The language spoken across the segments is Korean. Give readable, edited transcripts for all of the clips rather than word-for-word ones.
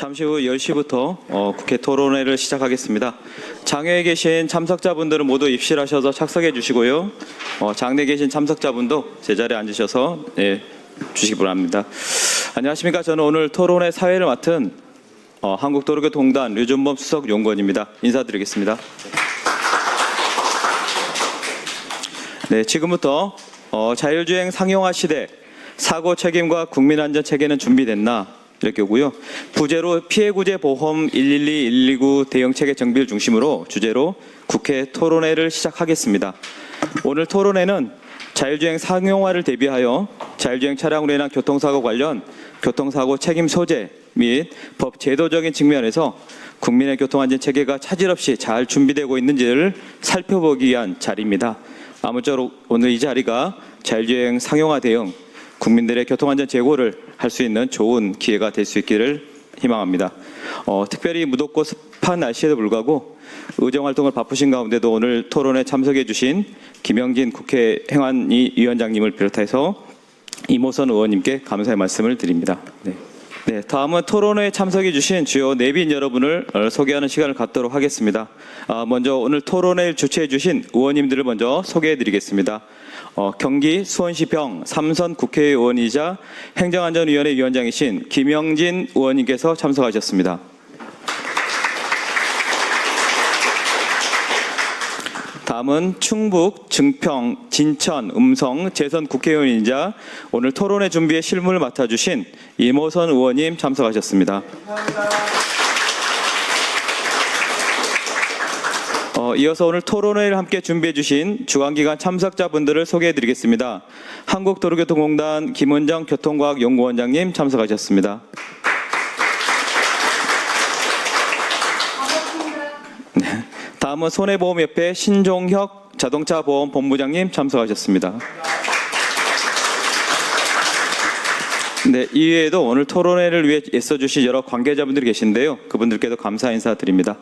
잠시 후 10시부터 국회 토론회를 시작하겠습니다. 장외에 계신 참석자분들은 모두 입실하셔서 착석해 주시고요. 장내에 계신 참석자분도 제자리에 앉으셔서 주시기 바랍니다. 안녕하십니까. 저는 오늘 토론회 사회를 맡은 한국도로교통공단 류준범 수석연구원입니다. 인사드리겠습니다. 네, 지금부터 자율주행 상용화 시대 사고 책임과 국민안전 체계는 준비됐나 이렇게 오고요. 부제로 피해구제보험 112, 119 대응체계 정비를 중심으로 주제로 국회 토론회를 시작하겠습니다. 오늘 토론회는 자율주행 상용화를 대비하여 자율주행 차량으로 인한 교통사고 관련 교통사고 책임 소재 및 법 제도적인 측면에서 국민의 교통안전 체계가 차질 없이 잘 준비되고 있는지를 살펴보기 위한 자리입니다. 아무쪼록 오늘 이 자리가 자율주행 상용화 대응, 국민들의 교통안전 제고를 할 수 있는 좋은 기회가 될 수 있기를 희망합니다. 특별히 무덥고 습한 날씨에도 불구하고 의정활동을 바쁘신 가운데도 오늘 토론에 참석해 주신 김영진 국회 행안위 위원장님을 비롯해서 이모선 의원님께 감사의 말씀을 드립니다. 네, 다음은 토론회에 참석해 주신 주요 내빈 여러분을 소개하는 시간을 갖도록 하겠습니다. 먼저 오늘 토론회를 주최해 주신 의원님들을 먼저 소개해 드리겠습니다. 경기 수원시병 3선 국회의원이자 행정안전위원회 위원장이신 김영진 의원님께서 참석하셨습니다. 다음은 충북, 증평, 진천, 음성 재선 국회의원이자 오늘 토론회 준비에 실무를 맡아주신 이모선 의원님 참석하셨습니다. 이어서 오늘 토론회를 함께 준비해 주신 주관기관 참석자분들을 소개해 드리겠습니다. 한국도로교통공단 김은정 교통과학연구원장님 참석하셨습니다. 네. 다음은 손해보험협회 신종혁 자동차보험본부장님 참석하셨습니다. 네, 이외에도 오늘 토론회를 위해 애써주신 여러 관계자분들이 계신데요. 그분들께도 감사 인사드립니다.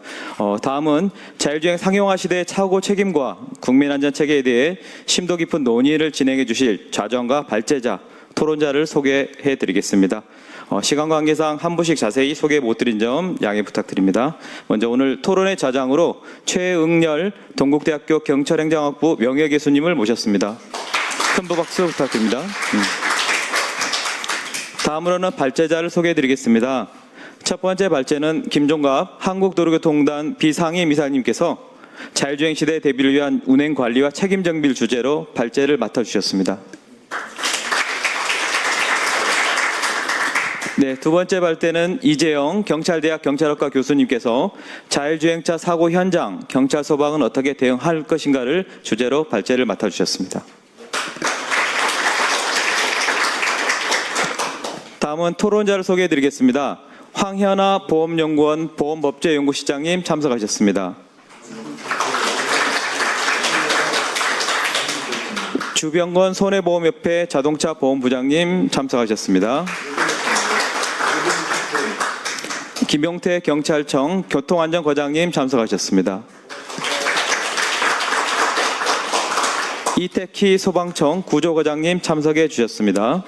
다음은 자율주행 상용화 시대의 사고 책임과 국민안전 체계에 대해 심도 깊은 논의를 진행해 주실 좌정과 발제자, 토론자를 소개해 드리겠습니다. 시간 관계상 한 분씩 자세히 소개 못 드린 점 양해 부탁드립니다. 먼저 오늘 토론회 좌장으로 최응렬 동국대학교 경찰행정학부 명예교수님을 모셨습니다. 큰 박수 부탁드립니다. 다음으로는 발제자를 소개해 드리겠습니다. 첫 번째 발제는 김종갑 한국도로교통공단 비상임이사님께서 자율주행 시대 대비를 위한 운행 관리와 책임 정비를 주제로 발제를 맡아주셨습니다. 네, 두 번째 발제는 이재영 경찰대학 경찰학과 교수님께서 자율주행차 사고 현장 경찰 소방은 어떻게 대응할 것인가를 주제로 발제를 맡아주셨습니다. 다음은 토론자를 소개해 드리겠습니다. 황현아 보험연구원 보험법제연구실장님 참석하셨습니다. 주병건 손해보험협회 자동차보험부장님 참석하셨습니다. 김용태 경찰청 교통안전과장님 참석하셨습니다. 이태키 소방청 구조과장님 참석해 주셨습니다.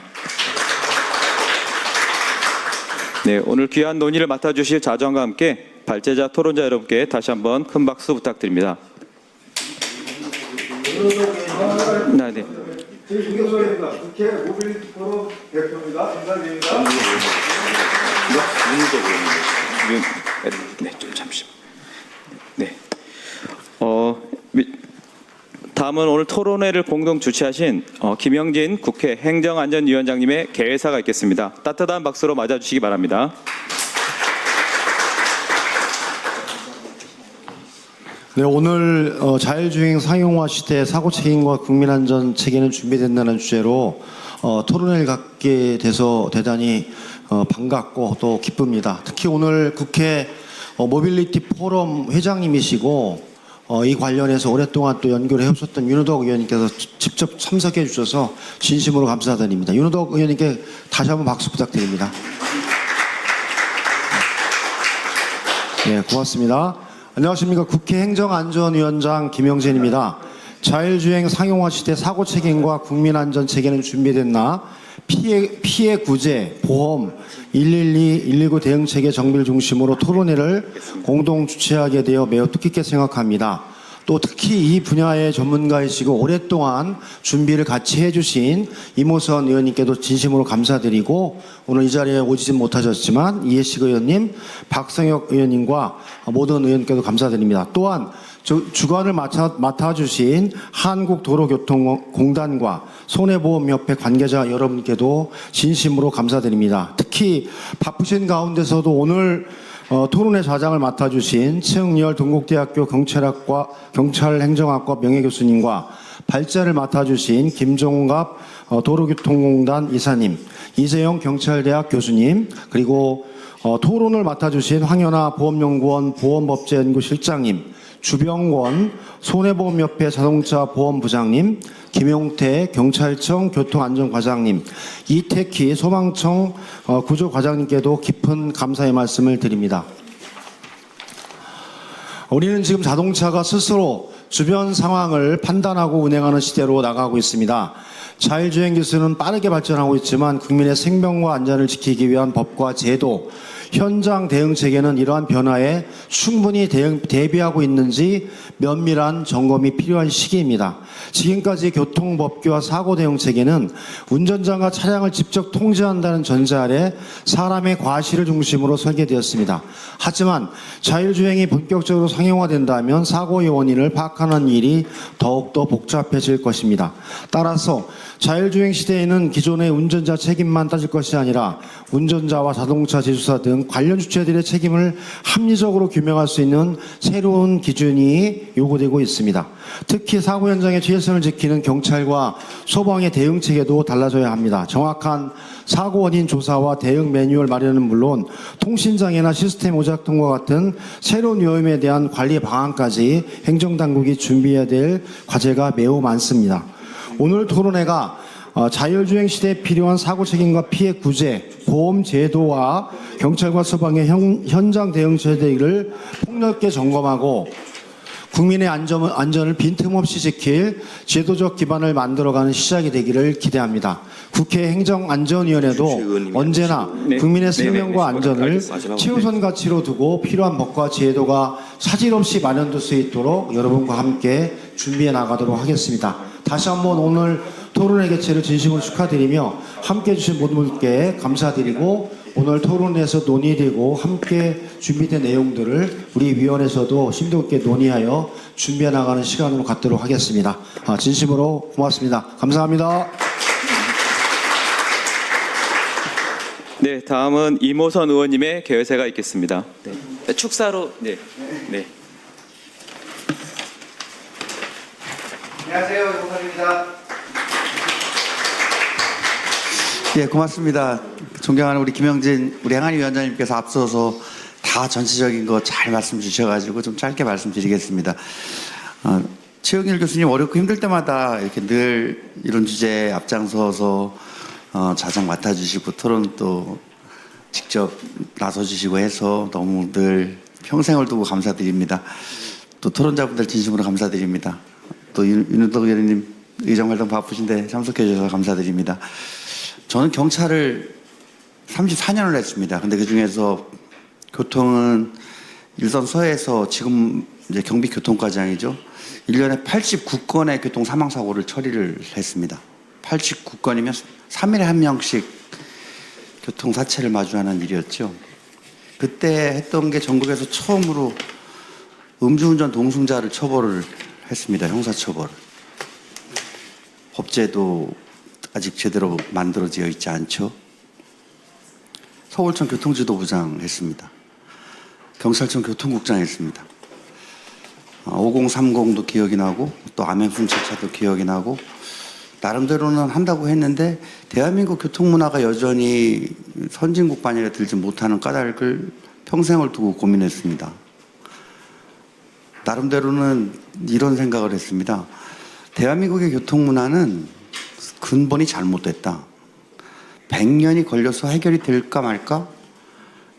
네, 오늘 귀한 논의를 맡아주실 자정과 함께 발제자 토론자 여러분께 다시 한번 큰 박수 부탁드립니다. 네. 김경선입니다. 국회 모빌리티 포럼 대표입니다. 인사드립니다. 네, 좀 잠시만. 네. 다음은 오늘 토론회를 공동 주최하신 김영진 국회 행정안전위원장님의 개회사가 있겠습니다. 따뜻한 박수로 맞아주시기 바랍니다. 네, 오늘 자율주행 상용화 시대 사고 책임과 국민안전 체계는 준비된다는 주제로 토론회를 갖게 돼서 대단히 반갑고 또 기쁩니다. 특히 오늘 국회 모빌리티 포럼 회장님이시고 이 관련해서 오랫동안 또 연구를 해오셨던 윤호덕 의원님께서 직접 참석해 주셔서 진심으로 감사드립니다. 윤호덕 의원님께 다시 한번 박수 부탁드립니다. 네, 고맙습니다. 안녕하십니까. 국회 행정안전위원장 김영진입니다. 자율주행 상용화 시대 사고 책임과 국민안전 체계는 준비됐나? 피해 구제, 보험, 112, 119 대응 체계 정비를 중심으로 토론회를 공동 주최하게 되어 매우 뜻깊게 생각합니다. 또 특히 이 분야의 전문가이시고 오랫동안 준비를 같이 해주신 이모선 의원님께도 진심으로 감사드리고 오늘 이 자리에 오지는 못하셨지만 이해식 의원님, 박성혁 의원님과 모든 의원님께도 감사드립니다. 또한 주관을 맡아주신 한국도로교통공단과 손해보험협회 관계자 여러분께도 진심으로 감사드립니다. 특히 바쁘신 가운데서도 오늘 토론회 좌장을 맡아주신 최응열 동국대학교 경찰행정학과 명예교수님과 발제를 맡아주신 김종갑 도로교통공단 이사님, 이재영 경찰대학 교수님, 그리고 토론을 맡아주신 황현아 보험연구원 보험법제연구실장님, 주병권 손해보험협회 자동차 보험부장님, 김용태 경찰청 교통안전과장님, 이태키 소방청 구조과장님께도 깊은 감사의 말씀을 드립니다. 우리는 지금 자동차가 스스로 주변 상황을 판단하고 운행하는 시대로 나가고 있습니다. 자율주행 기술은 빠르게 발전하고 있지만 국민의 생명과 안전을 지키기 위한 법과 제도, 현장 대응 체계는 이러한 변화에 충분히 대비하고 있는지 면밀한 점검이 필요한 시기입니다. 지금까지 교통법규와 사고 대응 체계는 운전자가 차량을 직접 통제한다는 전제 아래 사람의 과실을 중심으로 설계되었습니다. 하지만 자율주행이 본격적으로 상용화된다면 사고의 원인을 파악하는 일이 더욱더 복잡해질 것입니다. 따라서 자율주행 시대에는 기존의 운전자 책임만 따질 것이 아니라 운전자와 자동차 제조사 등 관련 주체들의 책임을 합리적으로 규명할 수 있는 새로운 기준이 요구되고 있습니다. 특히 사고 현장의 최선을 지키는 경찰과 소방의 대응 체계도 달라져야 합니다. 정확한 사고 원인 조사와 대응 매뉴얼 마련은 물론 통신장애나 시스템 오작동과 같은 새로운 위험에 대한 관리 방안까지 행정당국이 준비해야 될 과제가 매우 많습니다. 오늘 토론회가 자율주행 시대에 필요한 사고 책임과 피해 구제, 보험 제도와 경찰과 소방의 현장 대응 체계를 폭넓게 점검하고 국민의 안전을 빈틈없이 지킬 제도적 기반을 만들어가는 시작이 되기를 기대합니다. 국회 행정안전위원회도 언제나 국민의 생명과 안전을 최우선 가치로 두고 필요한 법과 제도가 차질 없이 마련될 수 있도록 여러분과 함께 준비해 나가도록 하겠습니다. 다시 한번 오늘 토론회 개최를 진심으로 축하드리며 함께해 주신 모든 분께 감사드리고 오늘 토론에서 논의되고 함께 준비된 내용들을 우리 위원회에서도 심도 있게 논의하여 준비해 나가는 시간으로 갖도록 하겠습니다. 진심으로 고맙습니다. 감사합니다. 네, 다음은 이모선 의원님의 개회세가 있겠습니다. 네. 축사로 네. 안녕하세요, 이모선입니다. 예, 고맙습니다. 존경하는 우리 김영진 우리 행안위 위원장님께서 앞서서 다 전체적인 거 잘 말씀 주셔가지고 좀 짧게 말씀드리겠습니다. 최응일 교수님 어렵고 힘들 때마다 이렇게 늘 이런 주제에 앞장서서 자장 맡아주시고 토론 또 직접 나서주시고 해서 너무 늘 평생을 두고 감사드립니다. 또 토론자분들 진심으로 감사드립니다. 또 윤우덕 의원님 의정활동 바쁘신데 참석해 주셔서 감사드립니다. 저는 경찰을 34년을 했습니다. 근데 그 중에서 교통은 일선 서해에서 지금 이제 경비 교통과장이죠. 1년에 89건의 교통 사망사고를 처리를 했습니다. 89건이면 3일에 한 명씩 교통사체를 마주하는 일이었죠. 그때 했던 게 전국에서 처음으로 음주운전 동승자를 처벌을 했습니다. 형사처벌을. 법제도 아직 제대로 만들어져 있지 않죠. 서울청 교통지도부장 했습니다. 경찰청 교통국장 했습니다. 5030도 기억이 나고 또 암행순찰차도 기억이 나고 나름대로는 한다고 했는데 대한민국 교통문화가 여전히 선진국 반열에 들지 못하는 까닭을 평생을 두고 고민했습니다. 나름대로는 이런 생각을 했습니다. 대한민국의 교통문화는 근본이 잘못됐다. 100년이 걸려서 해결이 될까 말까?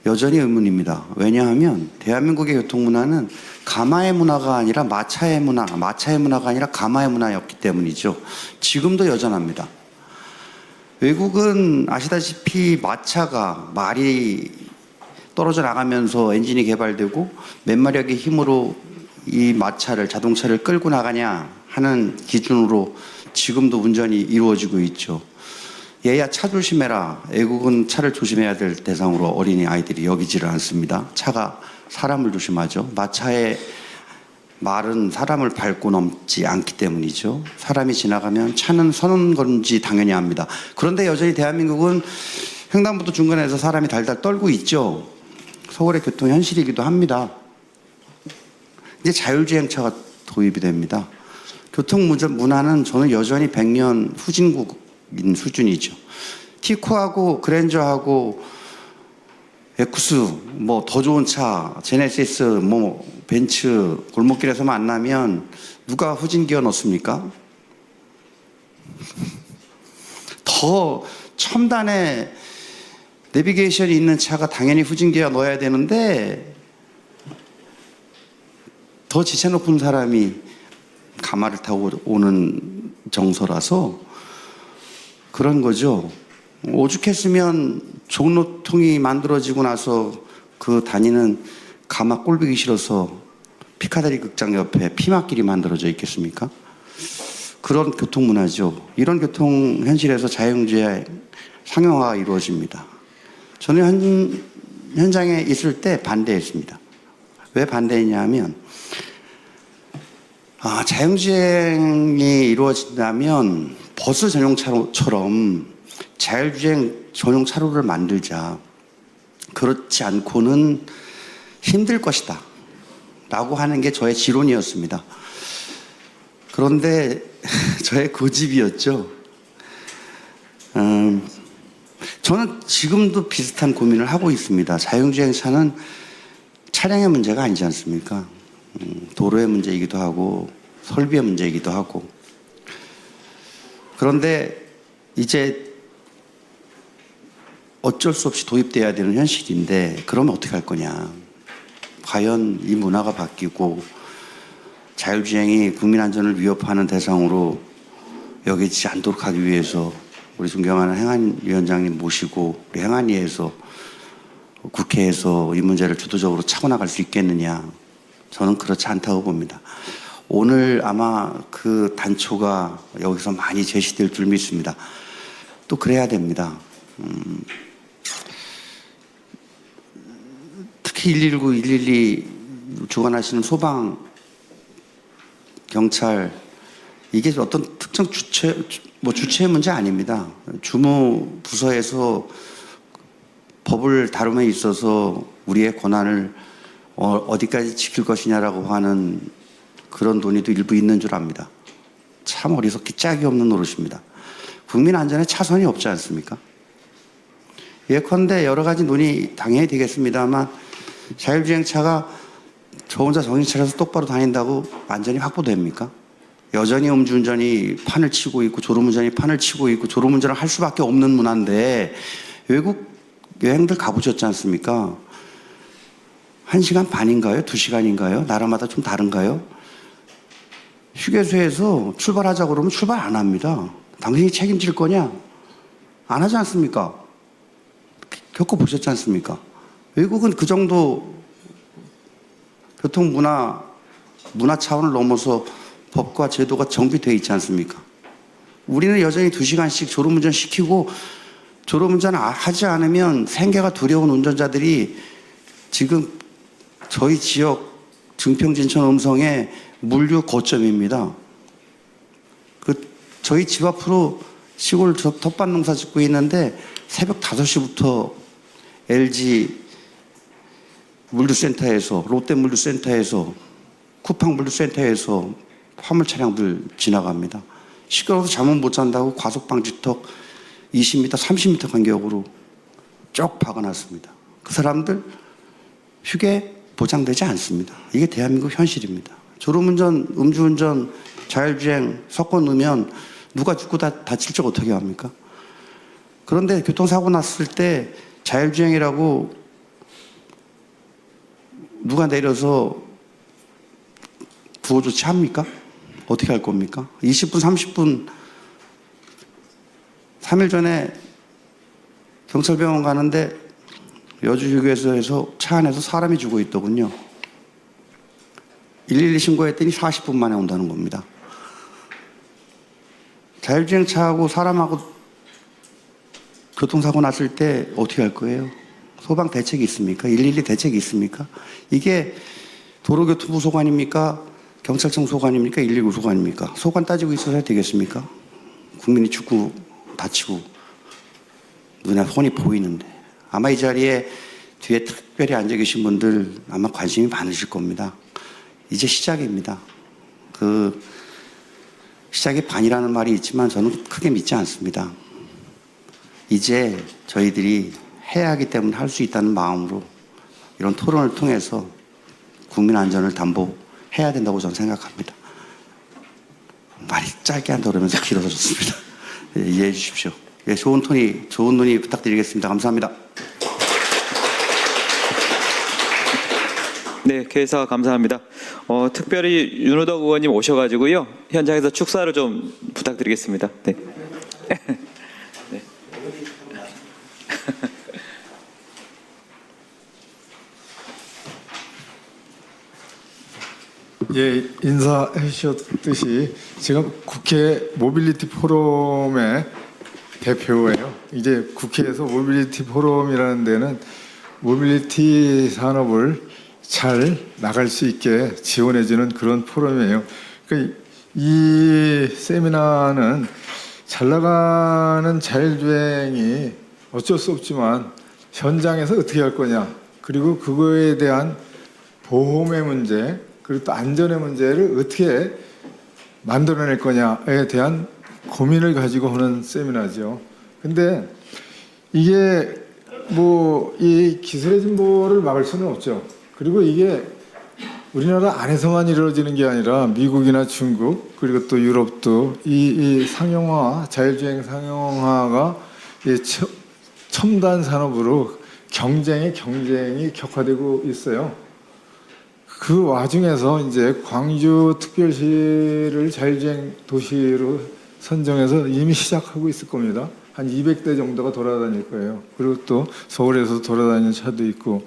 여전히 의문입니다. 왜냐하면 대한민국의 교통문화는 가마의 문화가 아니라 마차의 문화가 아니라 가마의 문화였기 때문이죠. 지금도 여전합니다. 외국은 아시다시피 마차가 말이 떨어져 나가면서 엔진이 개발되고 몇 마력의 힘으로 이 마차를 자동차를 끌고 나가냐 하는 기준으로 지금도 운전이 이루어지고 있죠. 얘야 차 조심해라. 외국은 차를 조심해야 될 대상으로 어린이 아이들이 여기지를 않습니다. 차가 사람을 조심하죠. 마차의 말은 사람을 밟고 넘지 않기 때문이죠. 사람이 지나가면 차는 서는 건지 당연히 압니다. 그런데 여전히 대한민국은 횡단보도 중간에서 사람이 달달 떨고 있죠. 서울의 교통 현실이기도 합니다. 이제 자율주행차가 도입이 됩니다. 교통 문화는 저는 여전히 100년 후진국인 수준이죠. 티코하고 그랜저하고 에쿠스, 뭐 더 좋은 차, 제네시스, 뭐 벤츠 골목길에서 만나면 누가 후진기어 넣습니까? 더 첨단의 내비게이션이 있는 차가 당연히 후진기어 넣어야 되는데 더 지체 높은 사람이 가마를 타고 오는 정서라서 그런 거죠. 오죽했으면 종로통이 만들어지고 나서 그 다니는 가마 꼴보기 싫어서 피카다리 극장 옆에 피막길이 만들어져 있겠습니까? 그런 교통문화죠. 이런 교통 현실에서 자율주행 상용화가 이루어집니다. 저는 현장에 있을 때 반대했습니다. 왜 반대했냐 하면 자율주행이 이루어진다면 버스 전용차로처럼 자율주행 전용 차로를 만들자. 그렇지 않고는 힘들 것이다. 라고 하는 게 저의 지론이었습니다. 그런데 저의 고집이었죠. 저는 지금도 비슷한 고민을 하고 있습니다. 자율주행차는 차량의 문제가 아니지 않습니까? 도로의 문제이기도 하고 설비의 문제이기도 하고. 그런데 이제 어쩔 수 없이 도입돼야 되는 현실인데 그러면 어떻게 할 거냐. 과연 이 문화가 바뀌고 자율주행이 국민안전을 위협하는 대상으로 여기지 않도록 하기 위해서 우리 존경하는 행안위원장님 모시고 우리 행안위에서 국회에서 이 문제를 주도적으로 차고 나갈 수 있겠느냐. 저는 그렇지 않다고 봅니다. 오늘 아마 그 단초가 여기서 많이 제시될 줄 믿습니다. 또 그래야 됩니다. 특히 119, 112 주관하시는 소방, 경찰, 이게 어떤 특정 주체의 문제 아닙니다. 주무 부서에서 법을 다룸에 있어서 우리의 권한을 어디까지 지킬 것이냐라고 하는 그런 논의도 일부 있는 줄 압니다. 참 어리석기 짝이 없는 노릇입니다. 국민 안전에 차선이 없지 않습니까? 예컨대 여러 가지 논의 당연히 되겠습니다만 자율주행차가 저 혼자 정신 차려서 똑바로 다닌다고 안전이 확보됩니까? 여전히 음주운전이 판을 치고 있고 졸음운전이 판을 치고 있고 졸음운전을 할 수밖에 없는 문화인데 외국 여행들 가보셨지 않습니까? 1시간 반인가요? 2시간인가요? 나라마다 좀 다른가요? 휴게소에서 출발하자고 그러면 출발 안 합니다. 당신이 책임질 거냐? 안 하지 않습니까? 겪어보셨지 않습니까? 외국은 그 정도 교통문화 차원을 넘어서 법과 제도가 정비되어 있지 않습니까? 우리는 여전히 2시간씩 졸음운전 시키고 졸음운전 하지 않으면 생계가 두려운 운전자들이 지금 저희 지역 증평진천 음성의 물류 거점입니다. 저희 집 앞으로 시골 텃밭 농사 짓고 있는데 새벽 5시부터 LG 물류센터에서 롯데 물류센터에서 쿠팡 물류센터에서 화물 차량들 지나갑니다. 시끄러워서 잠은 못 잔다고 과속방지턱 20m, 30m 간격으로 쭉 박아놨습니다. 그 사람들 휴게 보장되지 않습니다. 이게 대한민국 현실입니다. 졸음운전, 음주운전, 자율주행 섞어 놓으면 누가 죽고 다칠 적 어떻게 합니까? 그런데 교통사고 났을 때 자율주행이라고 누가 내려서 구호조치 합니까? 어떻게 할 겁니까? 20분, 30분 3일 전에 경찰병원 가는데 여주휴게소에서 차 안에서 사람이 죽어 있더군요. 112 신고했더니 40분 만에 온다는 겁니다. 자율주행차하고 사람하고 교통사고 났을 때 어떻게 할 거예요? 소방 대책이 있습니까? 112 대책이 있습니까? 이게 도로교통부 소관입니까? 경찰청 소관입니까? 119 소관입니까? 소관 따지고 있어야 되겠습니까? 국민이 죽고 다치고 눈에 혼이 보이는데. 아마 이 자리에 뒤에 특별히 앉아 계신 분들 아마 관심이 많으실 겁니다. 이제 시작입니다. 그 시작이 반이라는 말이 있지만 저는 크게 믿지 않습니다. 이제 저희들이 해야 하기 때문에 할 수 있다는 마음으로 이런 토론을 통해서 국민 안전을 담보해야 된다고 저는 생각합니다. 말이 짧게 한다 그러면서 길어졌습니다. 예, 이해해 주십시오. 예, 좋은 논의 부탁드리겠습니다. 감사합니다. 네, 개사 감사합니다. 특별히 윤호덕 의원님 오셔가지고요. 현장에서 축사를 좀 부탁드리겠습니다. 네. 네. 예, 인사해 주셨듯이 지금 국회 모빌리티 포럼의 대표예요. 이제 국회에서 모빌리티 포럼이라는 데는 모빌리티 산업을 잘 나갈 수 있게 지원해주는 그런 포럼이에요. 그러니까 이 세미나는 잘 나가는 자율주행이 어쩔 수 없지만 현장에서 어떻게 할 거냐, 그리고 그거에 대한 보험의 문제, 그리고 또 안전의 문제를 어떻게 만들어낼 거냐에 대한 고민을 가지고 하는 세미나죠. 근데 이게 뭐 이 기술의 진보를 막을 수는 없죠. 그리고 이게 우리나라 안에서만 이루어지는 게 아니라 미국이나 중국, 그리고 또 유럽도 이 상용화, 자율주행 상용화가 첨단 산업으로 경쟁이 격화되고 있어요. 그 와중에서 이제 광주 특별시를 자율주행 도시로 선정해서 이미 시작하고 있을 겁니다. 한 200대 정도가 돌아다닐 거예요. 그리고 또 서울에서 돌아다니는 차도 있고,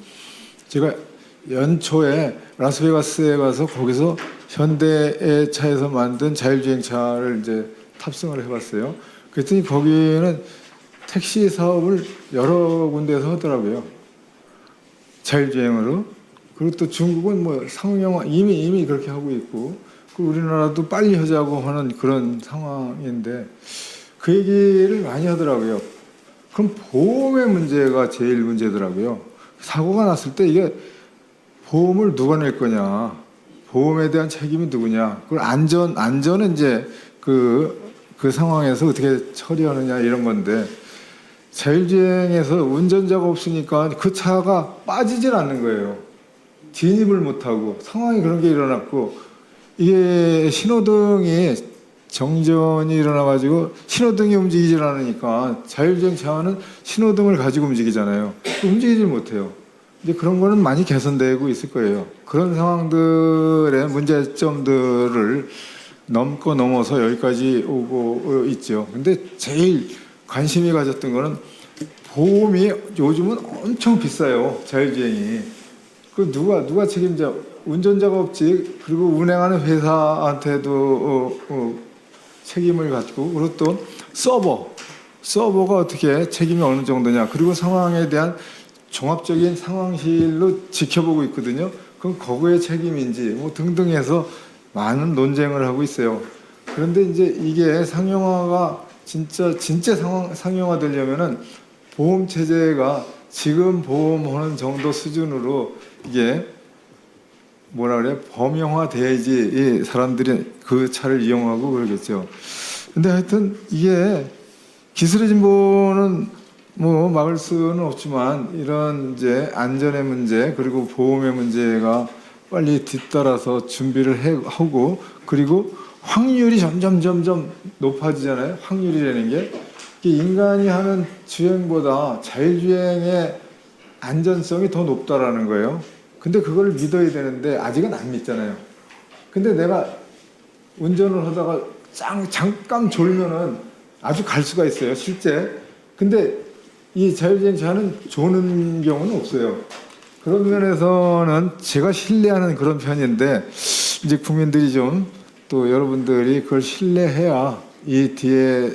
제가 연초에 라스베가스에 가서 거기서 현대의 차에서 만든 자율주행차를 이제 탑승을 해봤어요. 그랬더니 거기는 택시 사업을 여러 군데에서 하더라고요. 자율주행으로. 그리고 또 중국은 뭐 상용화 이미 그렇게 하고 있고, 그리고 우리나라도 빨리 하자고 하는 그런 상황인데 그 얘기를 많이 하더라고요. 그럼 보험의 문제가 제일 문제더라고요. 사고가 났을 때 이게 보험을 누가 낼 거냐, 보험에 대한 책임이 누구냐, 그걸 안전은 이제 그 상황에서 어떻게 처리하느냐 이런 건데, 자율주행에서 운전자가 없으니까 그 차가 빠지질 않는 거예요. 진입을 못하고 상황이 그런 게 일어났고, 이게 신호등이 정전이 일어나가지고 신호등이 움직이질 않으니까 자율주행 차는 신호등을 가지고 움직이잖아요. 움직이질 못해요. 이제 그런 거는 많이 개선되고 있을 거예요. 그런 상황들의 문제점들을 넘어서 여기까지 오고 있죠. 근데 제일 관심이 가졌던 거는 보험이 요즘은 엄청 비싸요. 자율주행이. 그 누가 책임져? 운전자가 없지. 그리고 운행하는 회사한테도 책임을 갖고, 그리고 또 서버가 어떻게 책임이 어느 정도냐. 그리고 상황에 대한 종합적인 상황실로 지켜보고 있거든요. 그럼 거기에 책임인지 뭐 등등 해서 많은 논쟁을 하고 있어요. 그런데 이제 이게 상용화가 진짜 상용화 되려면은 보험 체제가 지금 보험하는 정도 수준으로 이게 뭐라 그래, 범용화 돼야지 이 사람들이 그 차를 이용하고 그러겠죠. 근데 하여튼 이게 기술의 진보는 뭐 막을 수는 없지만 이런 이제 안전의 문제, 그리고 보험의 문제가 빨리 뒤따라서 준비를 하고, 그리고 확률이 점점 높아지잖아요. 확률이라는 게 인간이 하는 주행보다 자율주행의 안전성이 더 높다라는 거예요. 근데 그걸 믿어야 되는데 아직은 안 믿잖아요. 근데 내가 운전을 하다가 잠깐 졸면은 아주 갈 수가 있어요, 실제. 근데 이 자율주행차는 조는 경우는 없어요. 그런 면에서는 제가 신뢰하는 그런 편인데, 이제 국민들이 좀 또 여러분들이 그걸 신뢰해야 이 뒤에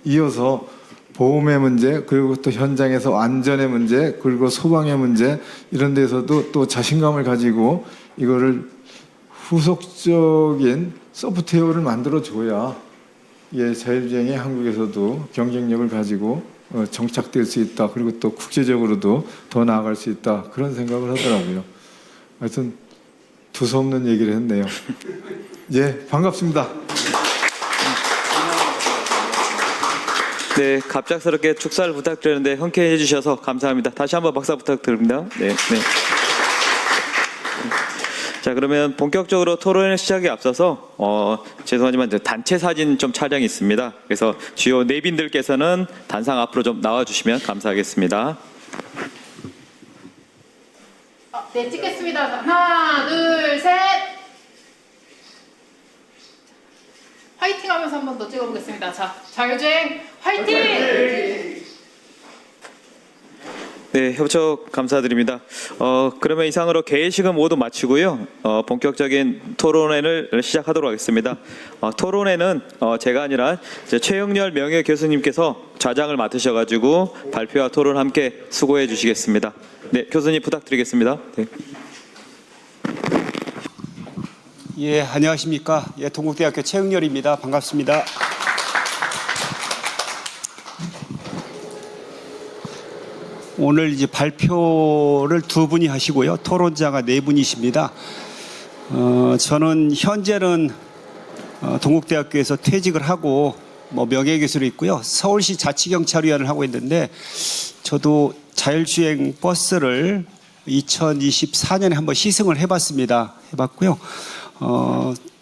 이어서 보험의 문제, 그리고 또 현장에서 안전의 문제, 그리고 소방의 문제, 이런 데서도 또 자신감을 가지고 이거를 후속적인 소프트웨어를 만들어줘야 자율주행이 한국에서도 경쟁력을 가지고 정착될 수 있다. 그리고 또 국제적으로도 더 나아갈 수 있다. 그런 생각을 하더라고요. 하여튼 두서없는 얘기를 했네요. 반갑습니다. 네, 갑작스럽게 축사를 부탁드렸는데 흔쾌히 해주셔서 감사합니다. 다시 한번 박사 부탁드립니다. 네. 자, 그러면 본격적으로 토론의 시작에 앞서서 죄송하지만 단체 사진 좀 촬영이 있습니다. 그래서 주요 내빈들께서는 단상 앞으로 좀 나와주시면 감사하겠습니다. 네, 찍겠습니다. 하나, 둘, 셋. 화이팅 하면서 한 번 더 찍어보겠습니다. 자, 자율주행 화이팅! 네, 협조 감사드립니다. 그러면 이상으로 개회식은 모두 마치고요. 본격적인 토론회를 시작하도록 하겠습니다. 토론회는 제가 아니라 이제 최영렬 명예 교수님께서 좌장을 맡으셔가지고 발표와 토론 함께 수고해 주시겠습니다. 네, 교수님 부탁드리겠습니다. 네. 예, 안녕하십니까. 예, 동국대학교 최영렬입니다. 반갑습니다. 오늘 이제 발표를 두 분이 하시고요. 토론자가 네 분이십니다. 저는 현재는 동국대학교에서 퇴직을 하고 명예교수로 있고요. 서울시 자치경찰위원을 하고 있는데 저도 자율주행 버스를 2024년에 한번 시승을 해봤고요.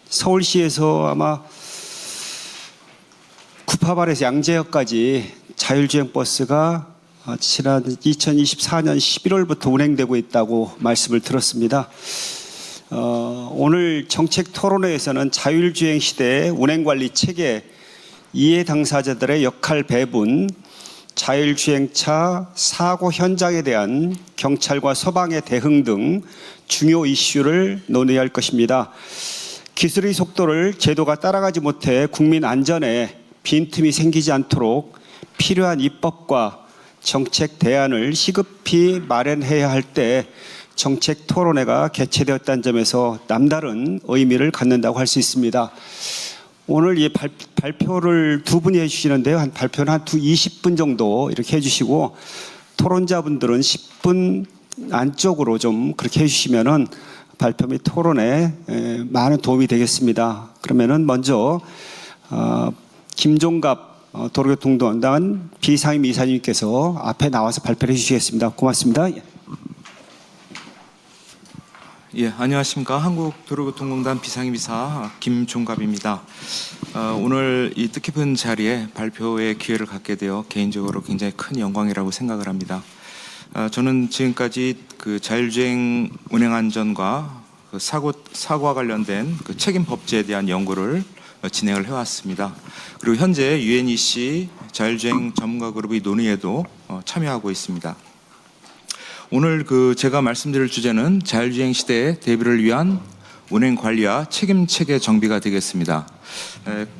서울시에서 아마 구파발에서 양재역까지 자율주행 버스가 지난 2024년 11월부터 운행되고 있다고 말씀을 들었습니다. 오늘 정책 토론회에서는 자율주행 시대의 운행관리 체계, 이해 당사자들의 역할 배분, 자율주행차 사고 현장에 대한 경찰과 소방의 대응 등 중요 이슈를 논의할 것입니다. 기술의 속도를 제도가 따라가지 못해 국민 안전에 빈틈이 생기지 않도록 필요한 입법과 정책 대안을 시급히 마련해야 할 때 정책 토론회가 개최되었다는 점에서 남다른 의미를 갖는다고 할 수 있습니다. 오늘 이 발표를 두 분이 해주시는데요. 발표는 한 20분 정도 이렇게 해주시고 토론자분들은 10분 안쪽으로 좀 그렇게 해주시면은 발표 및 토론에 많은 도움이 되겠습니다. 그러면은 먼저 김종갑 도로교통공단 비상임 이사님께서 앞에 나와서 발표를 해주시겠습니다. 고맙습니다. 예, 안녕하십니까. 한국도로교통공단 비상임이사 김종갑입니다. 오늘 이 뜻깊은 자리에 발표의 기회를 갖게 되어 개인적으로 굉장히 큰 영광이라고 생각을 합니다. 저는 지금까지 그 자율주행 운행 안전과 그 사고와 관련된 그 책임 법제에 대한 연구를 진행을 해왔습니다. 그리고 현재 UNEC 자율주행 전문가 그룹의 논의에도 참여하고 있습니다. 오늘 제가 말씀드릴 주제는 자율주행 시대의 대비를 위한 운행 관리와 책임 체계 정비가 되겠습니다.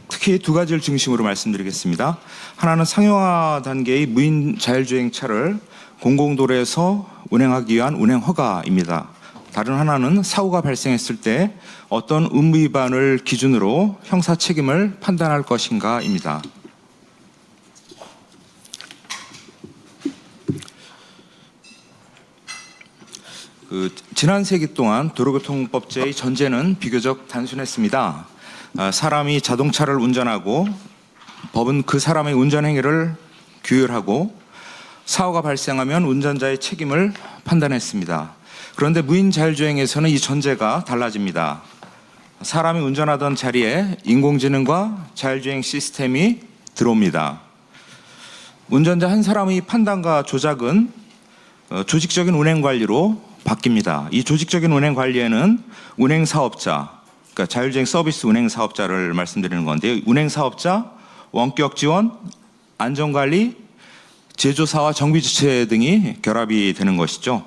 특히 두 가지를 중심으로 말씀드리겠습니다. 하나는 상용화 단계의 무인 자율주행차를 공공도로에서 운행하기 위한 운행 허가입니다. 다른 하나는 사고가 발생했을 때 어떤 의무 위반을 기준으로 형사 책임을 판단할 것인가입니다. 지난 세기 동안 도로교통법제의 전제는 비교적 단순했습니다. 사람이 자동차를 운전하고 법은 그 사람의 운전 행위를 규율하고 사고가 발생하면 운전자의 책임을 판단했습니다. 그런데 무인 자율주행에서는 이 전제가 달라집니다. 사람이 운전하던 자리에 인공지능과 자율주행 시스템이 들어옵니다. 운전자 한 사람의 판단과 조작은 조직적인 운행 관리로 바뀝니다. 이 조직적인 운행 관리에는 운행 사업자, 그러니까 자율주행 서비스 운행 사업자를 말씀드리는 건데요. 운행 사업자, 원격 지원, 안전관리, 제조사와 정비주체 등이 결합이 되는 것이죠.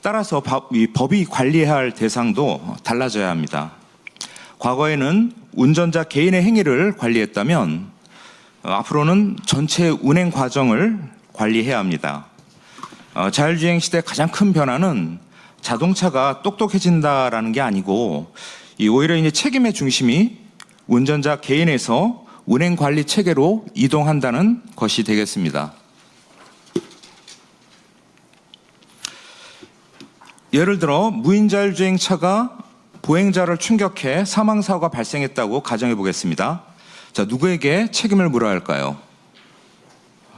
따라서 이 법이 관리해야 할 대상도 달라져야 합니다. 과거에는 운전자 개인의 행위를 관리했다면 앞으로는 전체 운행 과정을 관리해야 합니다. 자율주행 시대 가장 큰 변화는 자동차가 똑똑해진다라는 게 아니고 오히려 이제 책임의 중심이 운전자 개인에서 운행 관리 체계로 이동한다는 것이 되겠습니다. 예를 들어 무인자율주행차가 보행자를 충격해 사망사고가 발생했다고 가정해 보겠습니다. 자, 누구에게 책임을 물어야 할까요?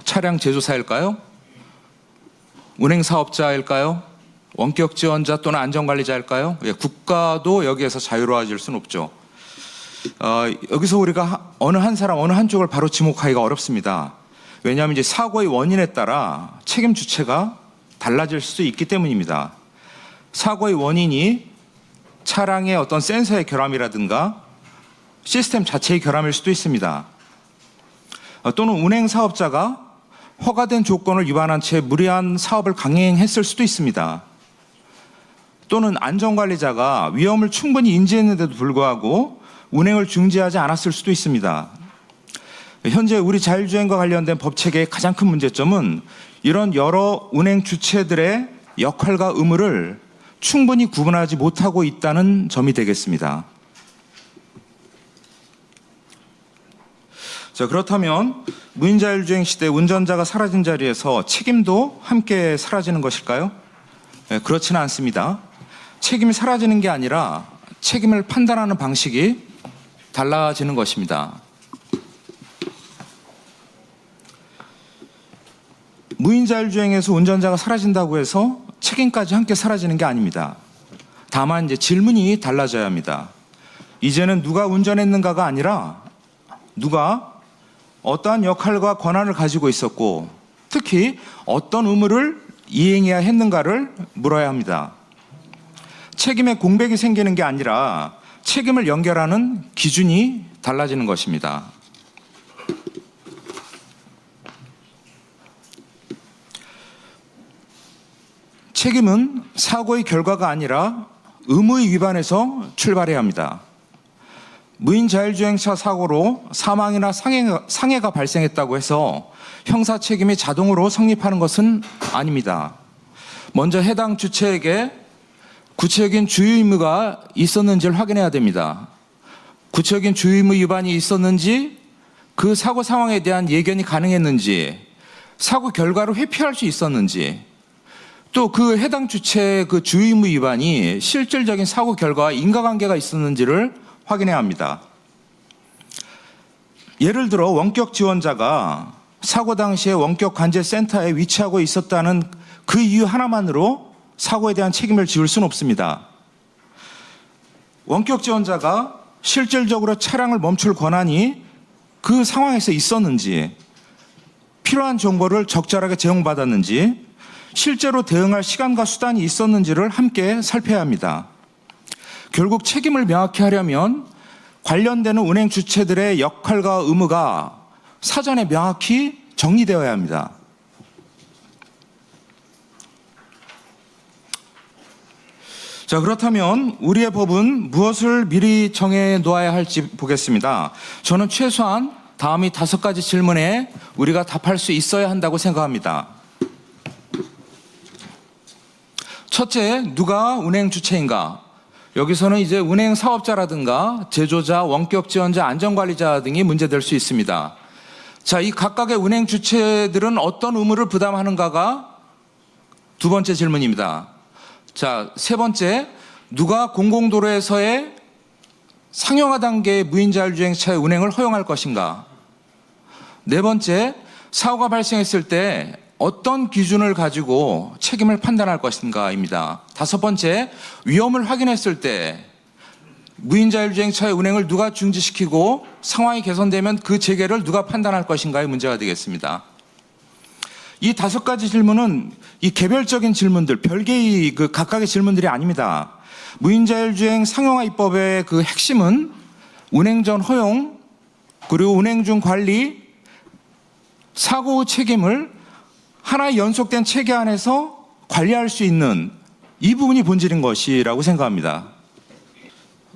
차량 제조사일까요? 운행사업자일까요? 원격 지원자 또는 안전관리자일까요? 예, 국가도 여기에서 자유로워질 수는 없죠. 여기서 우리가 어느 한 사람, 어느 한쪽을 바로 지목하기가 어렵습니다. 왜냐하면 이제 사고의 원인에 따라 책임 주체가 달라질 수 있기 때문입니다. 사고의 원인이 차량의 어떤 센서의 결함이라든가 시스템 자체의 결함일 수도 있습니다. 또는 운행 사업자가 허가된 조건을 위반한 채 무리한 사업을 강행했을 수도 있습니다. 또는 안전관리자가 위험을 충분히 인지했는데도 불구하고 운행을 중지하지 않았을 수도 있습니다. 현재 우리 자율주행과 관련된 법체계의 가장 큰 문제점은 이런 여러 운행 주체들의 역할과 의무를 충분히 구분하지 못하고 있다는 점이 되겠습니다. 자, 그렇다면 무인자율주행 시대 운전자가 사라진 자리에서 책임도 함께 사라지는 것일까요? 네, 그렇지는 않습니다. 책임이 사라지는 게 아니라 책임을 판단하는 방식이 달라지는 것입니다. 무인자율주행에서 운전자가 사라진다고 해서 책임까지 함께 사라지는 게 아닙니다. 다만 이제 질문이 달라져야 합니다. 이제는 누가 운전했는가가 아니라 누가 어떠한 역할과 권한을 가지고 있었고 특히 어떤 의무를 이행해야 했는가를 물어야 합니다. 책임의 공백이 생기는 게 아니라 책임을 연결하는 기준이 달라지는 것입니다. 책임은 사고의 결과가 아니라 의무의 위반에서 출발해야 합니다. 무인 자율주행차 사고로 사망이나 상해가 발생했다고 해서 형사 책임이 자동으로 성립하는 것은 아닙니다. 먼저 해당 주체에게 구체적인 주의 의무가 있었는지를 확인해야 됩니다. 구체적인 주의 의무 위반이 있었는지, 그 사고 상황에 대한 예견이 가능했는지, 사고 결과를 회피할 수 있었는지, 또 그 해당 주체의 그 주의 의무 위반이 실질적인 사고 결과와 인과관계가 있었는지를 확인해야 합니다. 예를 들어 원격 지원자가 사고 당시에 원격 관제 센터에 위치하고 있었다는 그 이유 하나만으로 사고에 대한 책임을 지울 수는 없습니다. 원격 지원자가 실질적으로 차량을 멈출 권한이 그 상황에서 있었는지, 필요한 정보를 적절하게 제공받았는지, 실제로 대응할 시간과 수단이 있었는지를 함께 살펴야 합니다. 결국 책임을 명확히 하려면 관련되는 운행 주체들의 역할과 의무가 사전에 명확히 정리되어야 합니다. 자, 그렇다면 우리의 법은 무엇을 미리 정해 놓아야 할지 보겠습니다. 저는 최소한 다음이 5가지 질문에 우리가 답할 수 있어야 한다고 생각합니다. 첫째, 누가 운행 주체인가? 여기서는 이제 운행 사업자라든가 제조자, 원격 지원자, 안전관리자 등이 문제될 수 있습니다. 자, 이 각각의 운행 주체들은 어떤 의무를 부담하는가가 두 번째 질문입니다. 자, 세 번째, 누가 공공도로에서의 상용화 단계의 무인자율주행차의 운행을 허용할 것인가? 네 번째, 사고가 발생했을 때 어떤 기준을 가지고 책임을 판단할 것인가입니다. 다섯 번째, 위험을 확인했을 때 무인자율주행차의 운행을 누가 중지시키고 상황이 개선되면 그 재개를 누가 판단할 것인가의 문제가 되겠습니다. 이 5가지 질문은 이 개별적인 질문들, 별개의 그 각각의 질문들이 아닙니다. 무인자율주행 상용화 입법의 그 핵심은 운행 전 허용, 그리고 운행 중 관리, 사고 후 책임을 하나의 연속된 체계 안에서 관리할 수 있는 이 부분이 본질인 것이라고 생각합니다.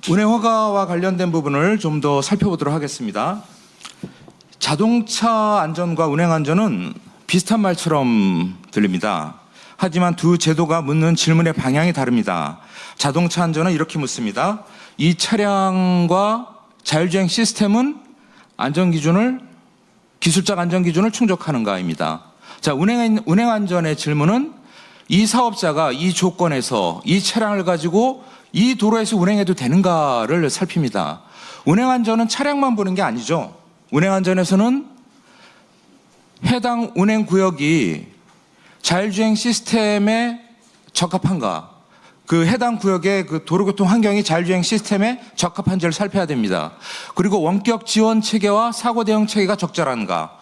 운행허가와 관련된 부분을 좀 더 살펴보도록 하겠습니다. 자동차 안전과 운행안전은 비슷한 말처럼 들립니다. 하지만 두 제도가 묻는 질문의 방향이 다릅니다. 자동차 안전은 이렇게 묻습니다. 이 차량과 자율주행 시스템은 기술적 안전기준을 충족하는가입니다. 자, 운행안전의 질문은 이 사업자가 이 조건에서 이 차량을 가지고 이 도로에서 운행해도 되는가를 살핍니다. 운행안전은 차량만 보는 게 아니죠. 운행안전에서는 해당 운행구역이 자율주행 시스템에 적합한가, 그 해당 구역의 그 도로교통 환경이 자율주행 시스템에 적합한지를 살펴야 됩니다. 그리고 원격 지원 체계와 사고 대응 체계가 적절한가,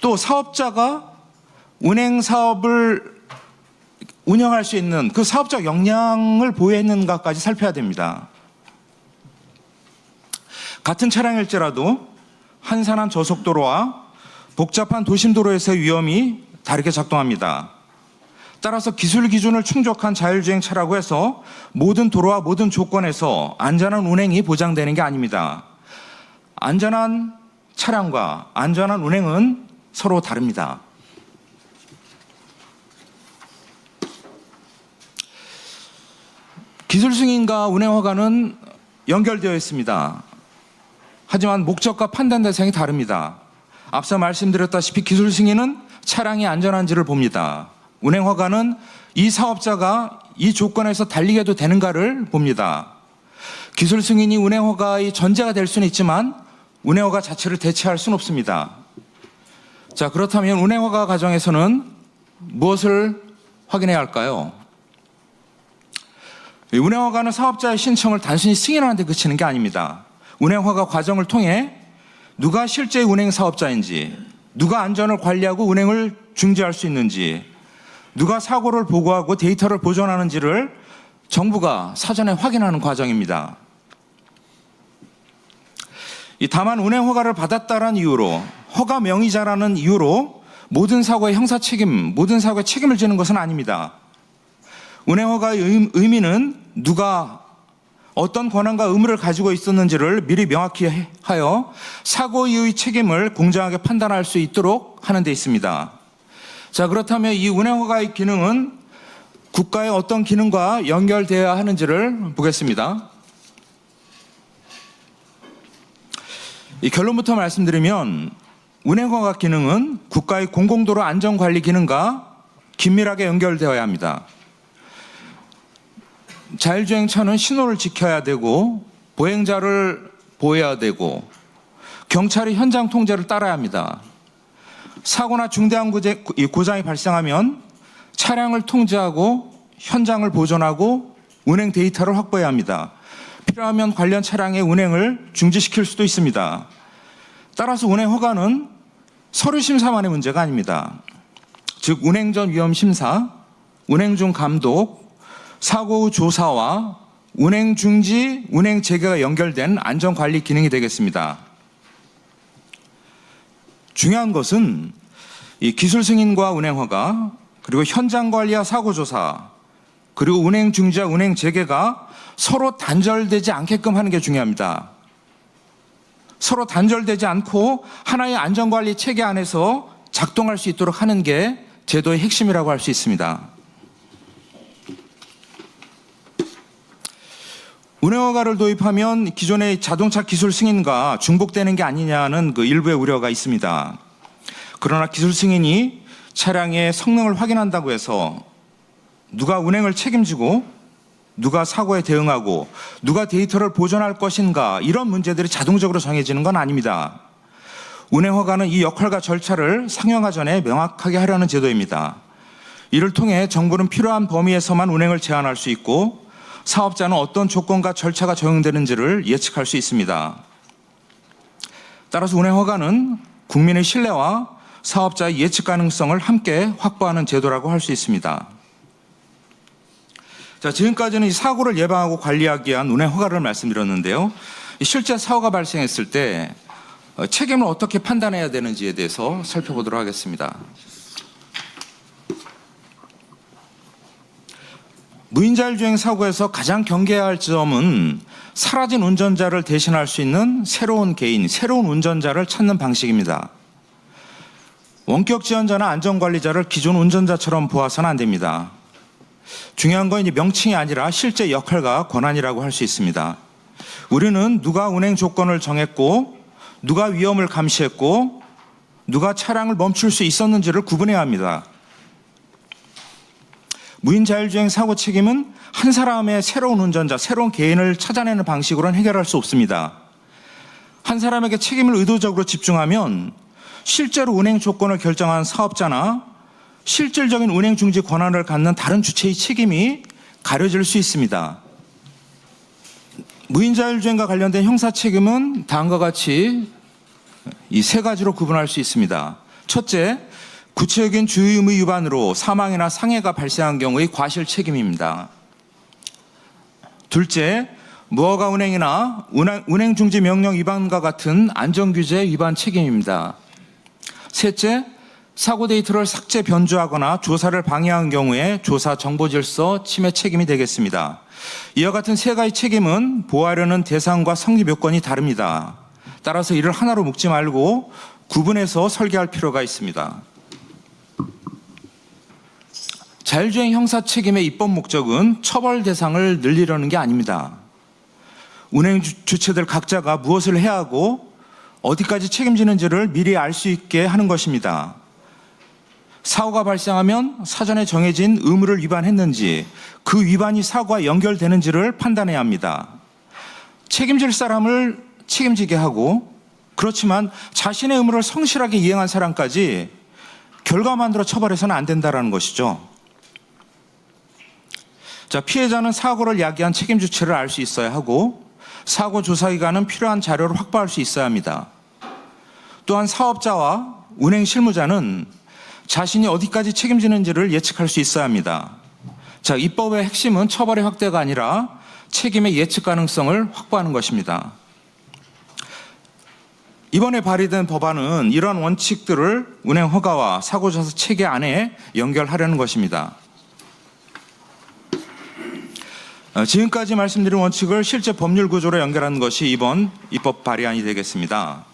또 사업자가 운행 사업을 운영할 수 있는 그 사업적 역량을 보유했는가까지 살펴야 됩니다. 같은 차량일지라도 한산한 저속도로와 복잡한 도심도로에서의 위험이 다르게 작동합니다. 따라서 기술 기준을 충족한 자율주행차라고 해서 모든 도로와 모든 조건에서 안전한 운행이 보장되는 게 아닙니다. 안전한 차량과 안전한 운행은 서로 다릅니다. 기술 승인과 운행허가는 연결되어 있습니다. 하지만 목적과 판단 대상이 다릅니다. 앞서 말씀드렸다시피 기술 승인은 차량이 안전한지를 봅니다. 운행허가는 이 사업자가 이 조건에서 달리게도 되는가를 봅니다. 기술 승인이 운행허가의 전제가 될 수는 있지만 운행허가 자체를 대체할 수는 없습니다. 자, 그렇다면 운행허가 과정에서는 무엇을 확인해야 할까요? 운행허가는 사업자의 신청을 단순히 승인하는 데 그치는 게 아닙니다. 운행허가 과정을 통해 누가 실제 운행 사업자인지, 누가 안전을 관리하고 운행을 중지할 수 있는지, 누가 사고를 보고하고 데이터를 보존하는지를 정부가 사전에 확인하는 과정입니다. 다만 운행허가를 받았다는 이유로, 허가 명의자라는 이유로 모든 사고의 형사 책임, 모든 사고의 책임을 지는 것은 아닙니다. 운행허가의 의미는 누가 어떤 권한과 의무를 가지고 있었는지를 미리 명확히 하여 사고 이후의 책임을 공정하게 판단할 수 있도록 하는 데 있습니다. 자, 그렇다면 이 운행허가의 기능은 국가의 어떤 기능과 연결되어야 하는지를 보겠습니다. 이 결론부터 말씀드리면 운행허가 기능은 국가의 공공도로 안전관리 기능과 긴밀하게 연결되어야 합니다. 자율주행차는 신호를 지켜야 되고 보행자를 보호해야 되고 경찰이 현장 통제를 따라야 합니다. 사고나 중대한 고장이 발생하면 차량을 통제하고 현장을 보존하고 운행 데이터를 확보해야 합니다. 필요하면 관련 차량의 운행을 중지시킬 수도 있습니다. 따라서 운행허가는 서류심사만의 문제가 아닙니다. 즉 운행 전 위험심사, 운행 중 감독, 사고 후 조사와 운행 중지, 운행 재개가 연결된 안전관리 기능이 되겠습니다. 중요한 것은 이 기술 승인과 운행허가, 그리고 현장 관리와 사고 조사, 그리고 운행 중지와 운행 재개가 서로 단절되지 않게끔 하는 게 중요합니다. 서로 단절되지 않고 하나의 안전관리 체계 안에서 작동할 수 있도록 하는 게 제도의 핵심이라고 할 수 있습니다. 운행허가를 도입하면 기존의 자동차 기술 승인과 중복되는 게 아니냐는 그 일부의 우려가 있습니다. 그러나 기술 승인이 차량의 성능을 확인한다고 해서 누가 운행을 책임지고 누가 사고에 대응하고 누가 데이터를 보존할 것인가, 이런 문제들이 자동적으로 정해지는 건 아닙니다. 운행허가는 이 역할과 절차를 상용화 전에 명확하게 하려는 제도입니다. 이를 통해 정부는 필요한 범위에서만 운행을 제한할 수 있고 사업자는 어떤 조건과 절차가 적용되는지를 예측할 수 있습니다. 따라서 운행허가는 국민의 신뢰와 사업자의 예측 가능성을 함께 확보하는 제도라고 할 수 있습니다. 자, 지금까지는 이 사고를 예방하고 관리하기 위한 운행허가를 말씀드렸는데요. 실제 사고가 발생했을 때 책임을 어떻게 판단해야 되는지에 대해서 살펴보도록 하겠습니다. 무인자율주행 사고에서 가장 경계해야 할 점은 사라진 운전자를 대신할 수 있는 새로운 개인, 새로운 운전자를 찾는 방식입니다. 원격 지원자나 안전관리자를 기존 운전자처럼 보아서는 안 됩니다. 중요한 건 이제 명칭이 아니라 실제 역할과 권한이라고 할 수 있습니다. 우리는 누가 운행 조건을 정했고, 누가 위험을 감시했고, 누가 차량을 멈출 수 있었는지를 구분해야 합니다. 무인자율주행 사고 책임은 한 사람의 새로운 운전자, 새로운 개인을 찾아내는 방식으로는 해결할 수 없습니다. 한 사람에게 책임을 의도적으로 집중하면 실제로 운행 조건을 결정한 사업자나 실질적인 운행 중지 권한을 갖는 다른 주체의 책임이 가려질 수 있습니다. 무인자율주행과 관련된 형사 책임은 다음과 같이 이 세 가지로 구분할 수 있습니다. 첫째, 구체적인 주의 의무 위반으로 사망이나 상해가 발생한 경우의 과실 책임입니다. 둘째, 무허가 운행이나 운행 중지 명령 위반과 같은 안전규제 위반 책임입니다. 셋째, 사고 데이터를 삭제 변조하거나 조사를 방해한 경우에 조사 정보 질서 침해 책임이 되겠습니다. 이와 같은 세 가지 책임은 보호하려는 대상과 성립 요건이 다릅니다. 따라서 이를 하나로 묶지 말고 구분해서 설계할 필요가 있습니다. 자율주행 형사 책임의 입법 목적은 처벌 대상을 늘리려는 게 아닙니다. 운행 주체들 각자가 무엇을 해야 하고 어디까지 책임지는지를 미리 알 수 있게 하는 것입니다. 사고가 발생하면 사전에 정해진 의무를 위반했는지, 그 위반이 사고와 연결되는지를 판단해야 합니다. 책임질 사람을 책임지게 하고, 그렇지만 자신의 의무를 성실하게 이행한 사람까지 결과만으로 처벌해서는 안 된다는 것이죠. 자, 피해자는 사고를 야기한 책임 주체를 알 수 있어야 하고, 사고 조사 기관은 필요한 자료를 확보할 수 있어야 합니다. 또한 사업자와 운행 실무자는 자신이 어디까지 책임지는지를 예측할 수 있어야 합니다. 자, 입법의 핵심은 처벌의 확대가 아니라 책임의 예측 가능성을 확보하는 것입니다. 이번에 발의된 법안은 이러한 원칙들을 운행 허가와 사고 조사 체계 안에 연결하려는 것입니다. 지금까지 말씀드린 원칙을 실제 법률 구조로 연결하는 것이 이번 입법 발의안이 되겠습니다.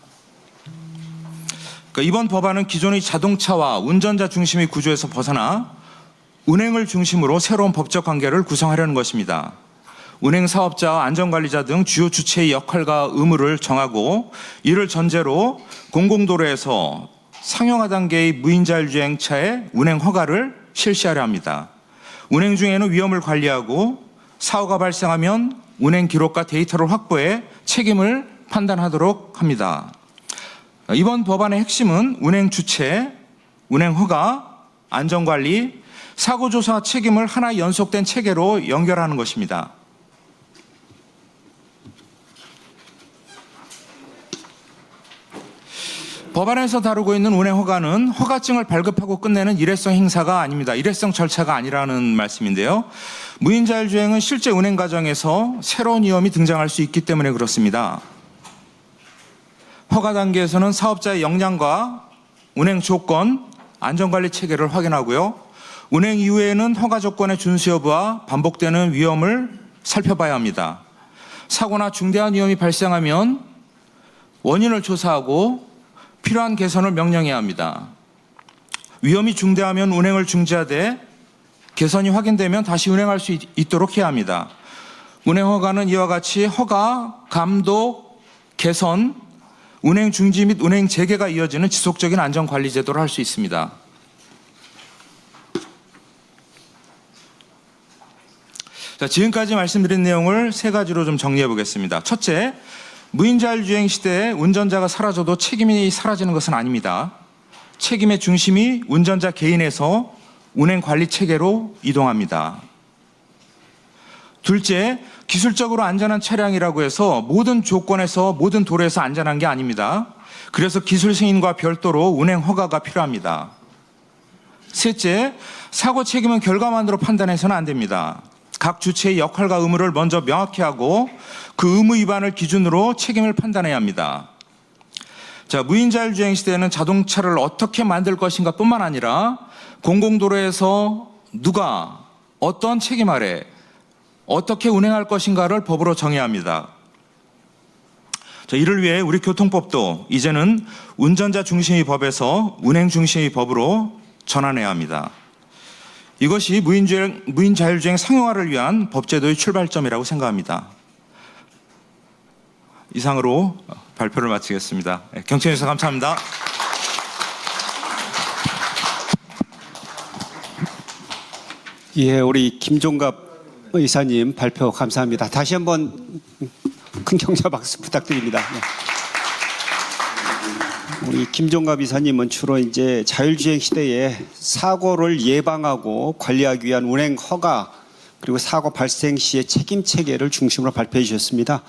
이번 법안은 기존의 자동차와 운전자 중심의 구조에서 벗어나 운행을 중심으로 새로운 법적 관계를 구성하려는 것입니다. 운행 사업자와 안전관리자 등 주요 주체의 역할과 의무를 정하고, 이를 전제로 공공도로에서 상용화 단계의 무인자율주행차의 운행 허가를 실시하려 합니다. 운행 중에는 위험을 관리하고 사고가 발생하면 운행 기록과 데이터를 확보해 책임을 판단하도록 합니다. 이번 법안의 핵심은 운행 주체, 운행 허가, 안전관리, 사고조사 책임을 하나의 연속된 체계로 연결하는 것입니다. 법안에서 다루고 있는 운행 허가는 허가증을 발급하고 끝내는 일회성 행사가 아닙니다. 일회성 절차가 아니라는 말씀인데요. 무인자율주행은 실제 운행 과정에서 새로운 위험이 등장할 수 있기 때문에 그렇습니다. 허가 단계에서는 사업자의 역량과 운행 조건, 안전관리 체계를 확인하고요. 운행 이후에는 허가 조건의 준수 여부와 반복되는 위험을 살펴봐야 합니다. 사고나 중대한 위험이 발생하면 원인을 조사하고 필요한 개선을 명령해야 합니다. 위험이 중대하면 운행을 중지하되 개선이 확인되면 다시 운행할 수 있도록 해야 합니다. 운행 허가는 이와 같이 허가, 감독, 개선, 운행 중지 및 운행 재개가 이어지는 지속적인 안전관리 제도를 할 수 있습니다. 자, 지금까지 말씀드린 내용을 세 가지로 좀 정리해 보겠습니다. 첫째, 무인자율주행 시대에 운전자가 사라져도 책임이 사라지는 것은 아닙니다. 책임의 중심이 운전자 개인에서 운행 관리 체계로 이동합니다. 둘째, 기술적으로 안전한 차량이라고 해서 모든 조건에서 모든 도로에서 안전한 게 아닙니다. 그래서 기술 승인과 별도로 운행 허가가 필요합니다. 셋째, 사고 책임은 결과만으로 판단해서는 안 됩니다. 각 주체의 역할과 의무를 먼저 명확히 하고 그 의무 위반을 기준으로 책임을 판단해야 합니다. 자, 무인 자율주행 시대에는 자동차를 어떻게 만들 것인가 뿐만 아니라 공공도로에서 누가 어떤 책임 아래 어떻게 운행할 것인가를 법으로 정해야 합니다. 자, 이를 위해 우리 교통법도 이제는 운전자 중심의 법에서 운행 중심의 법으로 전환해야 합니다. 이것이 무인 자율주행 상용화를 위한 법제도의 출발점이라고 생각합니다. 이상으로 발표를 마치겠습니다. 경청해 주셔서 감사합니다. 예, 우리 김종갑 의사님 발표 감사합니다. 다시 한번 큰 격려 박수 부탁드립니다. 네. 우리 김종갑 이사님은 주로 이제 자율주행 시대에 사고를 예방하고 관리하기 위한 운행 허가 그리고 사고 발생 시의 책임 체계를 중심으로 발표해 주셨습니다.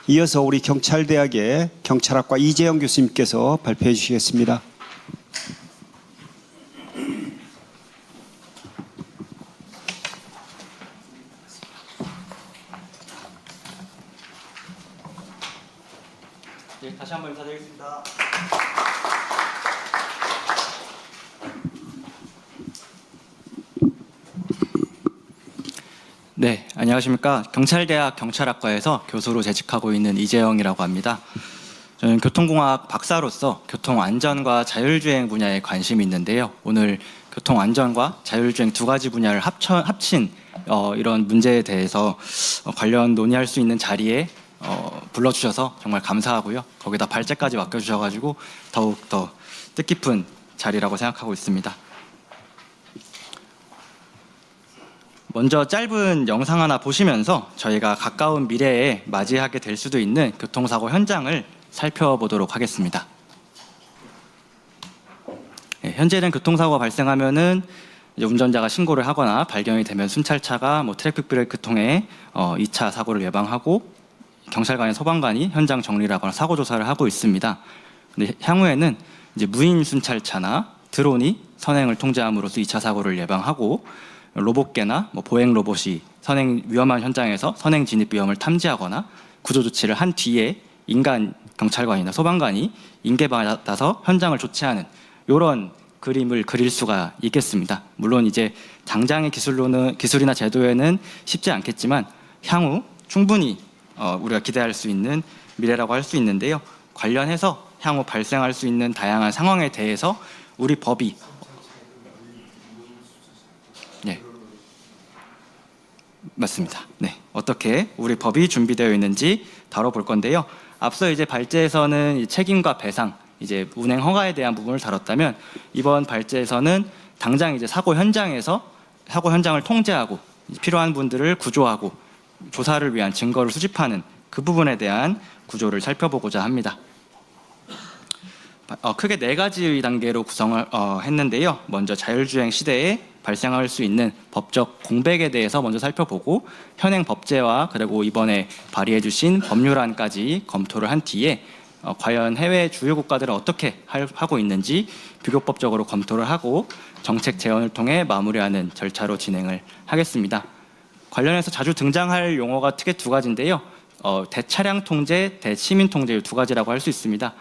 이어서 우리 경찰대학의 경찰학과 이재영 교수님께서 발표해 주시겠습니다. 네, 다시 한번 인사드리겠습니다. 네, 안녕하십니까. 경찰대학 경찰학과에서 교수로 재직하고 있는 이재영이라고 합니다. 저는 교통공학 박사로서 교통안전과 자율주행 분야에 관심이 있는데요. 오늘 교통안전과 자율주행 두 가지 분야를 합친 이런 문제에 대해서 관련 논의할 수 있는 자리에 불러주셔서 정말 감사하고요. 거기다 발제까지 맡겨주셔가지고 더욱 더 뜻깊은 자리라고 생각하고 있습니다. 먼저 짧은 영상 하나 보시면서 저희가 가까운 미래에 맞이하게 될 수도 있는 교통사고 현장을 살펴보도록 하겠습니다. 네, 현재는 교통사고가 발생하면은 이제 운전자가 신고를 하거나 발견이 되면 순찰차가 트래픽 브레이크 통해 2차 사고를 예방하고 경찰관이 소방관이 현장 정리를 하거나 사고 조사를 하고 있습니다. 근데 향후에는 이제 무인 순찰차나 드론이 선행을 통제함으로써 2차 사고를 예방하고 로봇계나 보행 로봇이 위험한 현장에서 선행 진입 위험을 탐지하거나 구조 조치를 한 뒤에 인간 경찰관이나 소방관이 인계받아서 현장을 조치하는 이런 그림을 그릴 수가 있겠습니다. 물론 이제 당장의 기술이나 제도에는 쉽지 않겠지만 향후 충분히 우리가 기대할 수 있는 미래라고 할 수 있는데요. 관련해서 향후 발생할 수 있는 다양한 상황에 대해서 우리 법이 맞습니다. 네, 어떻게 우리 법이 준비되어 있는지 다뤄볼 건데요. 앞서 이제 발제에서는 책임과 배상, 이제 운행 허가에 대한 부분을 다뤘다면 이번 발제에서는 당장 이제 사고 현장에서 사고 현장을 통제하고 필요한 분들을 구조하고 조사를 위한 증거를 수집하는 그 부분에 대한 구조를 살펴보고자 합니다. 크게 4가지 단계로 구성을 했는데요. 먼저 자율주행 시대에 발생할 수 있는 법적 공백에 대해서 먼저 살펴보고 현행 법제와 그리고 이번에 발의해 주신 법률안까지 검토를 한 뒤에 과연 해외 주요 국가들은 어떻게 하고 있는지 비교법적으로 검토를 하고 정책 제언을 통해 마무리하는 절차로 진행을 하겠습니다. 관련해서 자주 등장할 용어가 크게 2가지인데요. 대차량 통제, 대시민 통제 2가지라고 할 수 있습니다.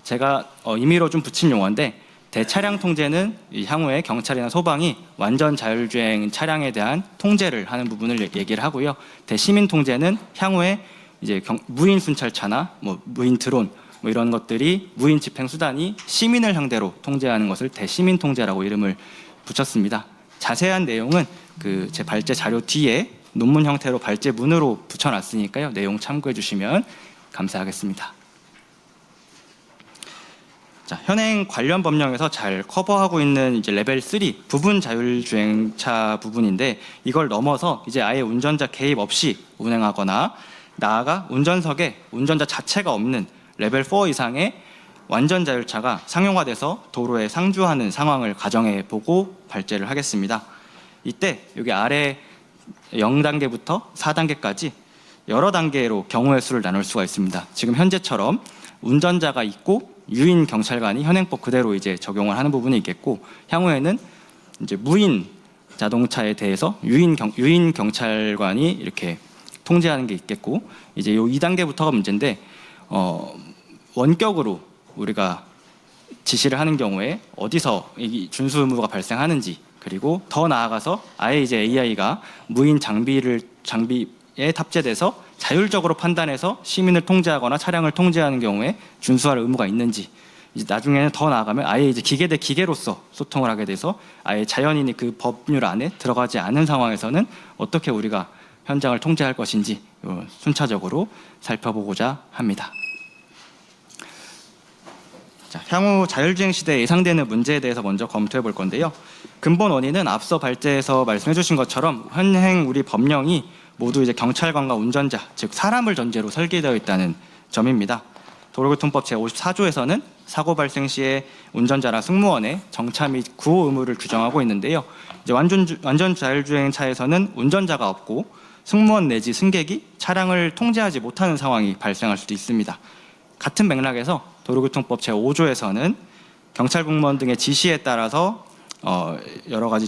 제가 임의로 좀 붙인 용어인데 대차량 통제는 향후에 경찰이나 소방이 완전 자율주행 차량에 대한 통제를 하는 부분을 얘기를 하고요. 대시민 통제는 향후에 이제 무인 순찰차나 무인 드론 이런 것들이 무인 집행 수단이 시민을 상대로 통제하는 것을 대시민 통제라고 이름을 붙였습니다. 자세한 내용은 제 발제 자료 뒤에 논문 형태로 발제문으로 붙여놨으니까요. 내용 참고해 주시면 감사하겠습니다. 자, 현행 관련 법령에서 잘 커버하고 있는 이제 레벨 3 부분 자율주행차 부분인데 이걸 넘어서 이제 아예 운전자 개입 없이 운행하거나 나아가 운전석에 운전자 자체가 없는 레벨 4 이상의 완전 자율차가 상용화돼서 도로에 상주하는 상황을 가정해 보고 발제를 하겠습니다. 이때 여기 아래 0단계부터 4단계까지 여러 단계로 경우의 수를 나눌 수가 있습니다. 지금 현재처럼 운전자가 있고 유인 경찰관이 현행법 그대로 이제 적용을 하는 부분이 있겠고 향후에는 이제 무인 자동차에 대해서 유인 경찰관이 이렇게 통제하는 게 있겠고 이제 요 2단계부터가 문제인데 원격으로 우리가 지시를 하는 경우에 어디서 이 준수 의무가 발생하는지, 그리고 더 나아가서 아예 이제 AI가 무인 장비에 탑재돼서 자율적으로 판단해서 시민을 통제하거나 차량을 통제하는 경우에 준수할 의무가 있는지, 이제 나중에는 더 나아가면 아예 이제 기계 대 기계로서 소통을 하게 돼서 아예 자연인이 그 법률 안에 들어가지 않은 상황에서는 어떻게 우리가 현장을 통제할 것인지 순차적으로 살펴보고자 합니다. 자, 향후 자율주행 시대에 예상되는 문제에 대해서 먼저 검토해 볼 건데요. 근본 원인은 앞서 발제에서 말씀해 주신 것처럼 현행 우리 법령이 모두 이제 경찰관과 운전자, 즉 사람을 전제로 설계되어 있다는 점입니다. 도로교통법 제54조에서는 사고 발생 시에 운전자나 승무원의 정차 및 구호 의무를 규정하고 있는데요. 이제 완전 자율주행 차에서는 운전자가 없고 승무원 내지 승객이 차량을 통제하지 못하는 상황이 발생할 수도 있습니다. 같은 맥락에서 도로교통법 제5조에서는 경찰 공무원 등의 지시에 따라서 여러 가지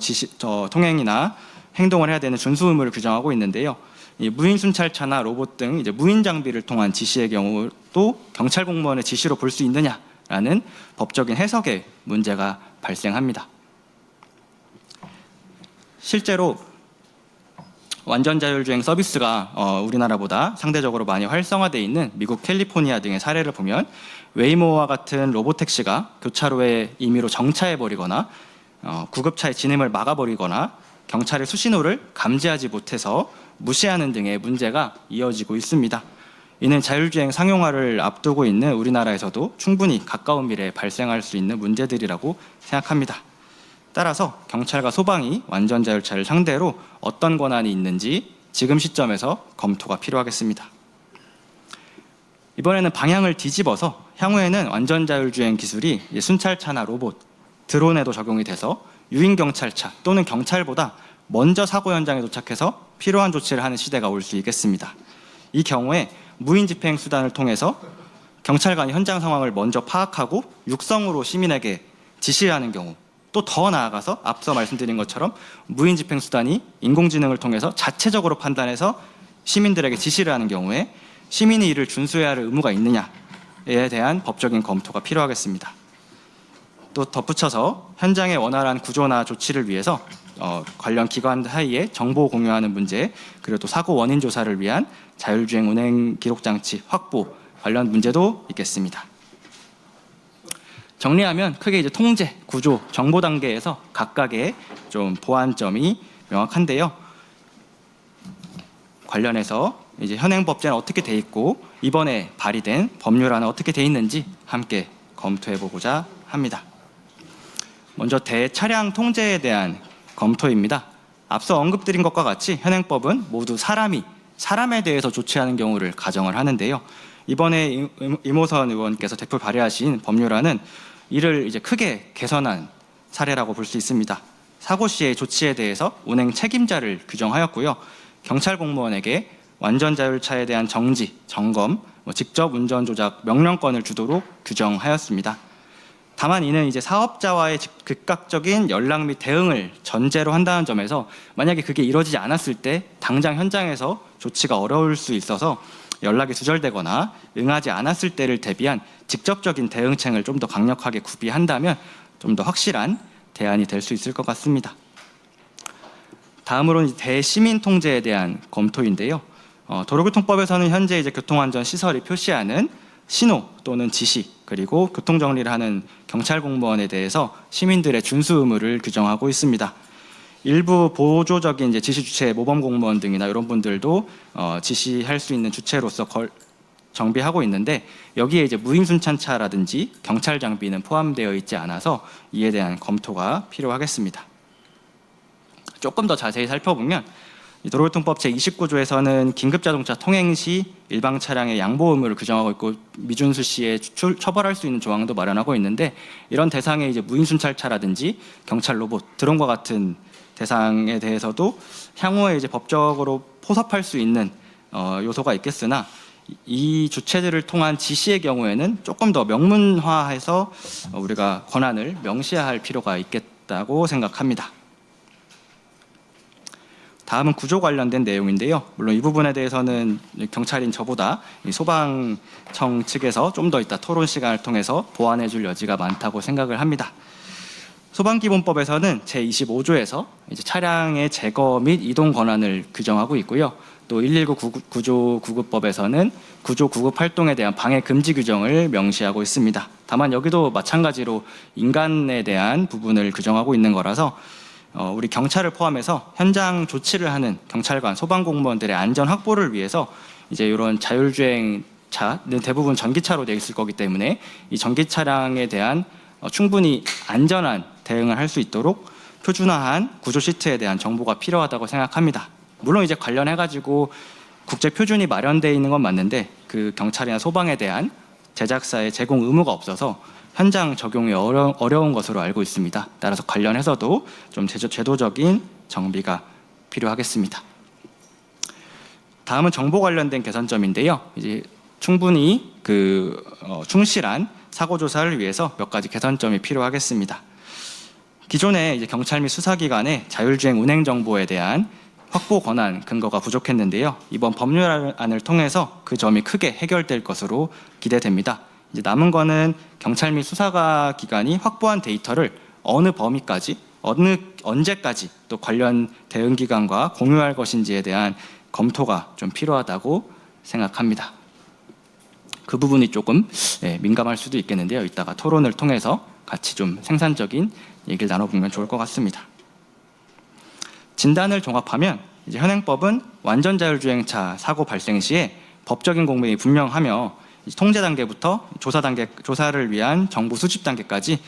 통행이나 행동을 해야 되는 준수 의무를 규정하고 있는데요. 이 무인 순찰차나 로봇 등 이제 무인 장비를 통한 지시의 경우도 경찰 공무원의 지시로 볼 수 있느냐라는 법적인 해석에 문제가 발생합니다. 실제로 완전 자율주행 서비스가 우리나라보다 상대적으로 많이 활성화되어 있는 미국 캘리포니아 등의 사례를 보면 웨이모와 같은 로봇택시가 교차로에 임의로 정차해버리거나 구급차의 진입을 막아버리거나 경찰의 수신호를 감지하지 못해서 무시하는 등의 문제가 이어지고 있습니다. 이는 자율주행 상용화를 앞두고 있는 우리나라에서도 충분히 가까운 미래에 발생할 수 있는 문제들이라고 생각합니다. 따라서 경찰과 소방이 완전 자율차를 상대로 어떤 권한이 있는지 지금 시점에서 검토가 필요하겠습니다. 이번에는 방향을 뒤집어서 향후에는 완전 자율주행 기술이 순찰차나 로봇, 드론에도 적용이 돼서 유인 경찰차 또는 경찰보다 먼저 사고 현장에 도착해서 필요한 조치를 하는 시대가 올 수 있겠습니다. 이 경우에 무인 집행 수단을 통해서 경찰관이 현장 상황을 먼저 파악하고 육성으로 시민에게 지시하는 경우, 또 더 나아가서 앞서 말씀드린 것처럼 무인 집행 수단이 인공지능을 통해서 자체적으로 판단해서 시민들에게 지시를 하는 경우에 시민이 이를 준수해야 할 의무가 있느냐에 대한 법적인 검토가 필요하겠습니다. 또 덧붙여서 현장의 원활한 구조나 조치를 위해서 관련 기관 사이에 정보 공유하는 문제, 그리고 또 사고 원인 조사를 위한 자율주행 운행 기록 장치 확보 관련 문제도 있겠습니다. 정리하면 크게 이제 통제, 구조, 정보 단계에서 각각의 좀 보완점이 명확한데요. 관련해서 이제 현행 법제는 어떻게 돼 있고 이번에 발의된 법률안은 어떻게 돼 있는지 함께 검토해 보고자 합니다. 먼저 대차량 통제에 대한 검토입니다. 앞서 언급드린 것과 같이 현행법은 모두 사람에 대해서 조치하는 경우를 가정을 하는데요. 이번에 이모선 의원께서 대표 발의하신 법률안은 이를 이제 크게 개선한 사례라고 볼 수 있습니다. 사고 시의 조치에 대해서 운행 책임자를 규정하였고요. 경찰 공무원에게 완전 자율차에 대한 정지, 점검, 직접 운전 조작 명령권을 주도록 규정하였습니다. 다만 이는 이제 사업자와의 즉각적인 연락 및 대응을 전제로 한다는 점에서 만약에 그게 이루어지지 않았을 때 당장 현장에서 조치가 어려울 수 있어서 연락이 두절되거나 응하지 않았을 때를 대비한 직접적인 대응책을 좀 더 강력하게 구비한다면 좀 더 확실한 대안이 될 수 있을 것 같습니다. 다음으로는 대시민 통제에 대한 검토인데요. 도로교통법에서는 현재 이제 교통안전 시설이 표시하는 신호 또는 지시, 그리고 교통정리를 하는 경찰 공무원에 대해서 시민들의 준수 의무를 규정하고 있습니다. 일부 보조적인 이제 지시 주체 모범 공무원 등이나 이런 분들도 지시할 수 있는 주체로서 정비하고 있는데 여기에 이제 무인 순찰차라든지 경찰 장비는 포함되어 있지 않아서 이에 대한 검토가 필요하겠습니다. 조금 더 자세히 살펴보면 도로교통법 제29조에서는 긴급자동차 통행 시 일방 차량의 양보 의무를 규정하고 있고 미준수 시에 처벌할 수 있는 조항도 마련하고 있는데 이런 대상의 이제 무인 순찰차라든지 경찰 로봇, 드론과 같은 대상에 대해서도 향후에 이제 법적으로 포섭할 수 있는 요소가 있겠으나 이 주체들을 통한 지시의 경우에는 조금 더 명문화해서 우리가 권한을 명시할 필요가 있겠다고 생각합니다. 다음은 구조 관련된 내용인데요. 물론 이 부분에 대해서는 경찰인 저보다 이 소방청 측에서 좀 더 이따 토론 시간을 통해서 보완해 줄 여지가 많다고 생각을 합니다. 소방기본법에서는 제25조에서 이제 차량의 제거 및 이동 권한을 규정하고 있고요. 또 119 구조 구급법에서는 구조 구급 활동에 대한 방해 금지 규정을 명시하고 있습니다. 다만 여기도 마찬가지로 인간에 대한 부분을 규정하고 있는 거라서 우리 경찰을 포함해서 현장 조치를 하는 경찰관, 소방공무원들의 안전 확보를 위해서 이제 이런 자율주행차는 대부분 전기차로 되어 있을 거기 때문에 이 전기 차량에 대한 충분히 안전한 대응을 할 수 있도록 표준화한 구조 시트에 대한 정보가 필요하다고 생각합니다. 물론 이제 관련해가지고 국제 표준이 마련되어 있는 건 맞는데 그 경찰이나 소방에 대한 제작사의 제공 의무가 없어서 현장 적용이 어려운 것으로 알고 있습니다. 따라서 관련해서도 좀 제도적인 정비가 필요하겠습니다. 다음은 정보 관련된 개선점인데요. 이제 충분히 충실한 사고 조사를 위해서 몇 가지 개선점이 필요하겠습니다. 기존에 이제 경찰 및 수사기관의 자율주행 운행 정보에 대한 확보 권한 근거가 부족했는데요. 이번 법률안을 통해서 그 점이 크게 해결될 것으로 기대됩니다. 이제 남은 거는 경찰 및 수사가 기관이 확보한 데이터를 어느 범위까지, 언제까지 또 관련 대응 기관과 공유할 것인지에 대한 검토가 좀 필요하다고 생각합니다. 그 부분이 조금 민감할 수도 있겠는데요. 이따가 토론을 통해서 같이 좀 생산적인 얘기를 나눠보면 좋을 것 같습니다. 진단을 종합하면 이제 현행법은 완전 자율주행차 사고 발생 시에 법적인 공백이 분명하며 통제 단계부터 조사를 위한 정보 수집 단계까지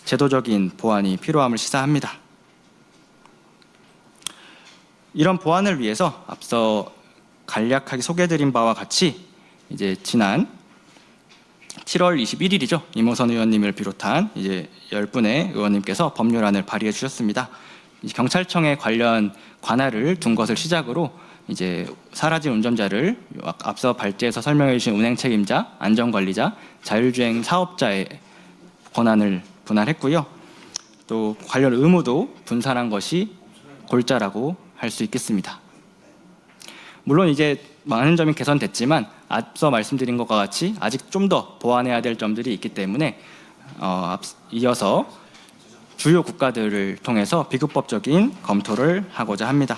제도적인 보완이 필요함을 시사합니다. 이런 보완을 위해서 앞서 간략하게 소개해드린 바와 같이 이제 지난 7월 21일이죠. 이모선 의원님을 비롯한 이제 10분의 의원님께서 법률안을 발의해 주셨습니다. 경찰청에 관련 관할을 둔 것을 시작으로 이제 사라진 운전자를 앞서 발제에서 설명해 주신 운행 책임자, 안전관리자, 자율주행 사업자의 권한을 분할했고요. 또 관련 의무도 분산한 것이 골자라고 할 수 있겠습니다. 물론 이제 많은 점이 개선됐지만 앞서 말씀드린 것과 같이 아직 좀 더 보완해야 될 점들이 있기 때문에 이어서 주요 국가들을 통해서 비교법적인 검토를 하고자 합니다.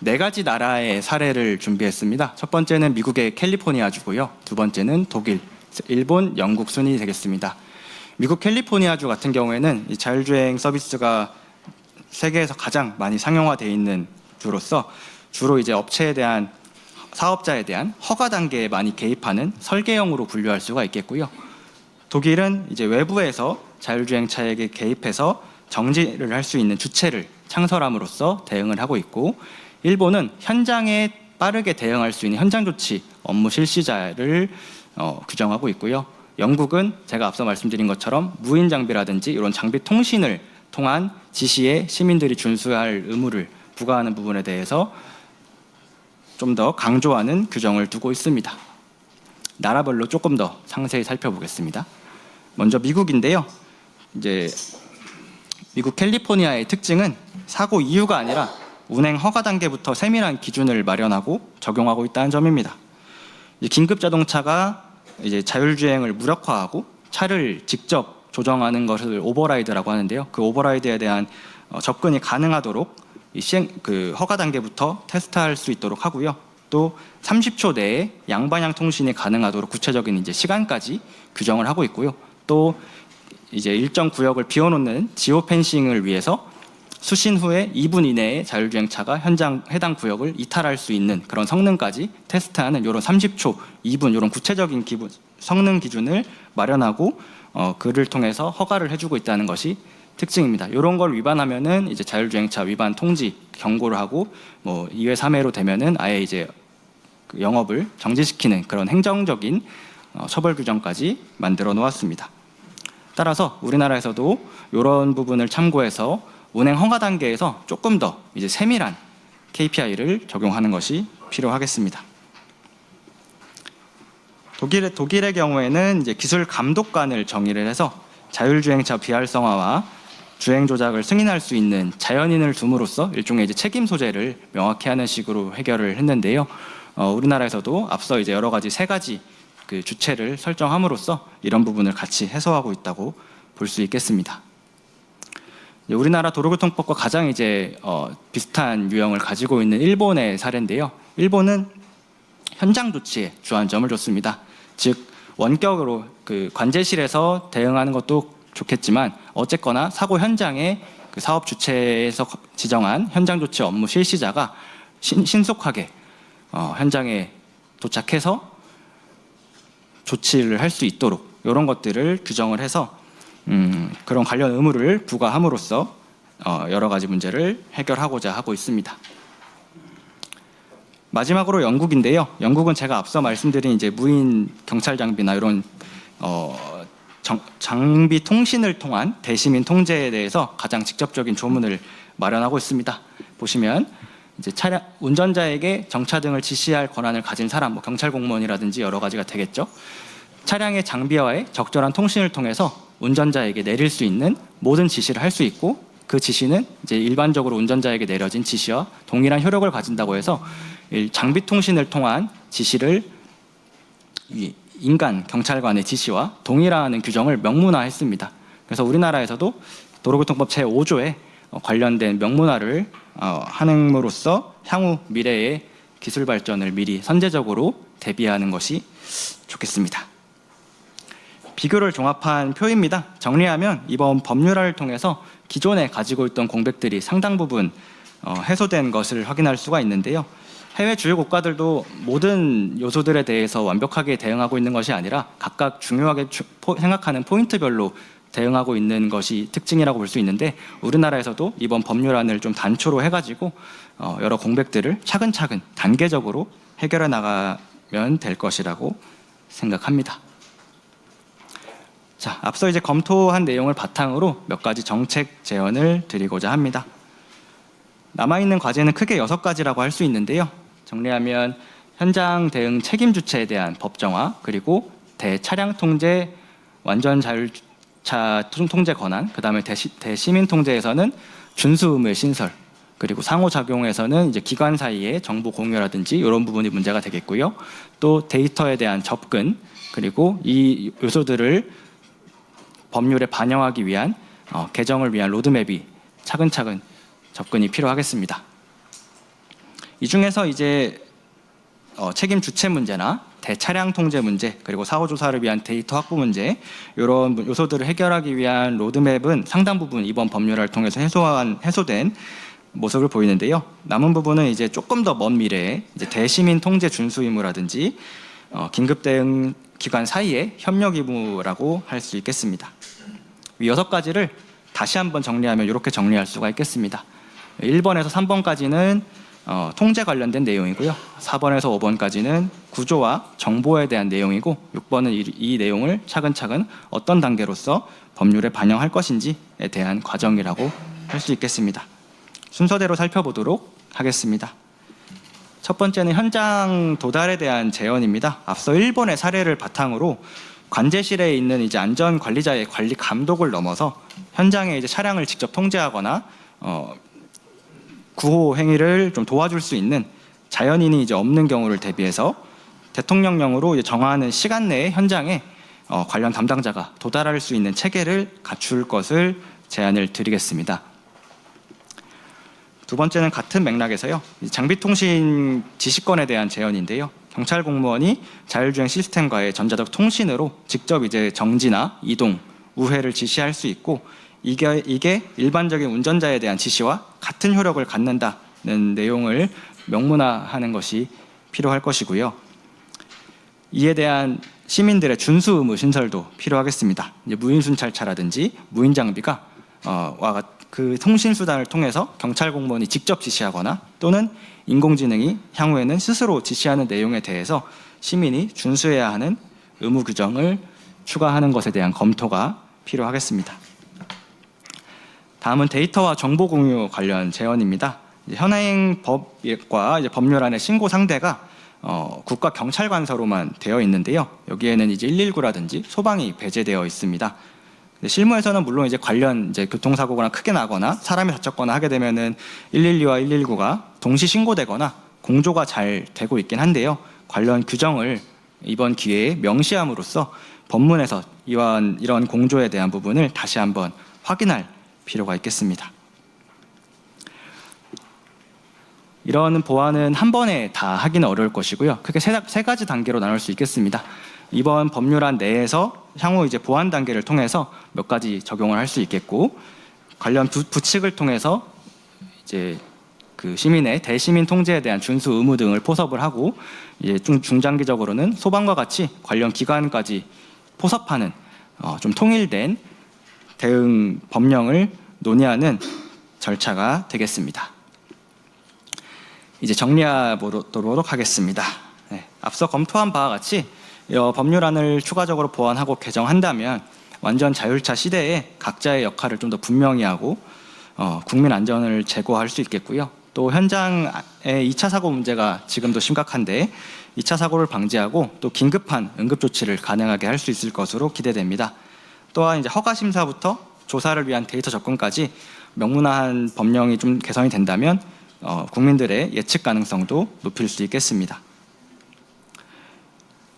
4가지 나라의 사례를 준비했습니다. 첫 번째는 미국의 캘리포니아주고요. 두 번째는 독일, 일본, 영국 순이 되겠습니다. 미국 캘리포니아주 같은 경우에는 이 자율주행 서비스가 세계에서 가장 많이 상용화되어 있는 주로서 주로 이제 업체에 대한 사업자에 대한 허가 단계에 많이 개입하는 설계형으로 분류할 수가 있겠고요. 독일은 이제 외부에서 자율주행차에게 개입해서 정지를 할 수 있는 주체를 창설함으로써 대응을 하고 있고, 일본은 현장에 빠르게 대응할 수 있는 현장 조치 업무 실시자를 규정하고 있고요. 영국은 제가 앞서 말씀드린 것처럼 무인 장비라든지 이런 장비 통신을 통한 지시에 시민들이 준수할 의무를 부과하는 부분에 대해서 좀 더 강조하는 규정을 두고 있습니다. 나라별로 조금 더 상세히 살펴보겠습니다. 먼저 미국인데요. 이제 미국 캘리포니아의 특징은 사고 이유가 아니라 운행 허가 단계부터 세밀한 기준을 마련하고 적용하고 있다는 점입니다. 긴급 자동차가 이제 자율주행을 무력화하고 차를 직접 조정하는 것을 오버라이드라고 하는데요. 그 오버라이드에 대한 접근이 가능하도록 허가 단계부터 테스트할 수 있도록 하고요. 또 30초 내에 양방향 통신이 가능하도록 구체적인 이제 시간까지 규정을 하고 있고요. 또 이제 일정 구역을 비워놓는 지오 펜싱을 위해서 수신 후에 2분 이내에 자율주행차가 현장 해당 구역을 이탈할 수 있는 그런 성능까지 테스트하는 이런 30초, 2분 이런 구체적인 성능 기준을 마련하고 그를 통해서 허가를 해주고 있다는 것이 특징입니다. 이런 걸 위반하면은 이제 자율주행차 위반 통지 경고를 하고 2회 3회로 되면은 아예 이제 영업을 정지시키는 그런 행정적인 처벌 규정까지 만들어 놓았습니다. 따라서 우리나라에서도 이런 부분을 참고해서 운행 허가 단계에서 조금 더 이제 세밀한 KPI를 적용하는 것이 필요하겠습니다. 독일의 경우에는 이제 기술 감독관을 정의를 해서 자율주행차 비활성화와 주행 조작을 승인할 수 있는 자연인을 둠으로써 일종의 이제 책임 소재를 명확히 하는 식으로 해결을 했는데요. 우리나라에서도 앞서 이제 여러 가지 세 가지 그 주체를 설정함으로써 이런 부분을 같이 해소하고 있다고 볼 수 있겠습니다. 우리나라 도로교통법과 가장 이제 비슷한 유형을 가지고 있는 일본의 사례인데요. 일본은 현장 조치에 주안점을 뒀습니다. 즉 원격으로 그 관제실에서 대응하는 것도 좋겠지만 어쨌거나 사고 현장에 그 사업 주체에서 지정한 현장 조치 업무 실시자가 신속하게 현장에 도착해서 조치를 할 수 있도록 이런 것들을 규정을 해서 그런 관련 의무를 부과함으로써 여러 가지 문제를 해결하고자 하고 있습니다. 마지막으로 영국인데요. 영국은 제가 앞서 말씀드린 이제 무인 경찰 장비나 이런 장비 통신을 통한 대시민 통제에 대해서 가장 직접적인 조문을 마련하고 있습니다. 보시면 이제 차량 운전자에게 정차 등을 지시할 권한을 가진 사람, 뭐 경찰 공무원이라든지 여러 가지가 되겠죠. 차량의 장비와의 적절한 통신을 통해서 운전자에게 내릴 수 있는 모든 지시를 할 수 있고 그 지시는 이제 일반적으로 운전자에게 내려진 지시와 동일한 효력을 가진다고 해서 장비 통신을 통한 지시를 인간 경찰관의 지시와 동일화하는 규정을 명문화했습니다. 그래서 우리나라에서도 도로교통법 제5조에 관련된 명문화를 함으로써 향후 미래의 기술 발전을 미리 선제적으로 대비하는 것이 좋겠습니다. 비교를 종합한 표입니다. 정리하면 이번 법률화를 통해서 기존에 가지고 있던 공백들이 상당 부분 해소된 것을 확인할 수가 있는데요. 해외 주요 국가들도 모든 요소들에 대해서 완벽하게 대응하고 있는 것이 아니라 각각 중요하게 생각하는 포인트별로 대응하고 있는 것이 특징이라고 볼 수 있는데 우리나라에서도 이번 법률안을 좀 단초로 해가지고 여러 공백들을 차근차근 단계적으로 해결해 나가면 될 것이라고 생각합니다. 자, 앞서 이제 검토한 내용을 바탕으로 몇 가지 정책 제언을 드리고자 합니다. 남아있는 과제는 크게 6가지라고 할 수 있는데요. 정리하면 현장 대응 책임 주체에 대한 법정화, 그리고 대차량 통제, 완전 자율차 통제 권한, 그 다음에 대시민 통제에서는 준수 의무의 신설, 그리고 상호작용에서는 이제 기관 사이의 정보 공유라든지 이런 부분이 문제가 되겠고요. 또 데이터에 대한 접근, 그리고 이 요소들을 법률에 반영하기 위한 개정을 위한 로드맵이 차근차근 접근이 필요하겠습니다. 이 중에서 이제 책임 주체 문제나 대차량 통제 문제, 그리고 사고 조사를 위한 데이터 확보 문제, 이런 요소들을 해결하기 위한 로드맵은 상당 부분 이번 법률화를 통해서 해소된 모습을 보이는데요. 남은 부분은 이제 조금 더 먼 미래에 이제 대시민 통제 준수 의무라든지 긴급 대응 기관 사이의 협력 의무라고 할 수 있겠습니다. 이 6가지를 다시 한번 정리하면 이렇게 정리할 수가 있겠습니다. 1번에서 3번까지는 통제 관련된 내용이고요. 4번에서 5번까지는 구조와 정보에 대한 내용이고 6번은 이 내용을 차근차근 어떤 단계로서 법률에 반영할 것인지에 대한 과정이라고 할 수 있겠습니다. 순서대로 살펴보도록 하겠습니다. 첫 번째는 현장 도달에 대한 제언입니다. 앞서 일본의 사례를 바탕으로 관제실에 있는 이제 안전 관리자의 관리 감독을 넘어서 현장에 이제 차량을 직접 통제하거나 구호 행위를 좀 도와줄 수 있는 자연인이 이제 없는 경우를 대비해서 대통령령으로 이제 정하는 시간 내에 현장에 관련 담당자가 도달할 수 있는 체계를 갖출 것을 제안을 드리겠습니다. 두 번째는 같은 맥락에서요. 장비통신 지시권에 대한 제언인데요. 경찰 공무원이 자율주행 시스템과의 전자적 통신으로 직접 이제 정지나 이동, 우회를 지시할 수 있고 이게 일반적인 운전자에 대한 지시와 같은 효력을 갖는다는 내용을 명문화하는 것이 필요할 것이고요. 이에 대한 시민들의 준수 의무 신설도 필요하겠습니다. 이제 무인 순찰차라든지 무인 장비가 그 통신 수단을 통해서 경찰 공무원이 직접 지시하거나 또는 인공지능이 향후에는 스스로 지시하는 내용에 대해서 시민이 준수해야 하는 의무 규정을 추가하는 것에 대한 검토가 필요하겠습니다. 다음은 데이터와 정보 공유 관련 제언입니다. 현행 법과 법률안의 신고 상대가 국가 경찰관서로만 되어 있는데요. 여기에는 이제 119라든지 소방이 배제되어 있습니다. 실무에서는 물론 이제 관련 이제 교통사고가 크게 나거나 사람이 다쳤거나 하게 되면은 112와 119가 동시 신고되거나 공조가 잘 되고 있긴 한데요. 관련 규정을 이번 기회에 명시함으로써 법문에서 이런 공조에 대한 부분을 다시 한번 확인할 필요가 있겠습니다. 이런 보완은 한 번에 다 하기는 어려울 것이고요. 크게 세 가지 단계로 나눌 수 있겠습니다. 이번 법률안 내에서 향후 이제 보완 단계를 통해서 몇 가지 적용을 할 수 있겠고, 관련 부칙을 통해서 이제 그 시민의 대시민 통제에 대한 준수 의무 등을 포섭을 하고, 이제 중장기적으로는 소방과 같이 관련 기관까지 포섭하는 좀 통일된 대응 법령을 논의하는 절차가 되겠습니다. 이제 정리하도록 하겠습니다. 네, 앞서 검토한 바와 같이 법률안을 추가적으로 보완하고 개정한다면 완전 자율차 시대에 각자의 역할을 좀 더 분명히 하고 국민 안전을 제고할 수 있겠고요. 또 현장의 2차 사고 문제가 지금도 심각한데 2차 사고를 방지하고 또 긴급한 응급조치를 가능하게 할 수 있을 것으로 기대됩니다. 또한 이제 허가 심사부터 조사를 위한 데이터 접근까지 명문화한 법령이 좀 개선이 된다면 국민들의 예측 가능성도 높일 수 있겠습니다.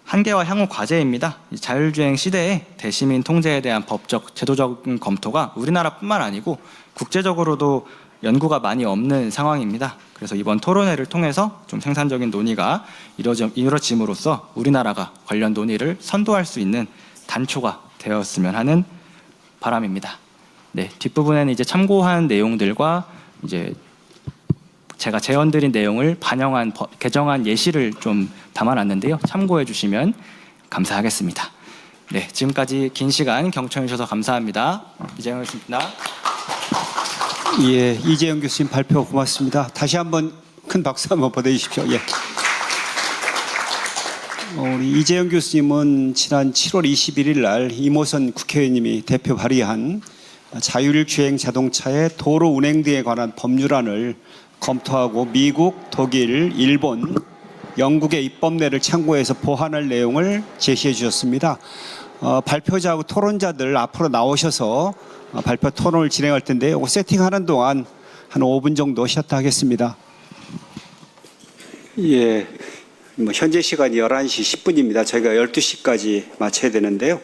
한계와 향후 과제입니다. 자율주행 시대에 대시민 통제에 대한 법적, 제도적인 검토가 우리나라뿐만 아니고 국제적으로도 연구가 많이 없는 상황입니다. 그래서 이번 토론회를 통해서 좀 생산적인 논의가 이루어짐으로써 우리나라가 관련 논의를 선도할 수 있는 단초가 되었으면 하는 바람입니다. 네, 뒷부분에는 이제 참고한 내용들과 이제 제가 제언드린 내용을 반영한 개정안 예시를 좀 담아놨는데요. 참고해 주시면 감사하겠습니다. 네, 지금까지 긴 시간 경청해 주셔서 감사합니다. 이재영이었습니다. 예, 이재영 교수님 발표 고맙습니다. 다시 한번 큰 박수 한번 보내주십시오. 예. 우리 이재영 교수님은 지난 7월 21일 날 이모선 국회의원님이 대표 발의한 자율주행 자동차의 도로 운행 등에 관한 법률안을 검토하고 미국, 독일, 일본, 영국의 입법례를 참고해서 보완할 내용을 제시해 주셨습니다. 발표자하고 토론자들 앞으로 나오셔서 발표 토론을 진행할 텐데 이거 세팅하는 동안 한 5분 정도 쉬었다 하겠습니다. 예, 현재 시간이 11시 10분입니다. 저희가 12시까지 마쳐야 되는데요.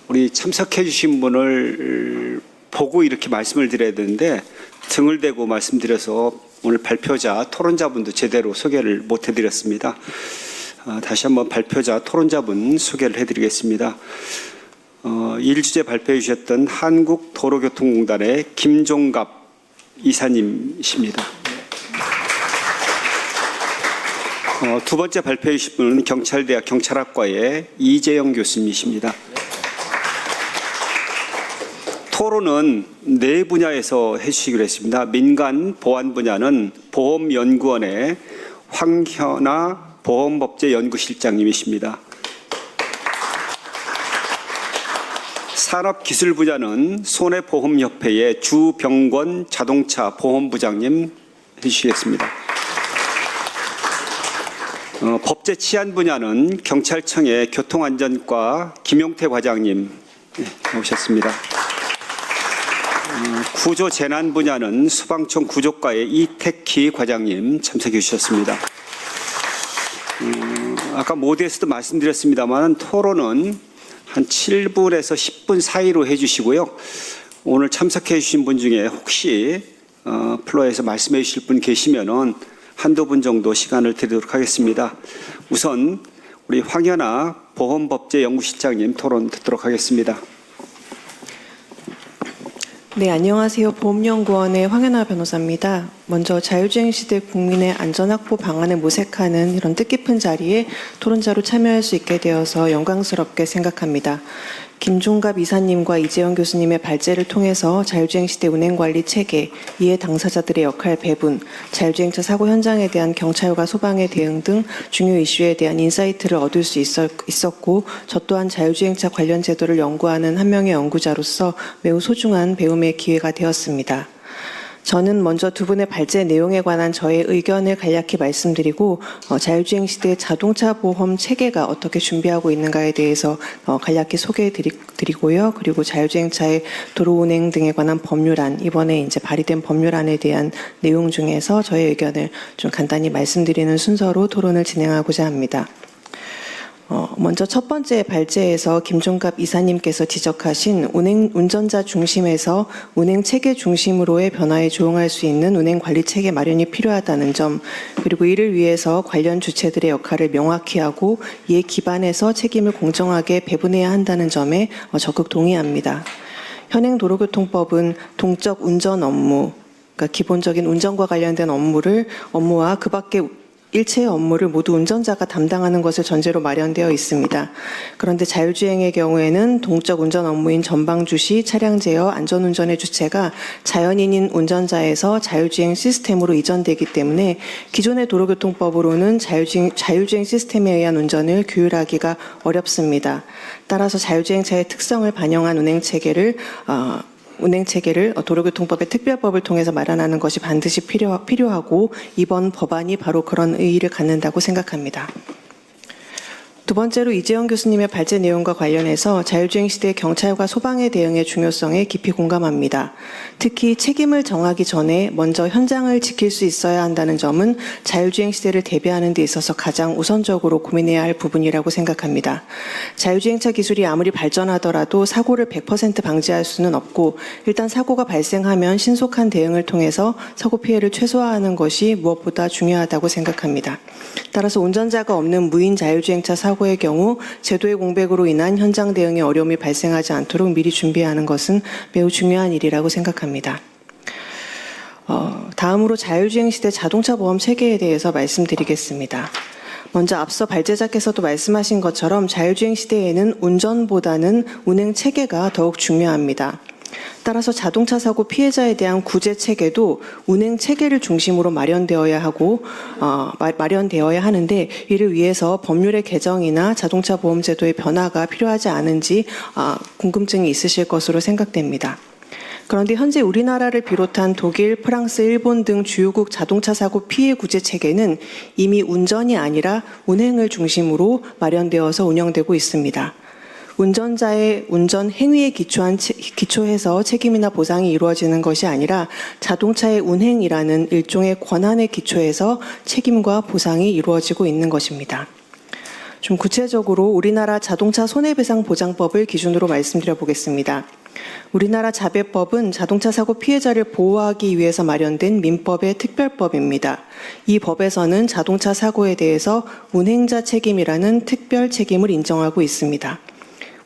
우리 참석해 주신 분을 보고 이렇게 말씀을 드려야 되는데 등을 대고 말씀드려서 오늘 발표자, 토론자분도 제대로 소개를 못 해드렸습니다. 다시 한번 발표자, 토론자분 소개를 해드리겠습니다. 1주제 발표해 주셨던 한국도로교통공단의 김종갑 이사님이십니다. 두 번째 발표해 주신 분은 경찰대학 경찰학과의 이재영 교수님이십니다. 토론은 네 분야에서 해주시기로 했습니다. 민간 보안 분야는 보험연구원의 황현아 보험법제연구실장님이십니다. 산업기술 분야는 손해보험협회의 주병권 자동차 보험부장님 해주시겠습니다. 법제 치안 분야는 경찰청의 교통안전과 김용태 과장님 오셨습니다. 구조 재난 분야는 소방청 구조과의 이택희 과장님 참석해 주셨습니다. 아까 모두에서도 말씀드렸습니다만 토론은 한 7분에서 10분 사이로 해주시고요. 오늘 참석해 주신 분 중에 혹시 플로어에서 말씀해 주실 분 계시면은 한두 분 정도 시간을 드리도록 하겠습니다. 우선 우리 황현아 보험법제연구실장님 토론 듣도록 하겠습니다. 네, 안녕하세요. 보험연구원의 황현아 변호사입니다. 먼저 자율주행 시대 국민의 안전확보 방안을 모색하는 이런 뜻깊은 자리에 토론자로 참여할 수 있게 되어서 영광스럽게 생각합니다. 김종갑 이사님과 이재영 교수님의 발제를 통해서 자율주행 시대 운행관리 체계, 이해 당사자들의 역할 배분, 자율주행차 사고 현장에 대한 경찰과 소방의 대응 등 중요 이슈에 대한 인사이트를 얻을 수 있었고, 저 또한 자율주행차 관련 제도를 연구하는 한 명의 연구자로서 매우 소중한 배움의 기회가 되었습니다. 저는 먼저 두 분의 발제 내용에 관한 저의 의견을 간략히 말씀드리고 자율주행 시대 자동차 보험 체계가 어떻게 준비하고 있는가에 대해서 간략히 소개해드리고요. 그리고 자율주행차의 도로 운행 등에 관한 법률안, 이번에 이제 발의된 법률안에 대한 내용 중에서 저의 의견을 좀 간단히 말씀드리는 순서로 토론을 진행하고자 합니다. 먼저 첫 번째 발제에서 김종갑 이사님께서 지적하신 운전자 중심에서 운행 체계 중심으로의 변화에 조응할 수 있는 운행 관리 체계 마련이 필요하다는 점, 그리고 이를 위해서 관련 주체들의 역할을 명확히 하고 이에 기반해서 책임을 공정하게 배분해야 한다는 점에 적극 동의합니다. 현행 도로교통법은 동적 운전 업무, 그러니까 기본적인 운전과 관련된 업무와 그 밖에 일체의 업무를 모두 운전자가 담당하는 것을 전제로 마련되어 있습니다. 그런데 자율주행의 경우에는 동적 운전 업무인 전방 주시, 차량 제어, 안전운전의 주체가 자연인인 운전자에서 자율주행 시스템으로 이전되기 때문에 기존의 도로교통법으로는 자율주행 시스템에 의한 운전을 규율하기가 어렵습니다. 따라서 자율주행차의 특성을 반영한 운행체계를 도로교통법의 특별법을 통해서 마련하는 것이 반드시 필요하고 이번 법안이 바로 그런 의의를 갖는다고 생각합니다. 두 번째로 이재영 교수님의 발제 내용과 관련해서 자율주행 시대의 경찰과 소방의 대응의 중요성에 깊이 공감합니다. 특히 책임을 정하기 전에 먼저 현장을 지킬 수 있어야 한다는 점은 자율주행 시대를 대비하는 데 있어서 가장 우선적으로 고민해야 할 부분이라고 생각합니다. 자율주행차 기술이 아무리 발전하더라도 사고를 100% 방지할 수는 없고 일단 사고가 발생하면 신속한 대응을 통해서 사고 피해를 최소화하는 것이 무엇보다 중요하다고 생각합니다. 따라서 운전자가 없는 무인 자율주행차 사고의 경우 제도의 공백으로 인한 현장 대응에 어려움이 발생하지 않도록 미리 준비하는 것은 매우 중요한 일이라고 생각합니다. 다음으로 자율주행 시대 자동차 보험 체계에 대해서 말씀드리겠습니다. 먼저 앞서 발제자께서도 말씀하신 것처럼 자율주행 시대에는 운전보다는 운행 체계가 더욱 중요합니다. 따라서 자동차 사고 피해자에 대한 구제 체계도 운행 체계를 중심으로 마련되어야 하는데 이를 위해서 법률의 개정이나 자동차 보험 제도의 변화가 필요하지 않은지 궁금증이 있으실 것으로 생각됩니다. 그런데 현재 우리나라를 비롯한 독일, 프랑스, 일본 등 주요국 자동차 사고 피해 구제 체계는 이미 운전이 아니라 운행을 중심으로 마련되어서 운영되고 있습니다. 운전자의 운전 행위에 기초해서 책임이나 보상이 이루어지는 것이 아니라 자동차의 운행이라는 일종의 권한에 기초해서 책임과 보상이 이루어지고 있는 것입니다. 좀 구체적으로 우리나라 자동차 손해배상보장법을 기준으로 말씀드려 보겠습니다. 우리나라 자배법은 자동차 사고 피해자를 보호하기 위해서 마련된 민법의 특별법입니다. 이 법에서는 자동차 사고에 대해서 운행자 책임이라는 특별 책임을 인정하고 있습니다.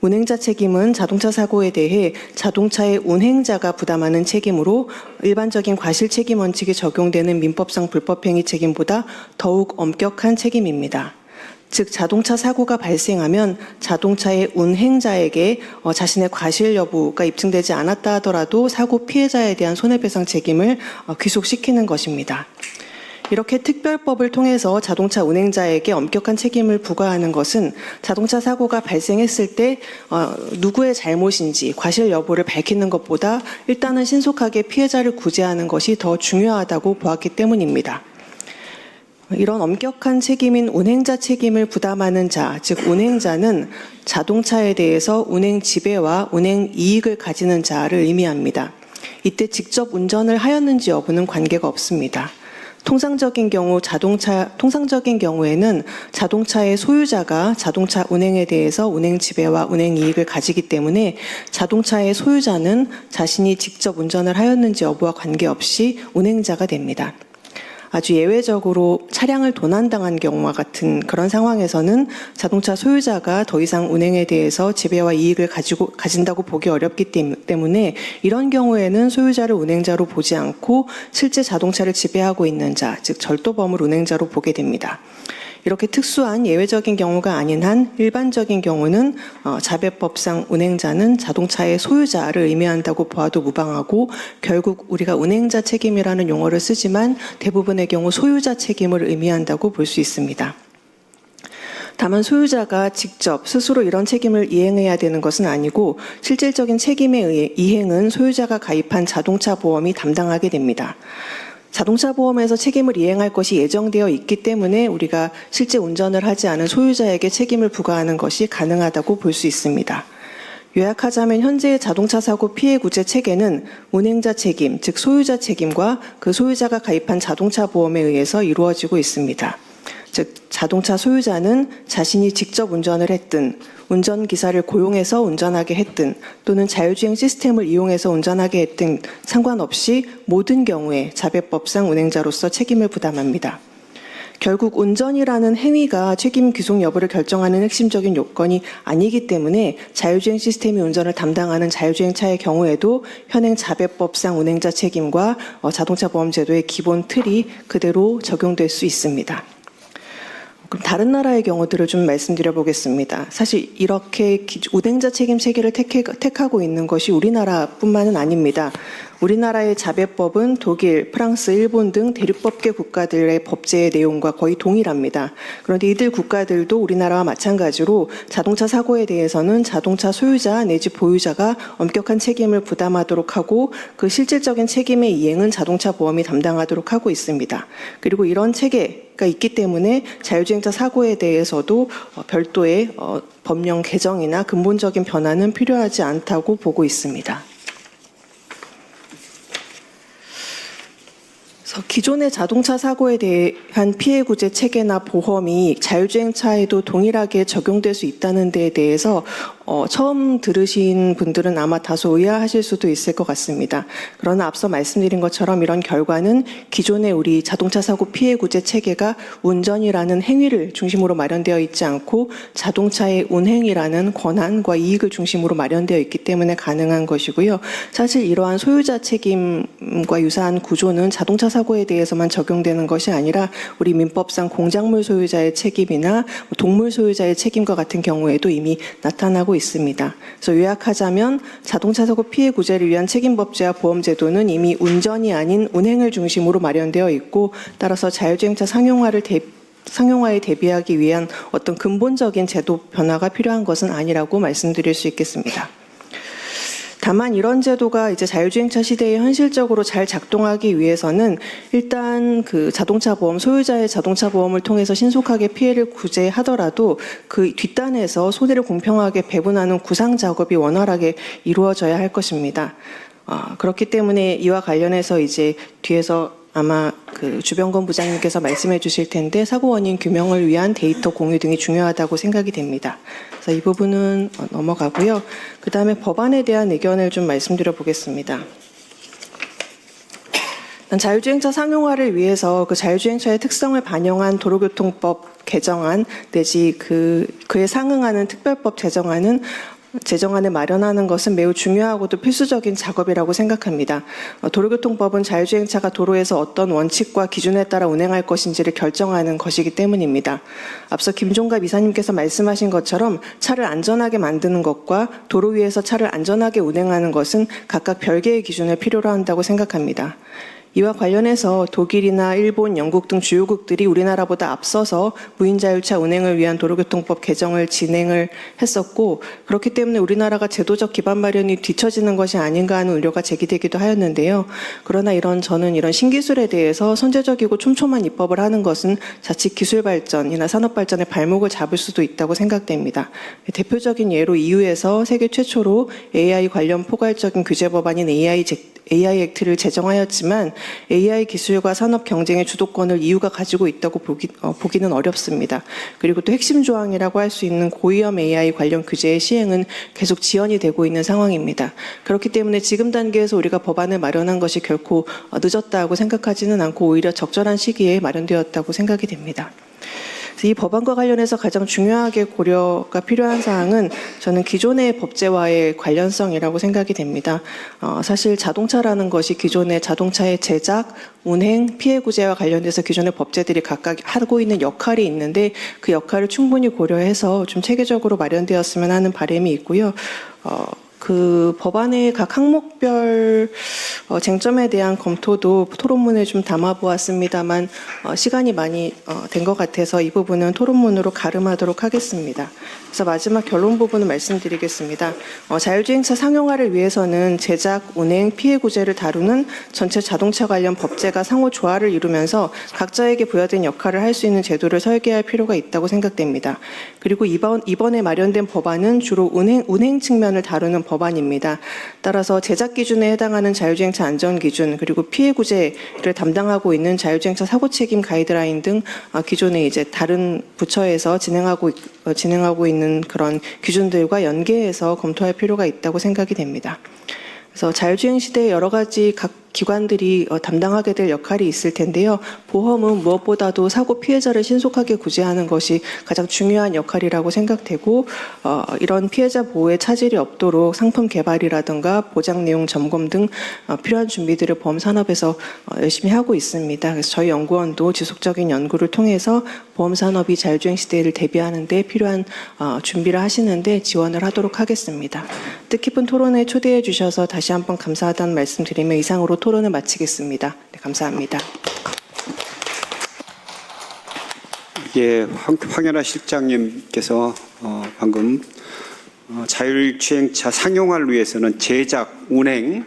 운행자 책임은 자동차 사고에 대해 자동차의 운행자가 부담하는 책임으로 일반적인 과실책임 원칙이 적용되는 민법상 불법행위 책임보다 더욱 엄격한 책임입니다. 즉 자동차 사고가 발생하면 자동차의 운행자에게 자신의 과실 여부가 입증되지 않았다 하더라도 사고 피해자에 대한 손해배상 책임을 귀속시키는 것입니다. 이렇게 특별법을 통해서 자동차 운행자에게 엄격한 책임을 부과하는 것은 자동차 사고가 발생했을 때 누구의 잘못인지 과실 여부를 밝히는 것보다 일단은 신속하게 피해자를 구제하는 것이 더 중요하다고 보았기 때문입니다. 이런 엄격한 책임인 운행자 책임을 부담하는 자, 즉 운행자는 자동차에 대해서 운행 지배와 운행 이익을 가지는 자를 의미합니다. 이때 직접 운전을 하였는지 여부는 관계가 없습니다. 통상적인 경우에는 자동차의 소유자가 자동차 운행에 대해서 운행 지배와 운행 이익을 가지기 때문에 자동차의 소유자는 자신이 직접 운전을 하였는지 여부와 관계없이 운행자가 됩니다. 아주 예외적으로 차량을 도난당한 경우와 같은 그런 상황에서는 자동차 소유자가 더 이상 운행에 대해서 지배와 이익을 가진다고 보기 어렵기 때문에 이런 경우에는 소유자를 운행자로 보지 않고 실제 자동차를 지배하고 있는 자, 즉 절도범을 운행자로 보게 됩니다. 이렇게 특수한 예외적인 경우가 아닌 한 일반적인 경우는 자배법상 운행자는 자동차의 소유자를 의미한다고 보아도 무방하고 결국 우리가 운행자 책임이라는 용어를 쓰지만 대부분의 경우 소유자 책임을 의미한다고 볼 수 있습니다. 다만 소유자가 직접 스스로 이런 책임을 이행해야 되는 것은 아니고 실질적인 책임의 이행은 소유자가 가입한 자동차 보험이 담당하게 됩니다. 자동차 보험에서 책임을 이행할 것이 예정되어 있기 때문에 우리가 실제 운전을 하지 않은 소유자에게 책임을 부과하는 것이 가능하다고 볼 수 있습니다. 요약하자면 현재의 자동차 사고 피해 구제 체계는 운행자 책임, 즉 소유자 책임과 그 소유자가 가입한 자동차 보험에 의해서 이루어지고 있습니다. 즉 자동차 소유자는 자신이 직접 운전을 했든 운전기사를 고용해서 운전하게 했든 또는 자율주행 시스템을 이용해서 운전하게 했든 상관없이 모든 경우에 자배법상 운행자로서 책임을 부담합니다. 결국 운전이라는 행위가 책임 귀속 여부를 결정하는 핵심적인 요건이 아니기 때문에 자율주행 시스템이 운전을 담당하는 자율주행차의 경우에도 현행 자배법상 운행자 책임과 자동차 보험 제도의 기본 틀이 그대로 적용될 수 있습니다. 그럼 다른 나라의 경우들을 좀 말씀드려 보겠습니다. 사실 이렇게 운행자 책임 체계를 택하고 있는 것이 우리나라뿐만은 아닙니다. 우리나라의 자배법은 독일, 프랑스, 일본 등 대륙법계 국가들의 법제의 내용과 거의 동일합니다. 그런데 이들 국가들도 우리나라와 마찬가지로 자동차 사고에 대해서는 자동차 소유자 내지 보유자가 엄격한 책임을 부담하도록 하고 그 실질적인 책임의 이행은 자동차 보험이 담당하도록 하고 있습니다. 그리고 이런 체계가 있기 때문에 자율주행차 사고에 대해서도 별도의 법령 개정이나 근본적인 변화는 필요하지 않다고 보고 있습니다. 기존의 자동차 사고에 대한 피해 구제 체계나 보험이 자율주행차에도 동일하게 적용될 수 있다는 데에 대해서 처음 들으신 분들은 아마 다소 의아하실 수도 있을 것 같습니다. 그러나 앞서 말씀드린 것처럼 이런 결과는 기존의 우리 자동차 사고 피해 구제 체계가 운전이라는 행위를 중심으로 마련되어 있지 않고 자동차의 운행이라는 권한과 이익을 중심으로 마련되어 있기 때문에 가능한 것이고요. 사실 이러한 소유자 책임과 유사한 구조는 자동차 사고에 대해서만 적용되는 것이 아니라 우리 민법상 공작물 소유자의 책임이나 동물 소유자의 책임과 같은 경우에도 이미 나타나고 있습니다. 그래서 요약하자면 자동차 사고 피해 구제를 위한 책임법제와 보험제도는 이미 운전이 아닌 운행을 중심으로 마련되어 있고 따라서 자율주행차 상용화에 대비하기 위한 어떤 근본적인 제도 변화가 필요한 것은 아니라고 말씀드릴 수 있겠습니다. 다만 이런 제도가 이제 자율주행차 시대에 현실적으로 잘 작동하기 위해서는 일단 그 자동차 보험, 소유자의 자동차 보험을 통해서 신속하게 피해를 구제하더라도 그 뒷단에서 손해를 공평하게 배분하는 구상 작업이 원활하게 이루어져야 할 것입니다. 그렇기 때문에 이와 관련해서 이제 뒤에서 아마 그 주병건 부장님께서 말씀해 주실 텐데 사고 원인 규명을 위한 데이터 공유 등이 중요하다고 생각이 됩니다. 그래서 이 부분은 넘어가고요. 그 다음에 법안에 대한 의견을 좀 말씀드려 보겠습니다. 자율주행차 상용화를 위해서 그 자율주행차의 특성을 반영한 도로교통법 개정안 내지 그에 상응하는 특별법 제정안을 마련하는 것은 매우 중요하고도 필수적인 작업이라고 생각합니다. 도로교통법은 자율주행차가 도로에서 어떤 원칙과 기준에 따라 운행할 것인지를 결정하는 것이기 때문입니다. 앞서 김종갑 이사님께서 말씀하신 것처럼 차를 안전하게 만드는 것과 도로 위에서 차를 안전하게 운행하는 것은 각각 별개의 기준을 필요로 한다고 생각합니다. 이와 관련해서 독일이나 일본, 영국 등 주요국들이 우리나라보다 앞서서 무인자율차 운행을 위한 도로교통법 개정을 진행을 했었고 그렇기 때문에 우리나라가 제도적 기반 마련이 뒤처지는 것이 아닌가 하는 우려가 제기되기도 하였는데요. 그러나 저는 이런 신기술에 대해서 선제적이고 촘촘한 입법을 하는 것은 자칫 기술 발전이나 산업 발전의 발목을 잡을 수도 있다고 생각됩니다. 대표적인 예로 EU에서 세계 최초로 AI 관련 포괄적인 규제 법안인 AI 액트를 제정하였지만 AI 기술과 산업 경쟁의 주도권을 EU가 가지고 있다고 보기는 어렵습니다. 그리고 또 핵심 조항이라고 할 수 있는 고위험 AI 관련 규제의 시행은 계속 지연이 되고 있는 상황입니다. 그렇기 때문에 지금 단계에서 우리가 법안을 마련한 것이 결코 늦었다고 생각하지는 않고 오히려 적절한 시기에 마련되었다고 생각이 됩니다. 이 법안과 관련해서 가장 중요하게 고려가 필요한 사항은 저는 기존의 법제와의 관련성이라고 생각이 됩니다. 사실 자동차라는 것이 기존의 자동차의 제작, 운행, 피해 구제와 관련돼서 기존의 법제들이 각각 하고 있는 역할이 있는데 그 역할을 충분히 고려해서 좀 체계적으로 마련되었으면 하는 바람이 있고요. 그 법안의 각 항목별 쟁점에 대한 검토도 토론문에 좀 담아보았습니다만 시간이 많이 된 것 같아서 이 부분은 토론문으로 가름하도록 하겠습니다. 그래서 마지막 결론 부분을 말씀드리겠습니다. 자율주행차 상용화를 위해서는 제작, 운행, 피해 구제를 다루는 전체 자동차 관련 법제가 상호 조화를 이루면서 각자에게 부여된 역할을 할 수 있는 제도를 설계할 필요가 있다고 생각됩니다. 그리고 이번에 마련된 법안은 주로 운행 측면을 다루는 법안입니다. 따라서 제작 기준에 해당하는 자율주행차 안전 기준 그리고 피해 구제를 담당하고 있는 자율주행차 사고 책임 가이드라인 등 기존에 이제 다른 부처에서 진행하고 있는 그런 기준들과 연계해서 검토할 필요가 있다고 생각이 됩니다. 그래서 자율주행 시대에 여러 가지 각 기관들이 담당하게 될 역할이 있을 텐데요. 보험은 무엇보다도 사고 피해자를 신속하게 구제하는 것이 가장 중요한 역할이라고 생각되고 이런 피해자 보호에 차질이 없도록 상품 개발이라든가 보장 내용 점검 등 필요한 준비들을 보험 산업에서 열심히 하고 있습니다. 그래서 저희 연구원도 지속적인 연구를 통해서 보험 산업이 자율주행 시대를 대비하는 데 필요한 준비를 하시는데 지원을 하도록 하겠습니다. 뜻깊은 토론에 초대해 주셔서 다시 한번 감사하다는 말씀드리며 이상으로 토론을 마치겠습니다. 네, 감사합니다. 예, 황현아 실장님께서 방금 자율주행차 상용화를 위해서는 제작, 운행,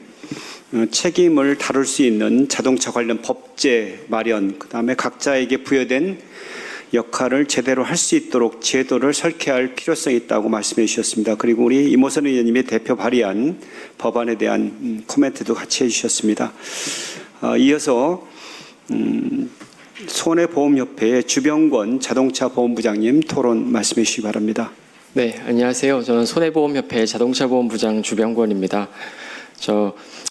책임을 다룰 수 있는 자동차 관련 법제 마련, 그다음에 각자에게 부여된 역할을 제대로 할 수 있도록 제도를 설계할 필요성이 있다고 말씀해 주셨습니다. 그리고 우리 이모선 의원님이 대표 발의한 법안에 대한 코멘트도 같이 해주셨습니다. 이어서 손해보험협회의 주병권 자동차 보험부장님 토론 말씀해 주시기 바랍니다. 네, 안녕하세요. 저는 손해보험협회 자동차보험부장 주병권입니다.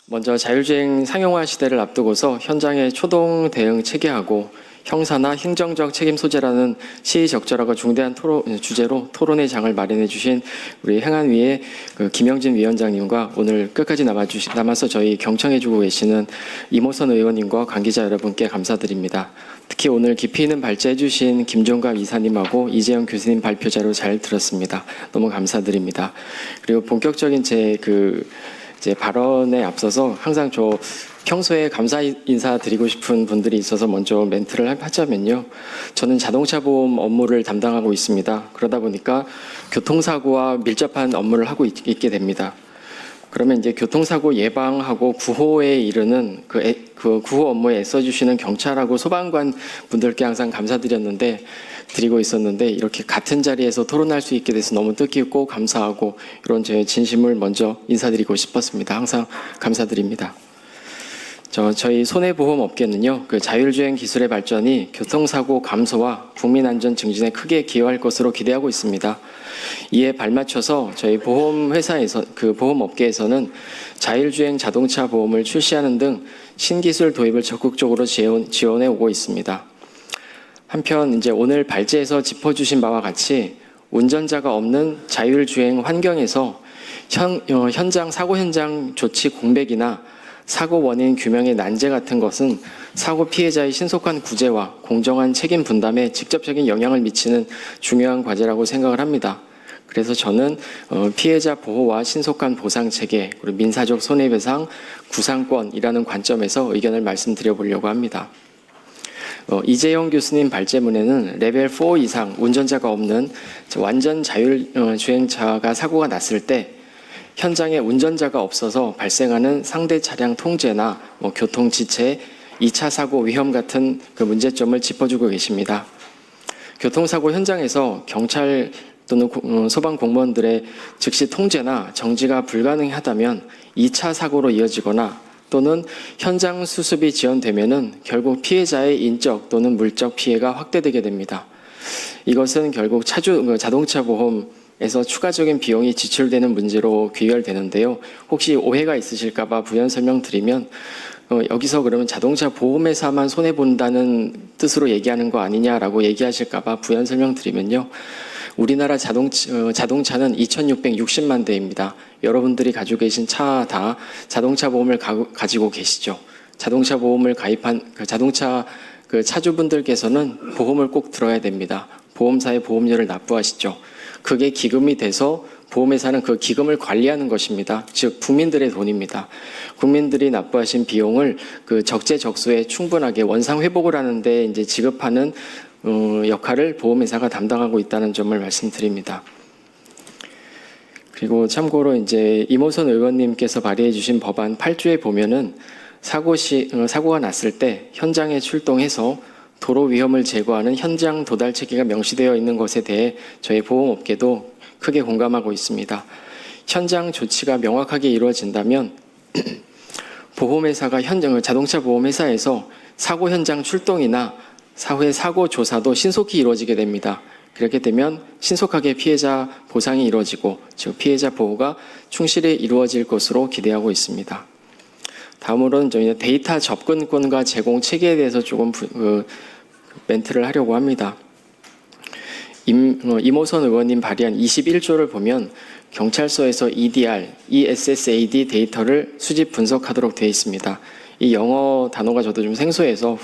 먼저 자율주행 상용화 시대를 앞두고서 현장의 초동 대응 체계하고 형사나 행정적 책임 소재라는 시의적절하고 중대한 주제로 토론의 장을 마련해 주신 우리 행안위의 김영진 위원장님과 오늘 끝까지 남아서 저희 경청해 주고 계시는 이모선 의원님과 관계자 여러분께 감사드립니다. 특히 오늘 깊이 있는 발제해 주신 김종갑 이사님하고 이재영 교수님 발표자로 잘 들었습니다. 너무 감사드립니다. 그리고 본격적인 제 발언에 앞서서 항상 평소에 감사 인사 드리고 싶은 분들이 있어서 먼저 멘트를 하자면요. 저는 자동차 보험 업무를 담당하고 있습니다. 그러다 보니까 교통사고와 밀접한 업무를 하고 있게 됩니다. 그러면 이제 교통사고 예방하고 구호에 이르는 그 구호 업무에 애써주시는 경찰하고 소방관 분들께 항상 드리고 있었는데 이렇게 같은 자리에서 토론할 수 있게 돼서 너무 뜻깊고 감사하고 이런 제 진심을 먼저 인사드리고 싶었습니다. 항상 감사드립니다. 저희 손해보험 업계는요, 그 자율주행 기술의 발전이 교통사고 감소와 국민 안전 증진에 크게 기여할 것으로 기대하고 있습니다. 이에 발맞춰서 저희 보험 업계에서는 자율주행 자동차 보험을 출시하는 등 신기술 도입을 적극적으로 지원해 오고 있습니다. 한편 이제 오늘 발제에서 짚어주신 바와 같이 운전자가 없는 자율주행 환경에서 현장 사고 현장 조치 공백이나 사고 원인 규명의 난제 같은 것은 사고 피해자의 신속한 구제와 공정한 책임 분담에 직접적인 영향을 미치는 중요한 과제라고 생각을 합니다. 그래서 저는 피해자 보호와 신속한 보상 체계, 그리고 민사적 손해배상, 구상권이라는 관점에서 의견을 말씀드려 보려고 합니다. 이재영 교수님 발제문에는 레벨 4 이상 운전자가 없는 완전 자율주행차가 사고가 났을 때 현장에 운전자가 없어서 발생하는 상대 차량 통제나 교통 지체, 2차 사고 위험 같은 그 문제점을 짚어주고 계십니다. 교통사고 현장에서 경찰 또는 소방 공무원들의 즉시 통제나 정지가 불가능하다면 2차 사고로 이어지거나 또는 현장 수습이 지연되면은 결국 피해자의 인적 또는 물적 피해가 확대되게 됩니다. 이것은 결국 자동차 보험에서 추가적인 비용이 지출되는 문제로 귀결되는데요. 혹시 오해가 있으실까봐 부연 설명드리면 여기서 그러면 자동차 보험회사만 손해본다는 뜻으로 얘기하는 거 아니냐라고 얘기하실까봐 부연 설명드리면요. 우리나라 자동차는 2,660만 대입니다. 여러분들이 가지고 계신 차 다 자동차 보험을 가지고 계시죠. 자동차 보험을 가입한 자동차 차주분들께서는 보험을 꼭 들어야 됩니다. 보험사에 보험료를 납부하시죠. 그게 기금이 돼서 보험회사는 그 기금을 관리하는 것입니다. 즉 국민들의 돈입니다. 국민들이 납부하신 비용을 그 적재적소에 충분하게 원상 회복을 하는데 이제 지급하는 역할을 보험회사가 담당하고 있다는 점을 말씀드립니다. 그리고 참고로 이제 이모선 의원님께서 발의해 주신 법안 8조에 보면은 사고가 났을 때 현장에 출동해서 도로 위험을 제거하는 현장 도달 체계가 명시되어 있는 것에 대해 저희 보험업계도 크게 공감하고 있습니다. 현장 조치가 명확하게 이루어진다면 보험회사가 자동차 보험회사에서 사고 현장 출동이나 사후의 사고 조사도 신속히 이루어지게 됩니다. 그렇게 되면 신속하게 피해자 보상이 이루어지고 즉 피해자 보호가 충실히 이루어질 것으로 기대하고 있습니다. 다음으로는 저희는 데이터 접근권과 제공 체계에 대해서 조금 멘트를 하려고 합니다. 이모선 의원님 발의한 21조를 보면 경찰서에서 EDR, ESSAD 데이터를 수집 분석하도록 되어 있습니다. 이 영어 단어가 저도 좀 생소해서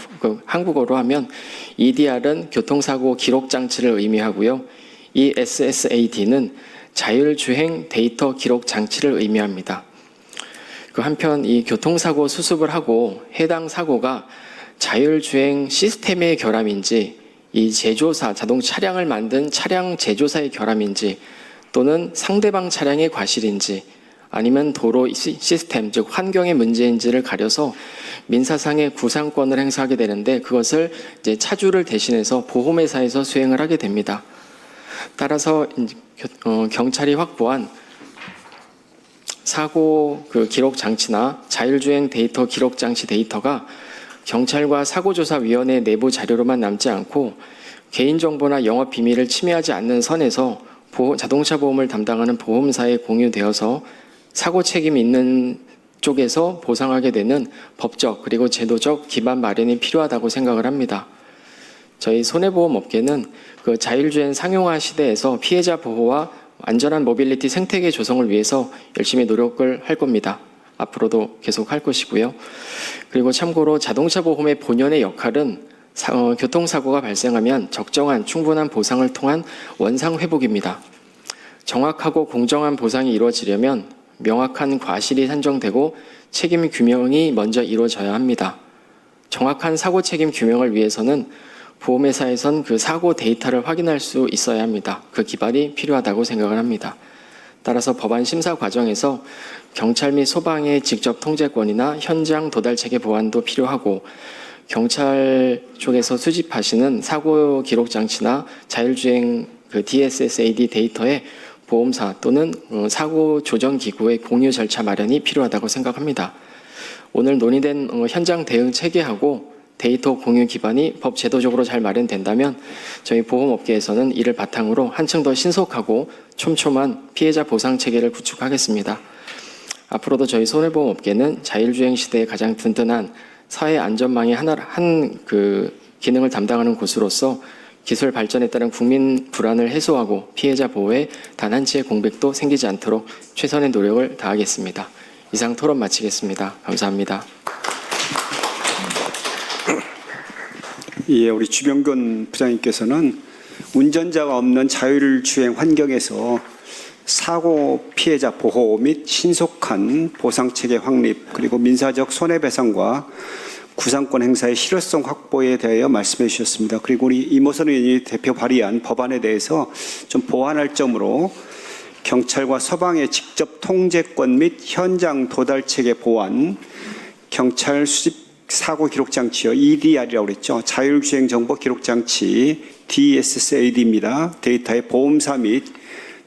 한국어로 하면 EDR은 교통사고 기록 장치를 의미하고요. ESSAD는 자율주행 데이터 기록 장치를 의미합니다. 한편 이 교통사고 수습을 하고 해당 사고가 자율주행 시스템의 결함인지 이 제조사, 차량을 만든 차량 제조사의 결함인지 또는 상대방 차량의 과실인지 아니면 도로 시스템, 즉 환경의 문제인지를 가려서 민사상의 구상권을 행사하게 되는데 그것을 이제 차주를 대신해서 보험회사에서 수행을 하게 됩니다. 따라서 경찰이 확보한 사고 기록 장치나 자율주행 데이터 기록 장치 데이터가 경찰과 사고조사위원회 내부 자료로만 남지 않고 개인정보나 영업 비밀을 침해하지 않는 선에서 자동차 보험을 담당하는 보험사에 공유되어서 사고 책임이 있는 쪽에서 보상하게 되는 법적 그리고 제도적 기반 마련이 필요하다고 생각을 합니다. 저희 손해보험 업계는 그 자율주행 상용화 시대에서 피해자 보호와 안전한 모빌리티 생태계 조성을 위해서 열심히 노력을 할 겁니다. 앞으로도 계속 할 것이고요. 그리고 참고로 자동차 보험의 본연의 역할은 교통사고가 발생하면 적정한 충분한 보상을 통한 원상 회복입니다. 정확하고 공정한 보상이 이루어지려면 명확한 과실이 산정되고 책임 규명이 먼저 이루어져야 합니다. 정확한 사고 책임 규명을 위해서는 보험회사에선 그 사고 데이터를 확인할 수 있어야 합니다. 그 기반이 필요하다고 생각을 합니다. 따라서 법안 심사 과정에서 경찰 및 소방의 직접 통제권이나 현장 도달 체계 보완도 필요하고 경찰 쪽에서 수집하시는 사고 기록 장치나 자율주행 DSSAD 데이터에 보험사 또는 사고 조정 기구의 공유 절차 마련이 필요하다고 생각합니다. 오늘 논의된 현장 대응 체계하고 데이터 공유 기반이 법 제도적으로 잘 마련된다면 저희 보험업계에서는 이를 바탕으로 한층 더 신속하고 촘촘한 피해자 보상 체계를 구축하겠습니다. 앞으로도 저희 손해보험업계는 자율주행 시대에 가장 든든한 사회 안전망의 한 기능을 담당하는 곳으로서 기술 발전에 따른 국민 불안을 해소하고 피해자 보호에 단 한치의 공백도 생기지 않도록 최선의 노력을 다하겠습니다. 이상 토론 마치겠습니다. 감사합니다. 예, 우리 주병근 부장님께서는 운전자가 없는 자율주행 환경에서 사고 피해자 보호 및 신속한 보상체계 확립 그리고 민사적 손해배상과 구상권 행사의 실효성 확보에 대하여 말씀해 주셨습니다. 그리고 우리 이모선 의원이 대표 발의한 법안에 대해서 좀 보완할 점으로 경찰과 서방의 직접 통제권 및 현장 도달체계 보완, 경찰 수집 사고 기록 장치요, EDR이라고 그랬죠. 자율주행 정보 기록 장치 DSSAD입니다. 데이터의 보험사 및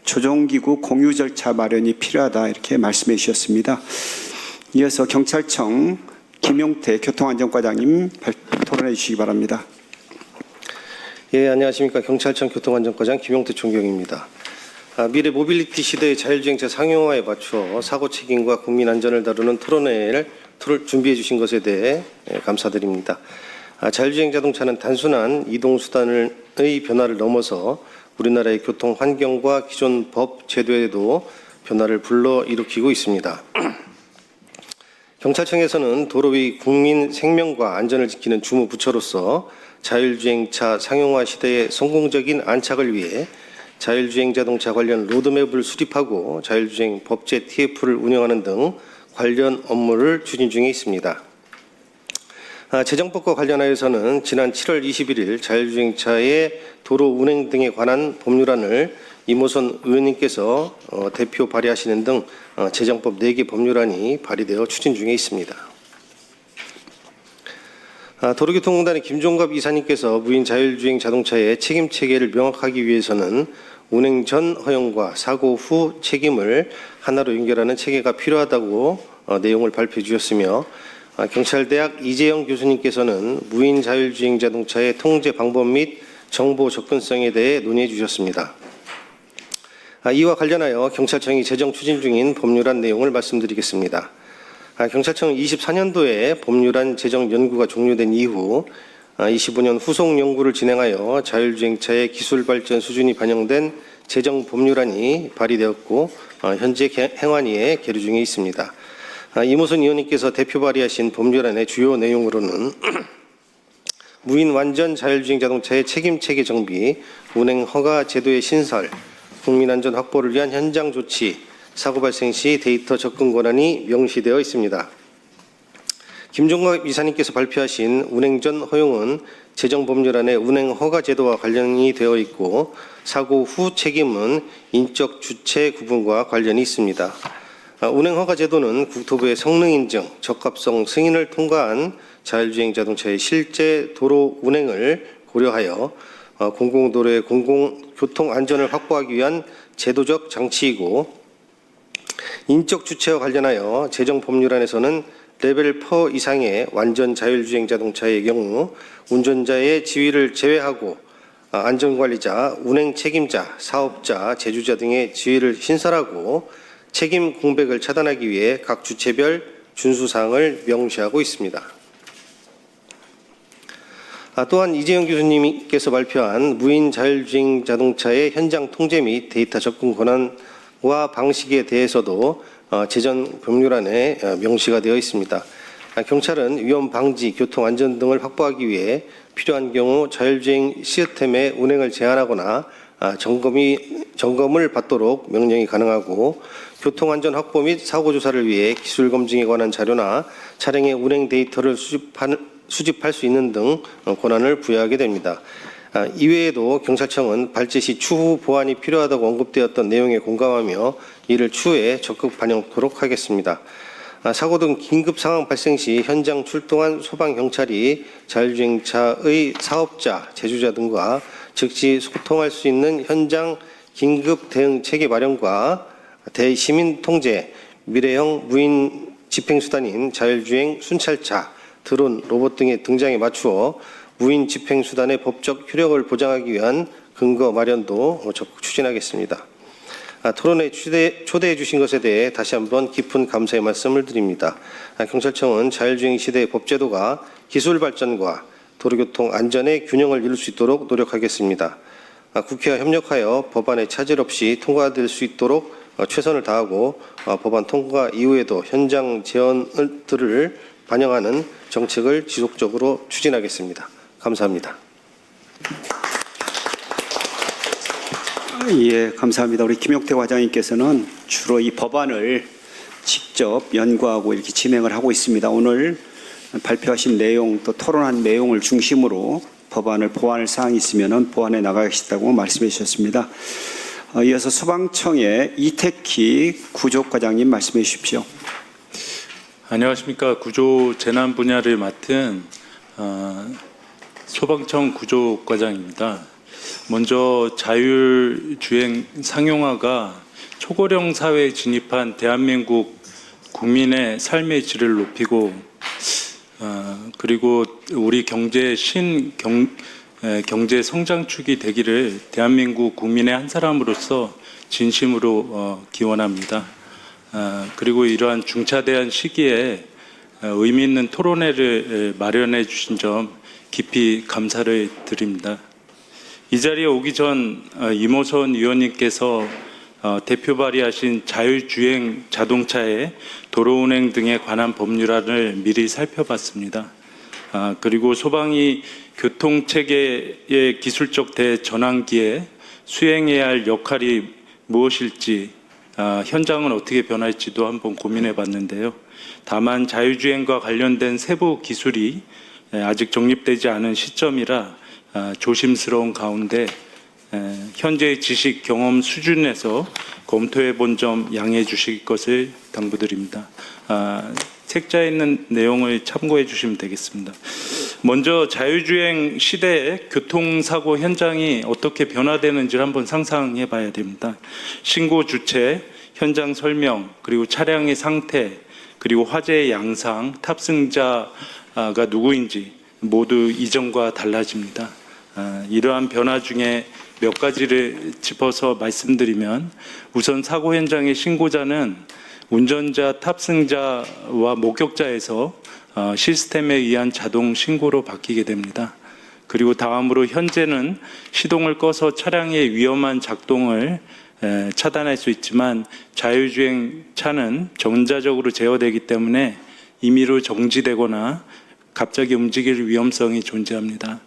조정기구 공유 절차 마련이 필요하다 이렇게 말씀해 주셨습니다. 이어서 경찰청 김용태 교통안전과장님 토론해 주시기 바랍니다. 예, 안녕하십니까. 경찰청 교통안전과장 김용태 총경입니다. 미래 모빌리티 시대의 자율주행차 상용화에 맞춰 사고 책임과 국민 안전을 다루는 토론회를 준비해 주신 것에 대해 감사드립니다. 자율주행 자동차는 단순한 이동수단의 변화를 넘어서 우리나라의 교통 환경과 기존 법 제도에도 변화를 불러일으키고 있습니다. 경찰청에서는 도로 위 국민 생명과 안전을 지키는 주무부처로서 자율주행차 상용화 시대의 성공적인 안착을 위해 자율주행 자동차 관련 로드맵을 수립하고 자율주행 법제 TF를 운영하는 등 관련 업무를 추진 중에 있습니다. 재정법과 관련하여서는 지난 7월 21일 자율주행차의 도로 운행 등에 관한 법률안을 이모선 의원님께서 대표 발의하시는 등 재정법 4개 법률안이 발의되어 추진 중에 있습니다. 도로교통공단의 김종갑 이사님께서 무인 자율주행 자동차의 책임 체계를 명확하기 위해서는 운행 전 허용과 사고 후 책임을 하나로 연결하는 체계가 필요하다고 내용을 발표해 주셨으며, 경찰대학 이재영 교수님께서는 무인 자율주행 자동차의 통제 방법 및 정보 접근성에 대해 논의해 주셨습니다. 이와 관련하여 경찰청이 제정 추진 중인 법률안 내용을 말씀드리겠습니다. 경찰청은 24년도에 법률안 제정 연구가 종료된 이후 25년 후속 연구를 진행하여 자율주행차의 기술 발전 수준이 반영된 제정 법률안이 발의되었고 현재 행안위에 계류 중에 있습니다. 이모선 의원님께서 대표 발의하신 법률안의 주요 내용으로는 무인 완전 자율주행 자동차의 책임 체계 정비, 운행 허가 제도의 신설, 국민 안전 확보를 위한 현장 조치, 사고 발생 시 데이터 접근 권한이 명시되어 있습니다. 김종갑 이사님께서 발표하신 운행 전 허용은 제정 법률안의 운행 허가 제도와 관련이 되어 있고, 사고 후 책임은 인적 주체 구분과 관련이 있습니다. 운행 허가 제도는 국토부의 성능 인증, 적합성 승인을 통과한 자율주행 자동차의 실제 도로 운행을 고려하여 공공도로의 공공교통 안전을 확보하기 위한 제도적 장치이고, 인적 주체와 관련하여 제정 법률안에서는 레벨 4 이상의 완전 자율주행 자동차의 경우 운전자의 지위를 제외하고 안전관리자, 운행 책임자, 사업자, 제주자 등의 지위를 신설하고 책임 공백을 차단하기 위해 각 주체별 준수사항을 명시하고 있습니다. 또한 이재영 교수님께서 발표한 무인 자율주행 자동차의 현장 통제 및 데이터 접근 권한과 방식에 대해서도 제정 법률안에 명시가 되어 있습니다. 경찰은 위험 방지, 교통 안전 등을 확보하기 위해 필요한 경우 자율주행 시스템의 운행을 제한하거나 점검을 받도록 명령이 가능하고, 교통안전 확보 및 사고조사를 위해 기술검증에 관한 자료나 차량의 운행 데이터를 수집할 수 있는 등 권한을 부여하게 됩니다. 이외에도 경찰청은 발제 시 추후 보완이 필요하다고 언급되었던 내용에 공감하며 이를 추후에 적극 반영토록 하겠습니다. 사고 등 긴급 상황 발생 시 현장 출동한 소방경찰이 자율주행차의 사업자, 제주자 등과 즉시 소통할 수 있는 현장 긴급 대응 체계 마련과 대시민 통제, 미래형 무인 집행수단인 자율주행 순찰차, 드론, 로봇 등의 등장에 맞추어 무인 집행수단의 법적 효력을 보장하기 위한 근거 마련도 적극 추진하겠습니다. 토론에 초대해 주신 것에 대해 다시 한번 깊은 감사의 말씀을 드립니다. 경찰청은 자율주행 시대의 법제도가 기술 발전과 도로교통 안전의 균형을 이룰 수 있도록 노력하겠습니다. 국회와 협력하여 법안에 차질 없이 통과될 수 있도록 최선을 다하고 법안 통과 이후에도 현장 제언들을 반영하는 정책을 지속적으로 추진하겠습니다. 감사합니다. 예, 감사합니다. 우리 김용태 과장님께서는 주로 이 법안을 직접 연구하고 이렇게 진행을 하고 있습니다. 오늘 발표하신 내용 또 토론한 내용을 중심으로 법안을 보완할 사항이 있으면 보완해 나가겠다고 말씀해 주셨습니다. 이어서 소방청의 이태키 구조과장님 말씀해 주십시오. 안녕하십니까. 구조 재난 분야를 맡은 소방청 구조과장입니다. 먼저 자율주행 상용화가 초고령 사회에 진입한 대한민국 국민의 삶의 질을 높이고 그리고 우리 경제 경제 성장축이 되기를 대한민국 국민의 한 사람으로서 진심으로 기원합니다. 그리고 이러한 중차대한 시기에 의미 있는 토론회를 마련해 주신 점 깊이 감사를 드립니다. 이 자리에 오기 전 이모선 의원님께서 대표 발의하신 자율주행 자동차의 도로운행 등에 관한 법률안을 미리 살펴봤습니다. 그리고 소방이 교통체계의 기술적 대전환기에 수행해야 할 역할이 무엇일지, 현장은 어떻게 변할지도 한번 고민해 봤는데요. 다만 자율주행과 관련된 세부 기술이 아직 정립되지 않은 시점이라 조심스러운 가운데 현재의 지식 경험 수준에서 검토해 본 점 양해해 주실 것을 당부드립니다. 책자에 있는 내용을 참고해 주시면 되겠습니다. 먼저 자율주행 시대의 교통사고 현장이 어떻게 변화되는지를 한번 상상해 봐야 됩니다. 신고 주체, 현장 설명, 그리고 차량의 상태, 그리고 화재의 양상, 탑승자가 누구인지 모두 이전과 달라집니다. 이러한 변화 중에 몇 가지를 짚어서 말씀드리면, 우선 사고 현장의 신고자는 운전자, 탑승자와 목격자에서 시스템에 의한 자동 신고로 바뀌게 됩니다. 그리고 다음으로 현재는 시동을 꺼서 차량의 위험한 작동을 차단할 수 있지만, 자율주행 차는 전자적으로 제어되기 때문에 임의로 정지되거나 갑자기 움직일 위험성이 존재합니다.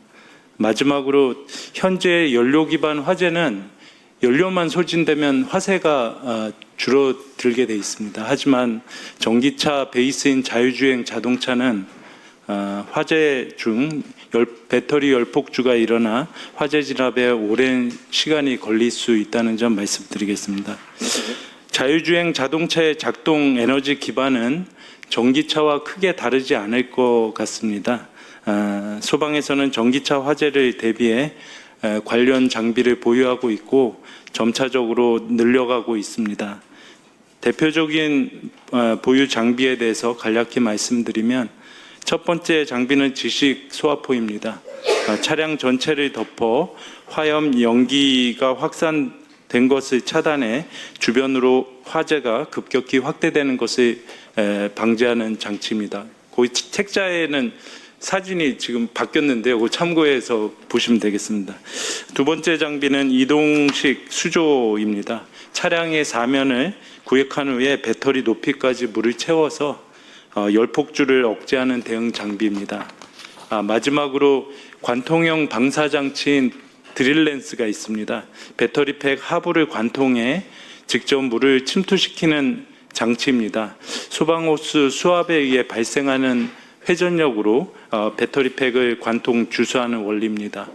마지막으로 현재 연료 기반 화재는 연료만 소진되면 화재가 줄어들게 돼 있습니다. 하지만 전기차 베이스인 자율주행 자동차는 화재 중 배터리 열폭주가 일어나 화재 진압에 오랜 시간이 걸릴 수 있다는 점 말씀드리겠습니다. 자율주행 자동차의 작동 에너지 기반은 전기차와 크게 다르지 않을 것 같습니다. 소방에서는 전기차 화재를 대비해 관련 장비를 보유하고 있고 점차적으로 늘려가고 있습니다. 대표적인 보유 장비에 대해서 간략히 말씀드리면, 첫 번째 장비는 지식 소화포입니다. 차량 전체를 덮어 화염 연기가 확산된 것을 차단해 주변으로 화재가 급격히 확대되는 것을 방지하는 장치입니다. 그 책자에는 사진이 지금 바뀌었는데요. 그거 참고해서 보시면 되겠습니다. 두 번째 장비는 이동식 수조입니다. 차량의 사면을 구획한 후에 배터리 높이까지 물을 채워서 열폭주를 억제하는 대응 장비입니다. 마지막으로 관통형 방사장치인 드릴렌스가 있습니다. 배터리팩 하부를 관통해 직접 물을 침투시키는 장치입니다. 소방호스 수압에 의해 발생하는 회전력으로 배터리팩을 관통 주수하는 원리입니다.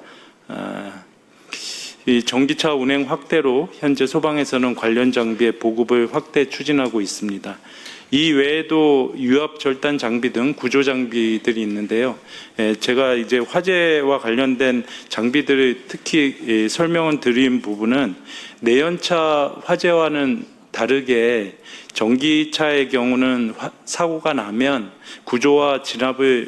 이 전기차 운행 확대로 현재 소방에서는 관련 장비의 보급을 확대 추진하고 있습니다. 이 외에도 유압 절단 장비 등 구조 장비들이 있는데요. 제가 이제 화재와 관련된 장비들을 특히 설명을 드린 부분은 내연차 화재와는 다르게 전기차의 경우는 사고가 나면 구조와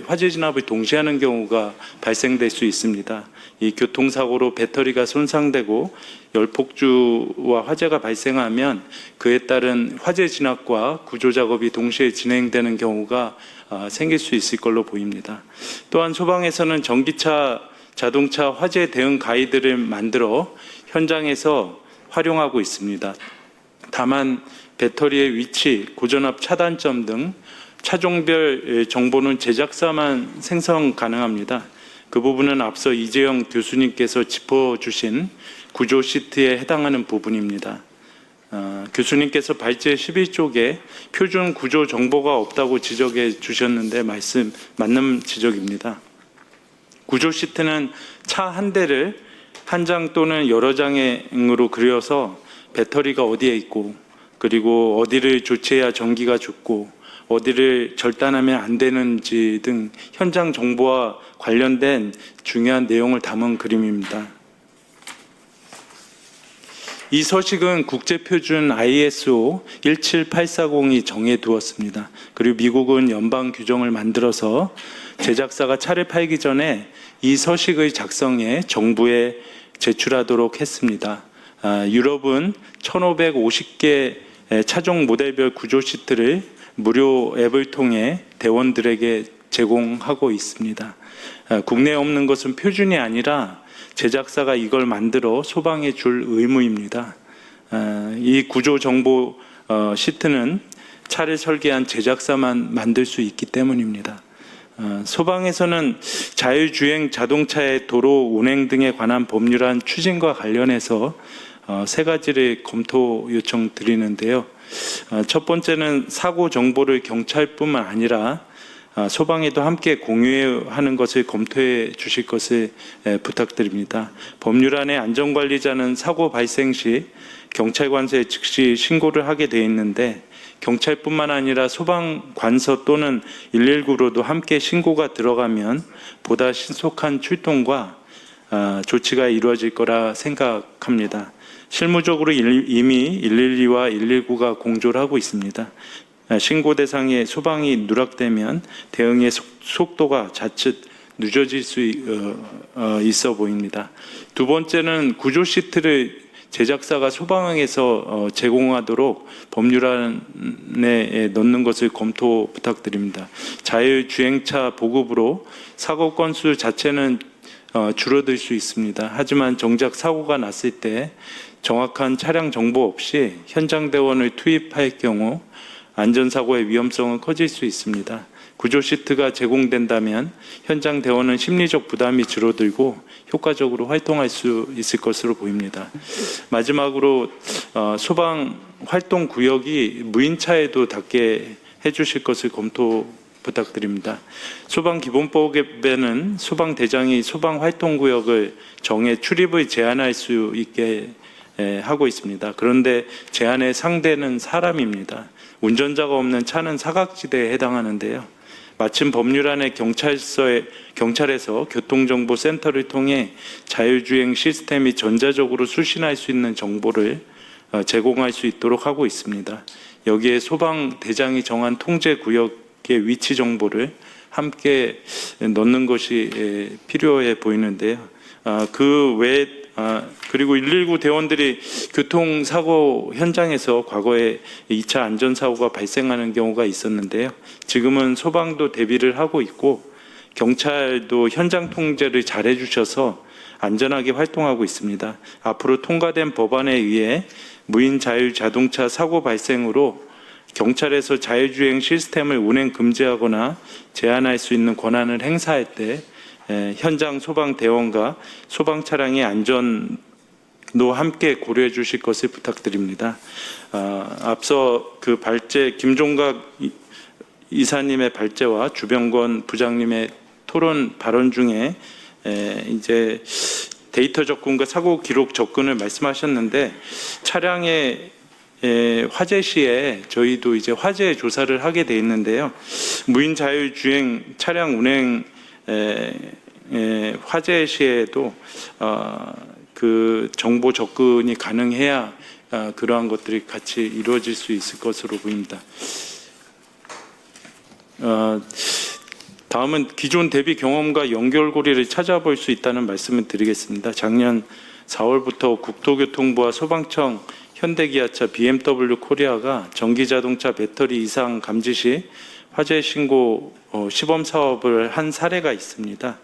화재 진압을 동시에 하는 경우가 발생될 수 있습니다. 이 교통사고로 배터리가 손상되고 열폭주와 화재가 발생하면 그에 따른 화재 진압과 구조 작업이 동시에 진행되는 경우가 생길 수 있을 걸로 보입니다. 또한 소방에서는 전기차, 자동차 화재 대응 가이드를 만들어 현장에서 활용하고 있습니다. 다만 배터리의 위치, 고전압 차단점 등 차종별 정보는 제작사만 생성 가능합니다. 그 부분은 앞서 이재영 교수님께서 짚어주신 구조 시트에 해당하는 부분입니다. 교수님께서 발제 11쪽에 표준 구조 정보가 없다고 지적해 주셨는데 맞는 지적입니다. 구조 시트는 차 한 대를 한 장 또는 여러 장으로 그려서 배터리가 어디에 있고, 그리고 어디를 조치해야 전기가 죽고 어디를 절단하면 안 되는지 등 현장 정보와 관련된 중요한 내용을 담은 그림입니다. 이 서식은 국제표준 ISO 17840이 정해두었습니다. 그리고 미국은 연방 규정을 만들어서 제작사가 차를 팔기 전에 이 서식을 작성해 정부에 제출하도록 했습니다. 유럽은 1550개 차종 모델별 구조 시트를 무료 앱을 통해 대원들에게 제공하고 있습니다. 국내에 없는 것은 표준이 아니라 제작사가 이걸 만들어 소방에 줄 의무입니다. 이 구조 정보 시트는 차를 설계한 제작사만 만들 수 있기 때문입니다. 소방에서는 자율주행 자동차의 도로 운행 등에 관한 법률안 추진과 관련해서 세 가지를 검토 요청드리는데요. 첫 번째는 사고 정보를 경찰뿐만 아니라 소방에도 함께 공유하는 것을 검토해 주실 것을 부탁드립니다. 법률안의 안전관리자는 사고 발생 시 경찰관서에 즉시 신고를 하게 되어 있는데 경찰뿐만 아니라 소방관서 또는 119로도 함께 신고가 들어가면 보다 신속한 출동과 조치가 이루어질 거라 생각합니다. 실무적으로 이미 112와 119가 공조를 하고 있습니다. 신고 대상에 소방이 누락되면 대응의 속도가 자칫 늦어질 수 있어 보입니다. 두 번째는 구조 시트를 제작사가 소방에서 제공하도록 법률안에 넣는 것을 검토 부탁드립니다. 자율주행차 보급으로 사고 건수 자체는 줄어들 수 있습니다. 하지만 정작 사고가 났을 때 정확한 차량 정보 없이 현장 대원을 투입할 경우 안전사고의 위험성은 커질 수 있습니다. 구조 시트가 제공된다면 현장 대원은 심리적 부담이 줄어들고 효과적으로 활동할 수 있을 것으로 보입니다. 마지막으로 소방 활동 구역이 무인차에도 닿게 해주실 것을 검토 부탁드립니다. 소방기본법에는 소방대장이 소방활동구역을 정해 출입을 제한할 수 있게 하고 있습니다. 그런데 제한의 상대는 사람입니다. 운전자가 없는 차는 사각지대에 해당하는데요. 마침 법률안의 경찰에서 교통정보센터를 통해 자율주행 시스템이 전자적으로 수신할 수 있는 정보를 제공할 수 있도록 하고 있습니다. 여기에 소방대장이 정한 통제구역의 위치 정보를 함께 넣는 것이 필요해 보이는데요. 그 외에 그리고 119 대원들이 교통사고 현장에서 과거에 2차 안전사고가 발생하는 경우가 있었는데요. 지금은 소방도 대비를 하고 있고 경찰도 현장 통제를 잘 해주셔서 안전하게 활동하고 있습니다. 앞으로 통과된 법안에 의해 무인 자율 자동차 사고 발생으로 경찰에서 자율주행 시스템을 운행 금지하거나 제한할 수 있는 권한을 행사할 때 현장 소방대원과 소방 차량의 안전도 함께 고려해 주실 것을 부탁드립니다. 앞서 그 발제 김종각 이사님의 발제와 주병권 부장님의 토론 발언 중에 이제 데이터 접근과 사고 기록 접근을 말씀하셨는데 차량의 화재 시에 저희도 이제 화재 조사를 하게 돼 있는데요. 무인 자율주행 차량 운행 화재 시에도 그 정보 접근이 가능해야 그러한 것들이 같이 이루어질 수 있을 것으로 보입니다. 다음은 기존 대비 경험과 연결고리를 찾아볼 수 있다는 말씀을 드리겠습니다. 작년 4월부터 국토교통부와 소방청, 현대기아차, BMW 코리아가 전기자동차 배터리 이상 감지 시 화재 신고 시범 사업을 한 사례가 있습니다.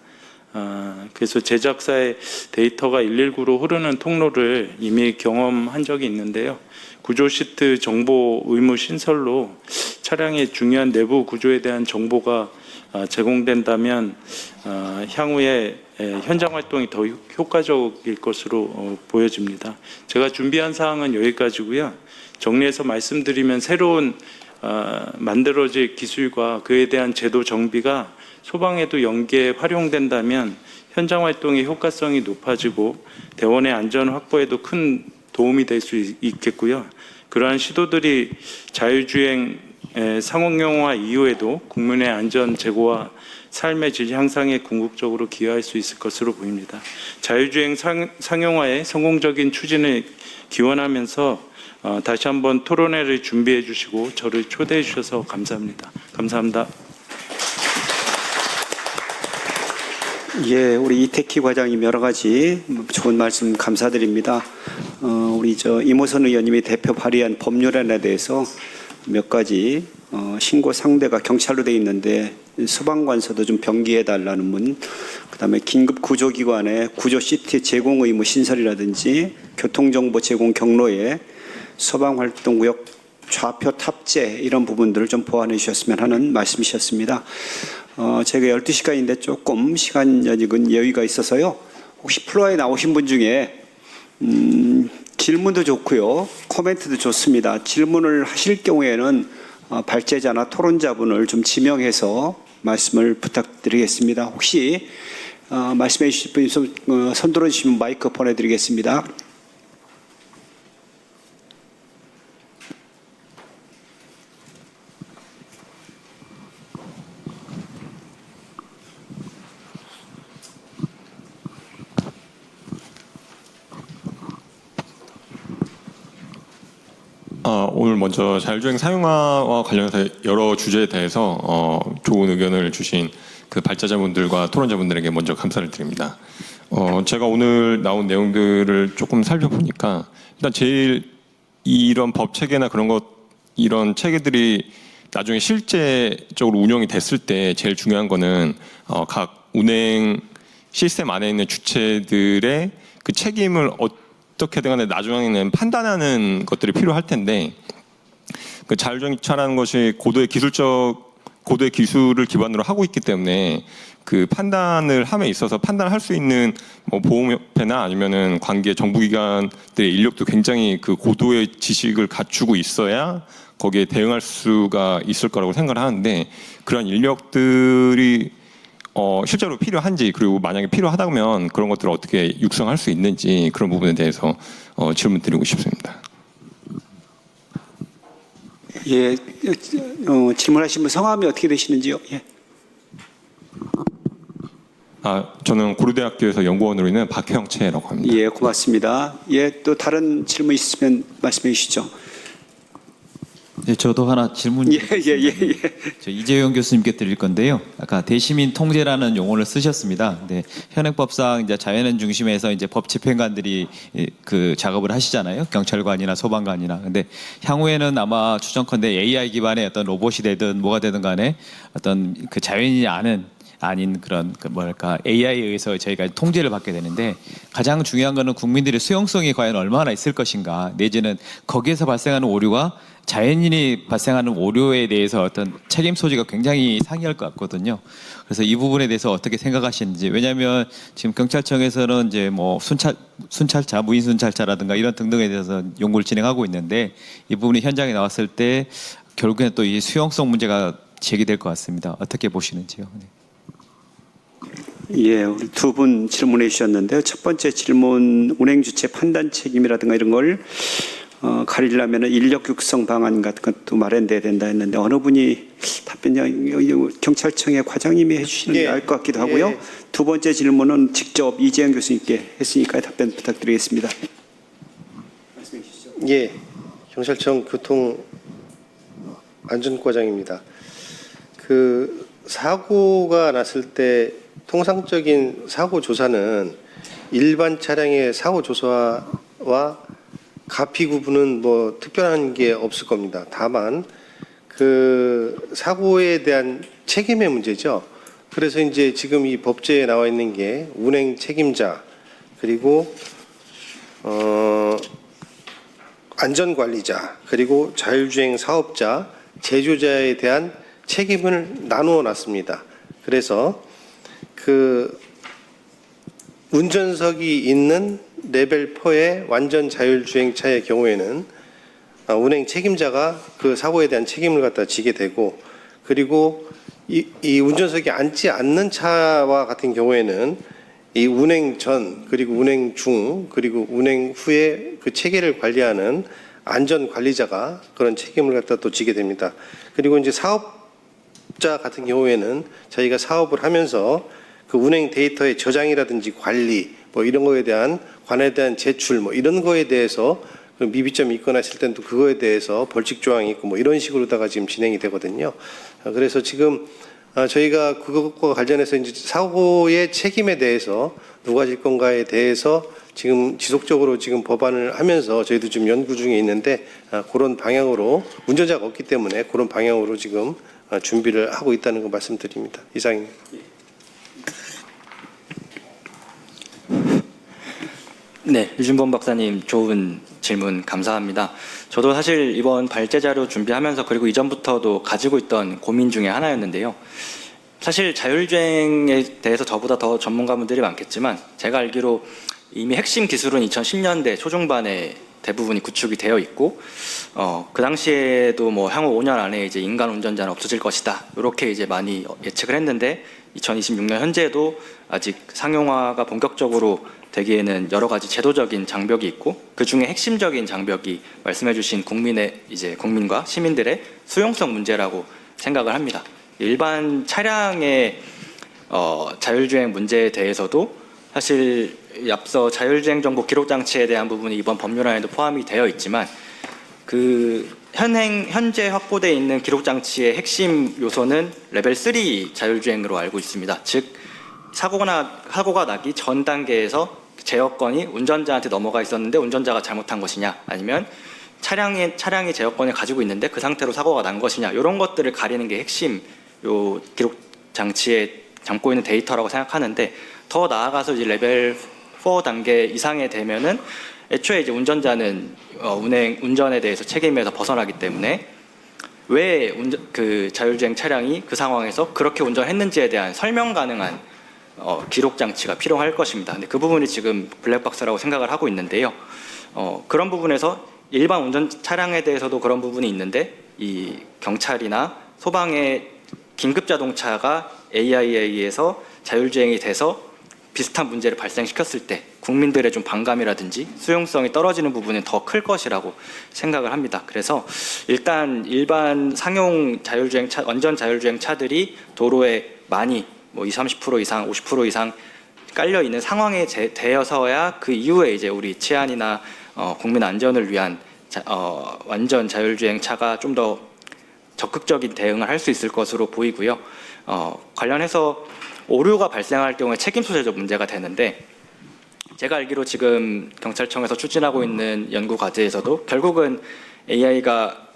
그래서 제작사의 데이터가 119로 흐르는 통로를 이미 경험한 적이 있는데요. 구조 시트 정보 의무 신설로 차량의 중요한 내부 구조에 대한 정보가 제공된다면 향후에 현장 활동이 더 효과적일 것으로 보여집니다. 제가 준비한 사항은 여기까지고요. 정리해서 말씀드리면 새로운 만들어질 기술과 그에 대한 제도 정비가 소방에도 연계에 활용된다면 현장 활동의 효과성이 높아지고 대원의 안전 확보에도 큰 도움이 될 수 있겠고요. 그러한 시도들이 자율주행 상용화 이후에도 국민의 안전 제고와 삶의 질 향상에 궁극적으로 기여할 수 있을 것으로 보입니다. 자율주행 상용화의 성공적인 추진을 기원하면서 다시 한번 토론회를 준비해 주시고 저를 초대해 주셔서 감사합니다. 감사합니다. 예, 우리 이태키 과장님 여러 가지 좋은 말씀 감사드립니다. 우리 이모선 의원님이 대표 발의한 법률안에 대해서 몇 가지 신고 상대가 경찰로 돼 있는데 소방관서도 좀 병기해 달라는 문, 그다음에 긴급 구조기관의 구조 시트 제공 의무 신설이라든지 교통정보 제공 경로에 소방활동구역 좌표 탑재 이런 부분들을 좀 보완해 주셨으면 하는 말씀이셨습니다. 제가 12시간인데 조금 시간 여유가 있어서요. 혹시 플로어에 나오신 분 중에 질문도 좋고요. 코멘트도 좋습니다. 질문을 하실 경우에는 발제자나 토론자분을 좀 지명해서 말씀을 부탁드리겠습니다. 혹시 말씀해 주실 분 있으면 손 들어주시면 마이크 보내드리겠습니다. 오늘 먼저 자율주행 사용화와 관련해서 여러 주제에 대해서 좋은 의견을 주신 그 발제자분들과 토론자분들에게 먼저 감사를 드립니다. 제가 오늘 나온 내용들을 조금 살펴보니까 일단 제일 이런 법 체계나 그런 것 이런 체계들이 나중에 실제적으로 운영이 됐을 때 제일 중요한 거는 각 운행 시스템 안에 있는 주체들의 그 책임을 어떻게든 간에 나중에는 판단하는 것들이 필요할 텐데 그 자율주행차라는 것이 고도의 기술을 기반으로 하고 있기 때문에 그 판단을 함에 있어서 판단할 수 있는 뭐 보험협회나 아니면은 관계 정부기관들의 인력도 굉장히 그 고도의 지식을 갖추고 있어야 거기에 대응할 수가 있을 거라고 생각을 하는데 그런 인력들이 실제로 필요한지 그리고 만약에 필요하다면 그런 것들을 어떻게 육성할 수 있는지 그런 부분에 대해서 질문 드리고 싶습니다. 예, 질문하신 분 성함이 어떻게 되시는지요? 예. 저는 고려대학교에서 연구원으로 있는 박형채라고 합니다. 예, 고맙습니다. 예, 또 다른 질문 있으면 말씀해 주시죠. 네, 저도 하나 질문. 예. 저 이재용 교수님께 드릴 건데요. 아까 대시민 통제라는 용어를 쓰셨습니다. 네, 현행법상 이제 자연인 중심에서 이제 법 집행관들이 그 작업을 하시잖아요. 경찰관이나 소방관이나. 근데 향후에는 아마 추정컨대 AI 기반의 어떤 로봇이 되든 뭐가 되든 간에 어떤 그 자연인이 아닌 그런 그 뭐랄까 AI에 의해서 저희가 통제를 받게 되는데 가장 중요한 거는 국민들의 수용성이 과연 얼마나 있을 것인가 내지는 거기에서 발생하는 오류가 자연인이 발생하는 오류에 대해서 어떤 책임 소지가 굉장히 상이할 것 같거든요. 그래서 이 부분에 대해서 어떻게 생각하시는지 왜냐하면 지금 경찰청에서는 이제 뭐 순찰차, 무인 순찰차라든가 이런 등등에 대해서 연구를 진행하고 있는데 이 부분이 현장에 나왔을 때 결국에는 또 이 수용성 문제가 제기될 것 같습니다. 어떻게 보시는지요? 네. 예, 우리 두 분 질문해 주셨는데요. 첫 번째 질문 운행 주체 판단 책임이라든가 이런 걸 가리려면 인력 육성 방안 같은 것도 마련돼야 된다 했는데 어느 분이 답변 경찰청의 과장님이 해주시는 게 나을 것 같기도 하고요. 두 번째 질문은 직접 이재영 교수님께 했으니까 답변 부탁드리겠습니다. 말씀해 주시죠. 예, 경찰청 교통안전과장입니다. 그 사고가 났을 때 통상적인 사고 조사는 일반 차량의 사고 조사와 가피 구분은 뭐 특별한 게 없을 겁니다. 다만 그 사고에 대한 책임의 문제죠. 그래서 이제 지금 이 법제에 나와 있는 게 운행 책임자 그리고 안전관리자 그리고 자율주행 사업자 제조자에 대한 책임을 나누어 놨습니다. 그래서 그 운전석이 있는 레벨 4의 완전 자율주행차의 경우에는 운행 책임자가 그 사고에 대한 책임을 갖다 지게 되고 그리고 이 운전석이 앉지 않는 차와 같은 경우에는 이 운행 전 그리고 운행 중 그리고 운행 후에 그 체계를 관리하는 안전관리자가 그런 책임을 갖다 또 지게 됩니다. 그리고 이제 사업자 같은 경우에는 저희가 사업을 하면서 그 운행 데이터의 저장이라든지 관리 뭐 이런 거에 대한 관에 대한 제출 뭐 이런 거에 대해서 그 미비점이 있거나 했을 때는 또 그거에 대해서 벌칙 조항이 있고 뭐 이런 식으로다가 지금 진행이 되거든요. 그래서 지금 저희가 그것과 관련해서 이제 사고의 책임에 대해서 누가 질 건가에 대해서 지금 지속적으로 지금 법안을 하면서 저희도 지금 연구 중에 있는데 그런 방향으로 운전자가 없기 때문에 그런 방향으로 지금 준비를 하고 있다는 거 말씀드립니다. 이상입니다. 네, 유준범 박사님 좋은 질문 감사합니다. 저도 사실 이번 발제 자료 준비하면서 그리고 이전부터도 가지고 있던 고민 중에 하나였는데요. 사실 자율주행에 대해서 저보다 더 전문가분들이 많겠지만 제가 알기로 이미 핵심 기술은 2010년대 초중반에 대부분이 구축이 되어 있고 그 당시에도 뭐 향후 5년 안에 이제 인간 운전자는 없어질 것이다 이렇게 이제 많이 예측을 했는데 2026년 현재도 아직 상용화가 본격적으로 되기에는 여러 가지 제도적인 장벽이 있고 그 중에 핵심적인 장벽이 말씀해주신 국민과 시민들의 수용성 문제라고 생각을 합니다. 일반 차량의 자율주행 문제에 대해서도 사실 앞서 자율주행 정보 기록 장치에 대한 부분이 이번 법률안에도 포함이 되어 있지만 그 현재 확보되어 있는 기록 장치의 핵심 요소는 레벨 3 자율주행으로 알고 있습니다. 즉 사고가 나기 전 단계에서 제어권이 운전자한테 넘어가 있었는데 운전자가 잘못한 것이냐 아니면 차량이 제어권을 가지고 있는데 그 상태로 사고가 난 것이냐 이런 것들을 가리는 게 핵심 요 기록 장치에 담고 있는 데이터라고 생각하는데 더 나아가서 이제 레벨 4 단계 이상에 되면은 애초에 이제 운전자는 운전에 대해서 책임에서 벗어나기 때문에 왜 그 자율주행 차량이 그 상황에서 그렇게 운전했는지에 대한 설명 가능한 기록 장치가 필요할 것입니다. 근데 그 부분이 지금 블랙박스라고 생각을 하고 있는데요. 그런 부분에서 일반 운전 차량에 대해서도 그런 부분이 있는데 이 경찰이나 소방의 긴급 자동차가 AI에 의해서 자율주행이 돼서 비슷한 문제를 발생시켰을 때 국민들의 좀 반감이라든지 수용성이 떨어지는 부분은 더 클 것이라고 생각을 합니다. 그래서 일단 일반 상용 자율주행 차, 완전 자율주행 차들이 도로에 많이 뭐 20, 30% 이상, 50% 이상 깔려 있는 상황에 되어서야 그 이후에 이제 우리 치안이나 국민 안전을 위한 완전 자율주행 차가 좀 더 적극적인 대응을 할 수 있을 것으로 보이고요. 관련해서 오류가 발생할 경우에 책임 소재적 문제가 되는데 제가 알기로 지금 경찰청에서 추진하고 있는 연구 과제에서도 결국은 AI가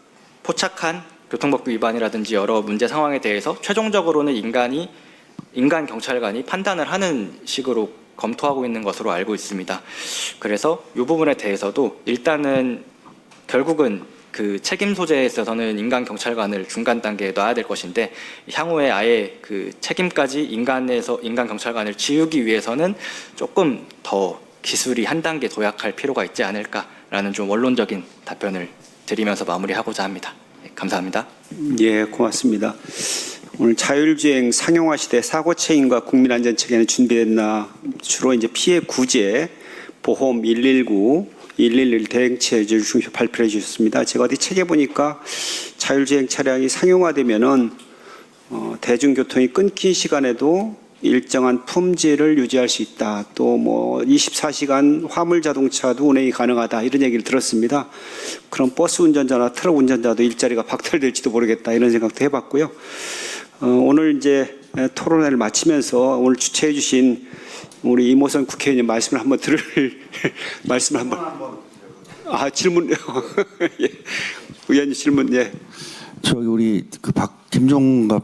포착한 교통법규 위반이라든지 여러 문제 상황에 대해서 최종적으로는 인간 경찰관이 판단을 하는 식으로 검토하고 있는 것으로 알고 있습니다. 그래서 이 부분에 대해서도 일단은 결국은 그 책임 소재에 있어서는 인간 경찰관을 중간 단계에 놔야 될 것인데 향후에 아예 그 책임까지 인간 경찰관을 지우기 위해서는 조금 더 기술이 한 단계 도약할 필요가 있지 않을까라는 좀 원론적인 답변을 드리면서 마무리하고자 합니다. 감사합니다. 예, 고맙습니다. 오늘 자율주행 상용화 시대 사고 책임과 국민 안전 체계는 준비됐나 주로 이제 피해 구제, 보험 119, 111 대응체제를 중심으로 발표해 주셨습니다. 제가 어디 책에 보니까 자율주행 차량이 상용화되면은 대중교통이 끊긴 시간에도 일정한 품질을 유지할 수 있다. 또 뭐 24시간 화물 자동차도 운행이 가능하다. 이런 얘기를 들었습니다. 그럼 버스 운전자나 트럭 운전자도 일자리가 박탈될지도 모르겠다. 이런 생각도 해봤고요. 오늘 이제 토론회를 마치면서 오늘 주최해 주신 우리 이모선 국회의원님 말씀을 한번 말씀을 한번 질문 예. 의원님 질문 예. 저기 우리 그 김종갑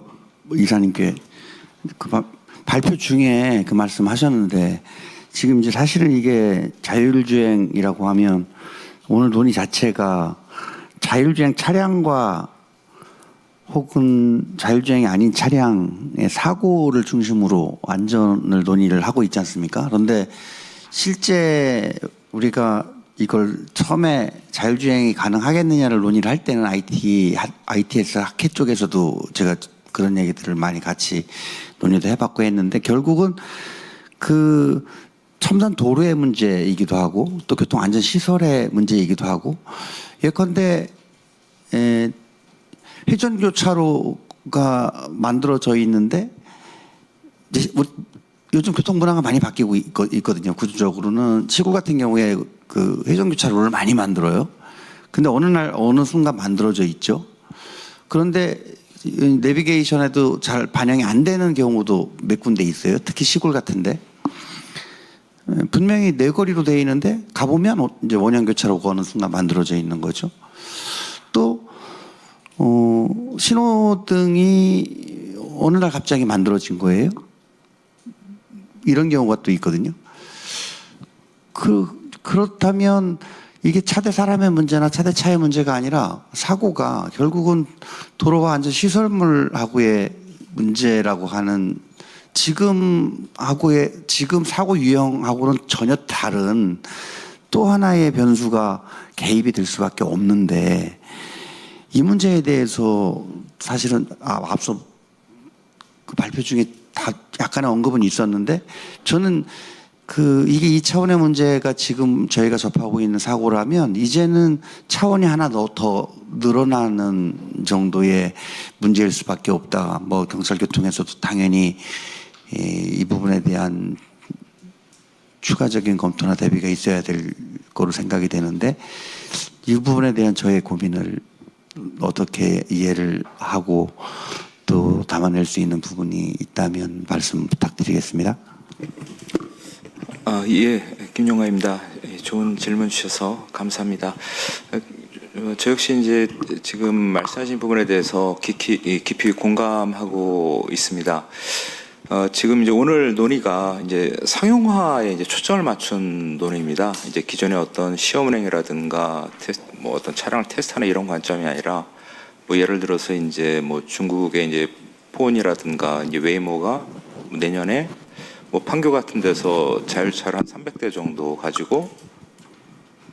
이사님께 그 발표 중에 그 말씀하셨는데 지금 이제 사실은 이게 자율주행이라고 하면 오늘 논의 자체가 자율주행 차량과 혹은 자율주행이 아닌 차량의 사고를 중심으로 안전을 논의를 하고 있지 않습니까? 그런데 실제 우리가 이걸 처음에 자율주행이 가능하겠느냐를 논의를 할 때는 ITS 학회 쪽에서도 제가 그런 얘기들을 많이 같이 논의도 해봤고 했는데 결국은 그 첨단 도로의 문제이기도 하고 또 교통안전시설의 문제이기도 하고 예컨대 회전교차로가 만들어져 있는데 이제 요즘 교통 문화가 많이 바뀌고 있거든요. 구조적으로는 시골 같은 경우에 그 회전교차로를 많이 만들어요. 근데 어느 순간 만들어져 있죠. 그런데 내비게이션에도 잘 반영이 안 되는 경우도 몇 군데 있어요. 특히 시골 같은데 분명히 내거리로 돼 있는데 가보면 이제 원형교차로가 어느 순간 만들어져 있는 거죠. 또 신호등이 어느 날 갑자기 만들어진 거예요. 이런 경우가 또 있거든요. 그렇다면 이게 차 대 사람의 문제나 차 대 차의 문제가 아니라 사고가 결국은 도로와 안전 시설물하고의 문제라고 하는 지금 사고 유형하고는 전혀 다른 또 하나의 변수가 개입이 될 수밖에 없는데 이 문제에 대해서 사실은 앞서 그 발표 중에 다 약간의 언급은 있었는데 저는 이게 이 차원의 문제가 지금 저희가 접하고 있는 사고라면 이제는 차원이 하나 더 늘어나는 정도의 문제일 수밖에 없다. 뭐 경찰교통에서도 당연히 이 부분에 대한 추가적인 검토나 대비가 있어야 될 거로 생각이 되는데 이 부분에 대한 저의 고민을 어떻게 이해를 하고 또 담아낼 수 있는 부분이 있다면 말씀 부탁드리겠습니다. 예, 김용화입니다. 좋은 질문 주셔서 감사합니다. 저 역시 이제 지금 말씀하신 부분에 대해서 깊이 공감하고 있습니다. 지금 이제 오늘 논의가 이제 상용화에 이제 초점을 맞춘 논의입니다. 이제 기존의 어떤 시험 운행이라든가 뭐 어떤 차량을 테스트하는 이런 관점이 아니라 뭐 예를 들어서 이제 뭐 중국의 이제 폰이라든가 이제 웨이모가 내년에 뭐 판교 같은 데서 자율차를 한 300대 정도 가지고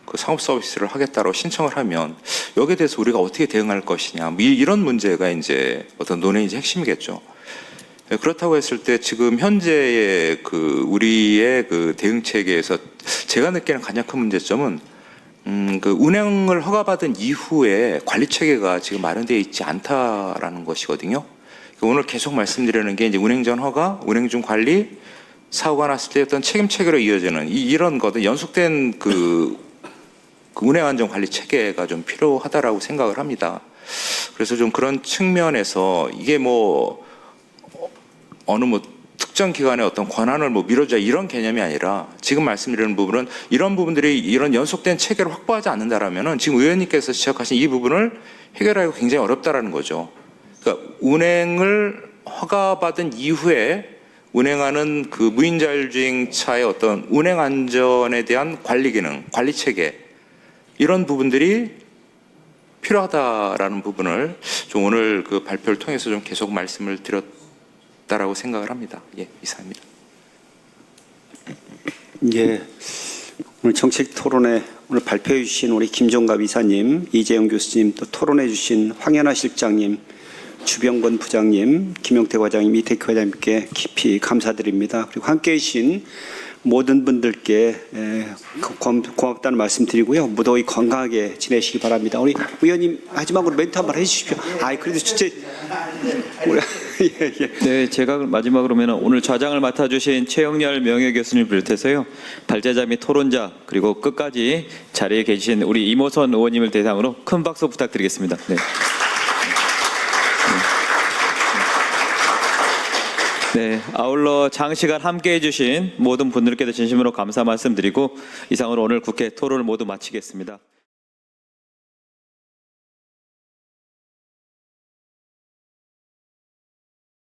그 상업 서비스를 하겠다고 신청을 하면 여기에 대해서 우리가 어떻게 대응할 것이냐 뭐 이런 문제가 이제 어떤 논의의 이제 핵심이겠죠. 그렇다고 했을 때 지금 현재의 우리의 대응 체계에서 제가 느끼는 가장 큰 문제점은 운행을 허가받은 이후에 관리 체계가 지금 마련되어 있지 않다라는 것이거든요. 오늘 계속 말씀드리는 게 이제 운행 전 허가, 운행 중 관리, 사고가 났을 때 어떤 책임 체계로 이어지는 이런 것들 연속된 운행 안전 관리 체계가 좀 필요하다라고 생각을 합니다. 그래서 좀 그런 측면에서 이게 뭐 어느 특정 기관의 어떤 권한을 밀어주자 이런 개념이 아니라 지금 말씀드리는 부분은 이런 부분들이 이런 연속된 체계를 확보하지 않는다라면은 지금 의원님께서 지적하신 이 부분을 해결하기가 굉장히 어렵다라는 거죠. 그러니까 운행을 허가받은 이후에 운행하는 무인자율주행차의 어떤 운행 안전에 대한 관리 기능, 관리 체계 이런 부분들이 필요하다라는 부분을 좀 오늘 발표를 통해서 좀 계속 말씀을 드렸다라고 생각을 합니다. 예, 이상입니다. 예, 오늘 정책 토론회 오늘 발표해 주신 우리 김종갑 이사님, 이재용 교수님, 또 토론해 주신 황현아 실장님, 주병권 부장님, 김용태 과장님, 이태규 과장님께 깊이 감사드립니다. 그리고 함께해 주신 모든 분들께 고맙다는 말씀 드리고요. 무더위 건강하게 지내시기 바랍니다. 우리 의원님 마지막으로 멘트 한번 해주십시오. 그래도 진짜 네, 제가 마지막으로 오늘 좌장을 맡아주신 최영렬 명예교수님 비롯해서요 발제자 및 토론자 그리고 끝까지 자리에 계신 우리 이모선 의원님을 대상으로 큰 박수 부탁드리겠습니다. 네. 네, 아울러 장시간 함께해 주신 모든 분들께도 진심으로 감사 말씀드리고 이상으로 오늘 국회 토론을 모두 마치겠습니다.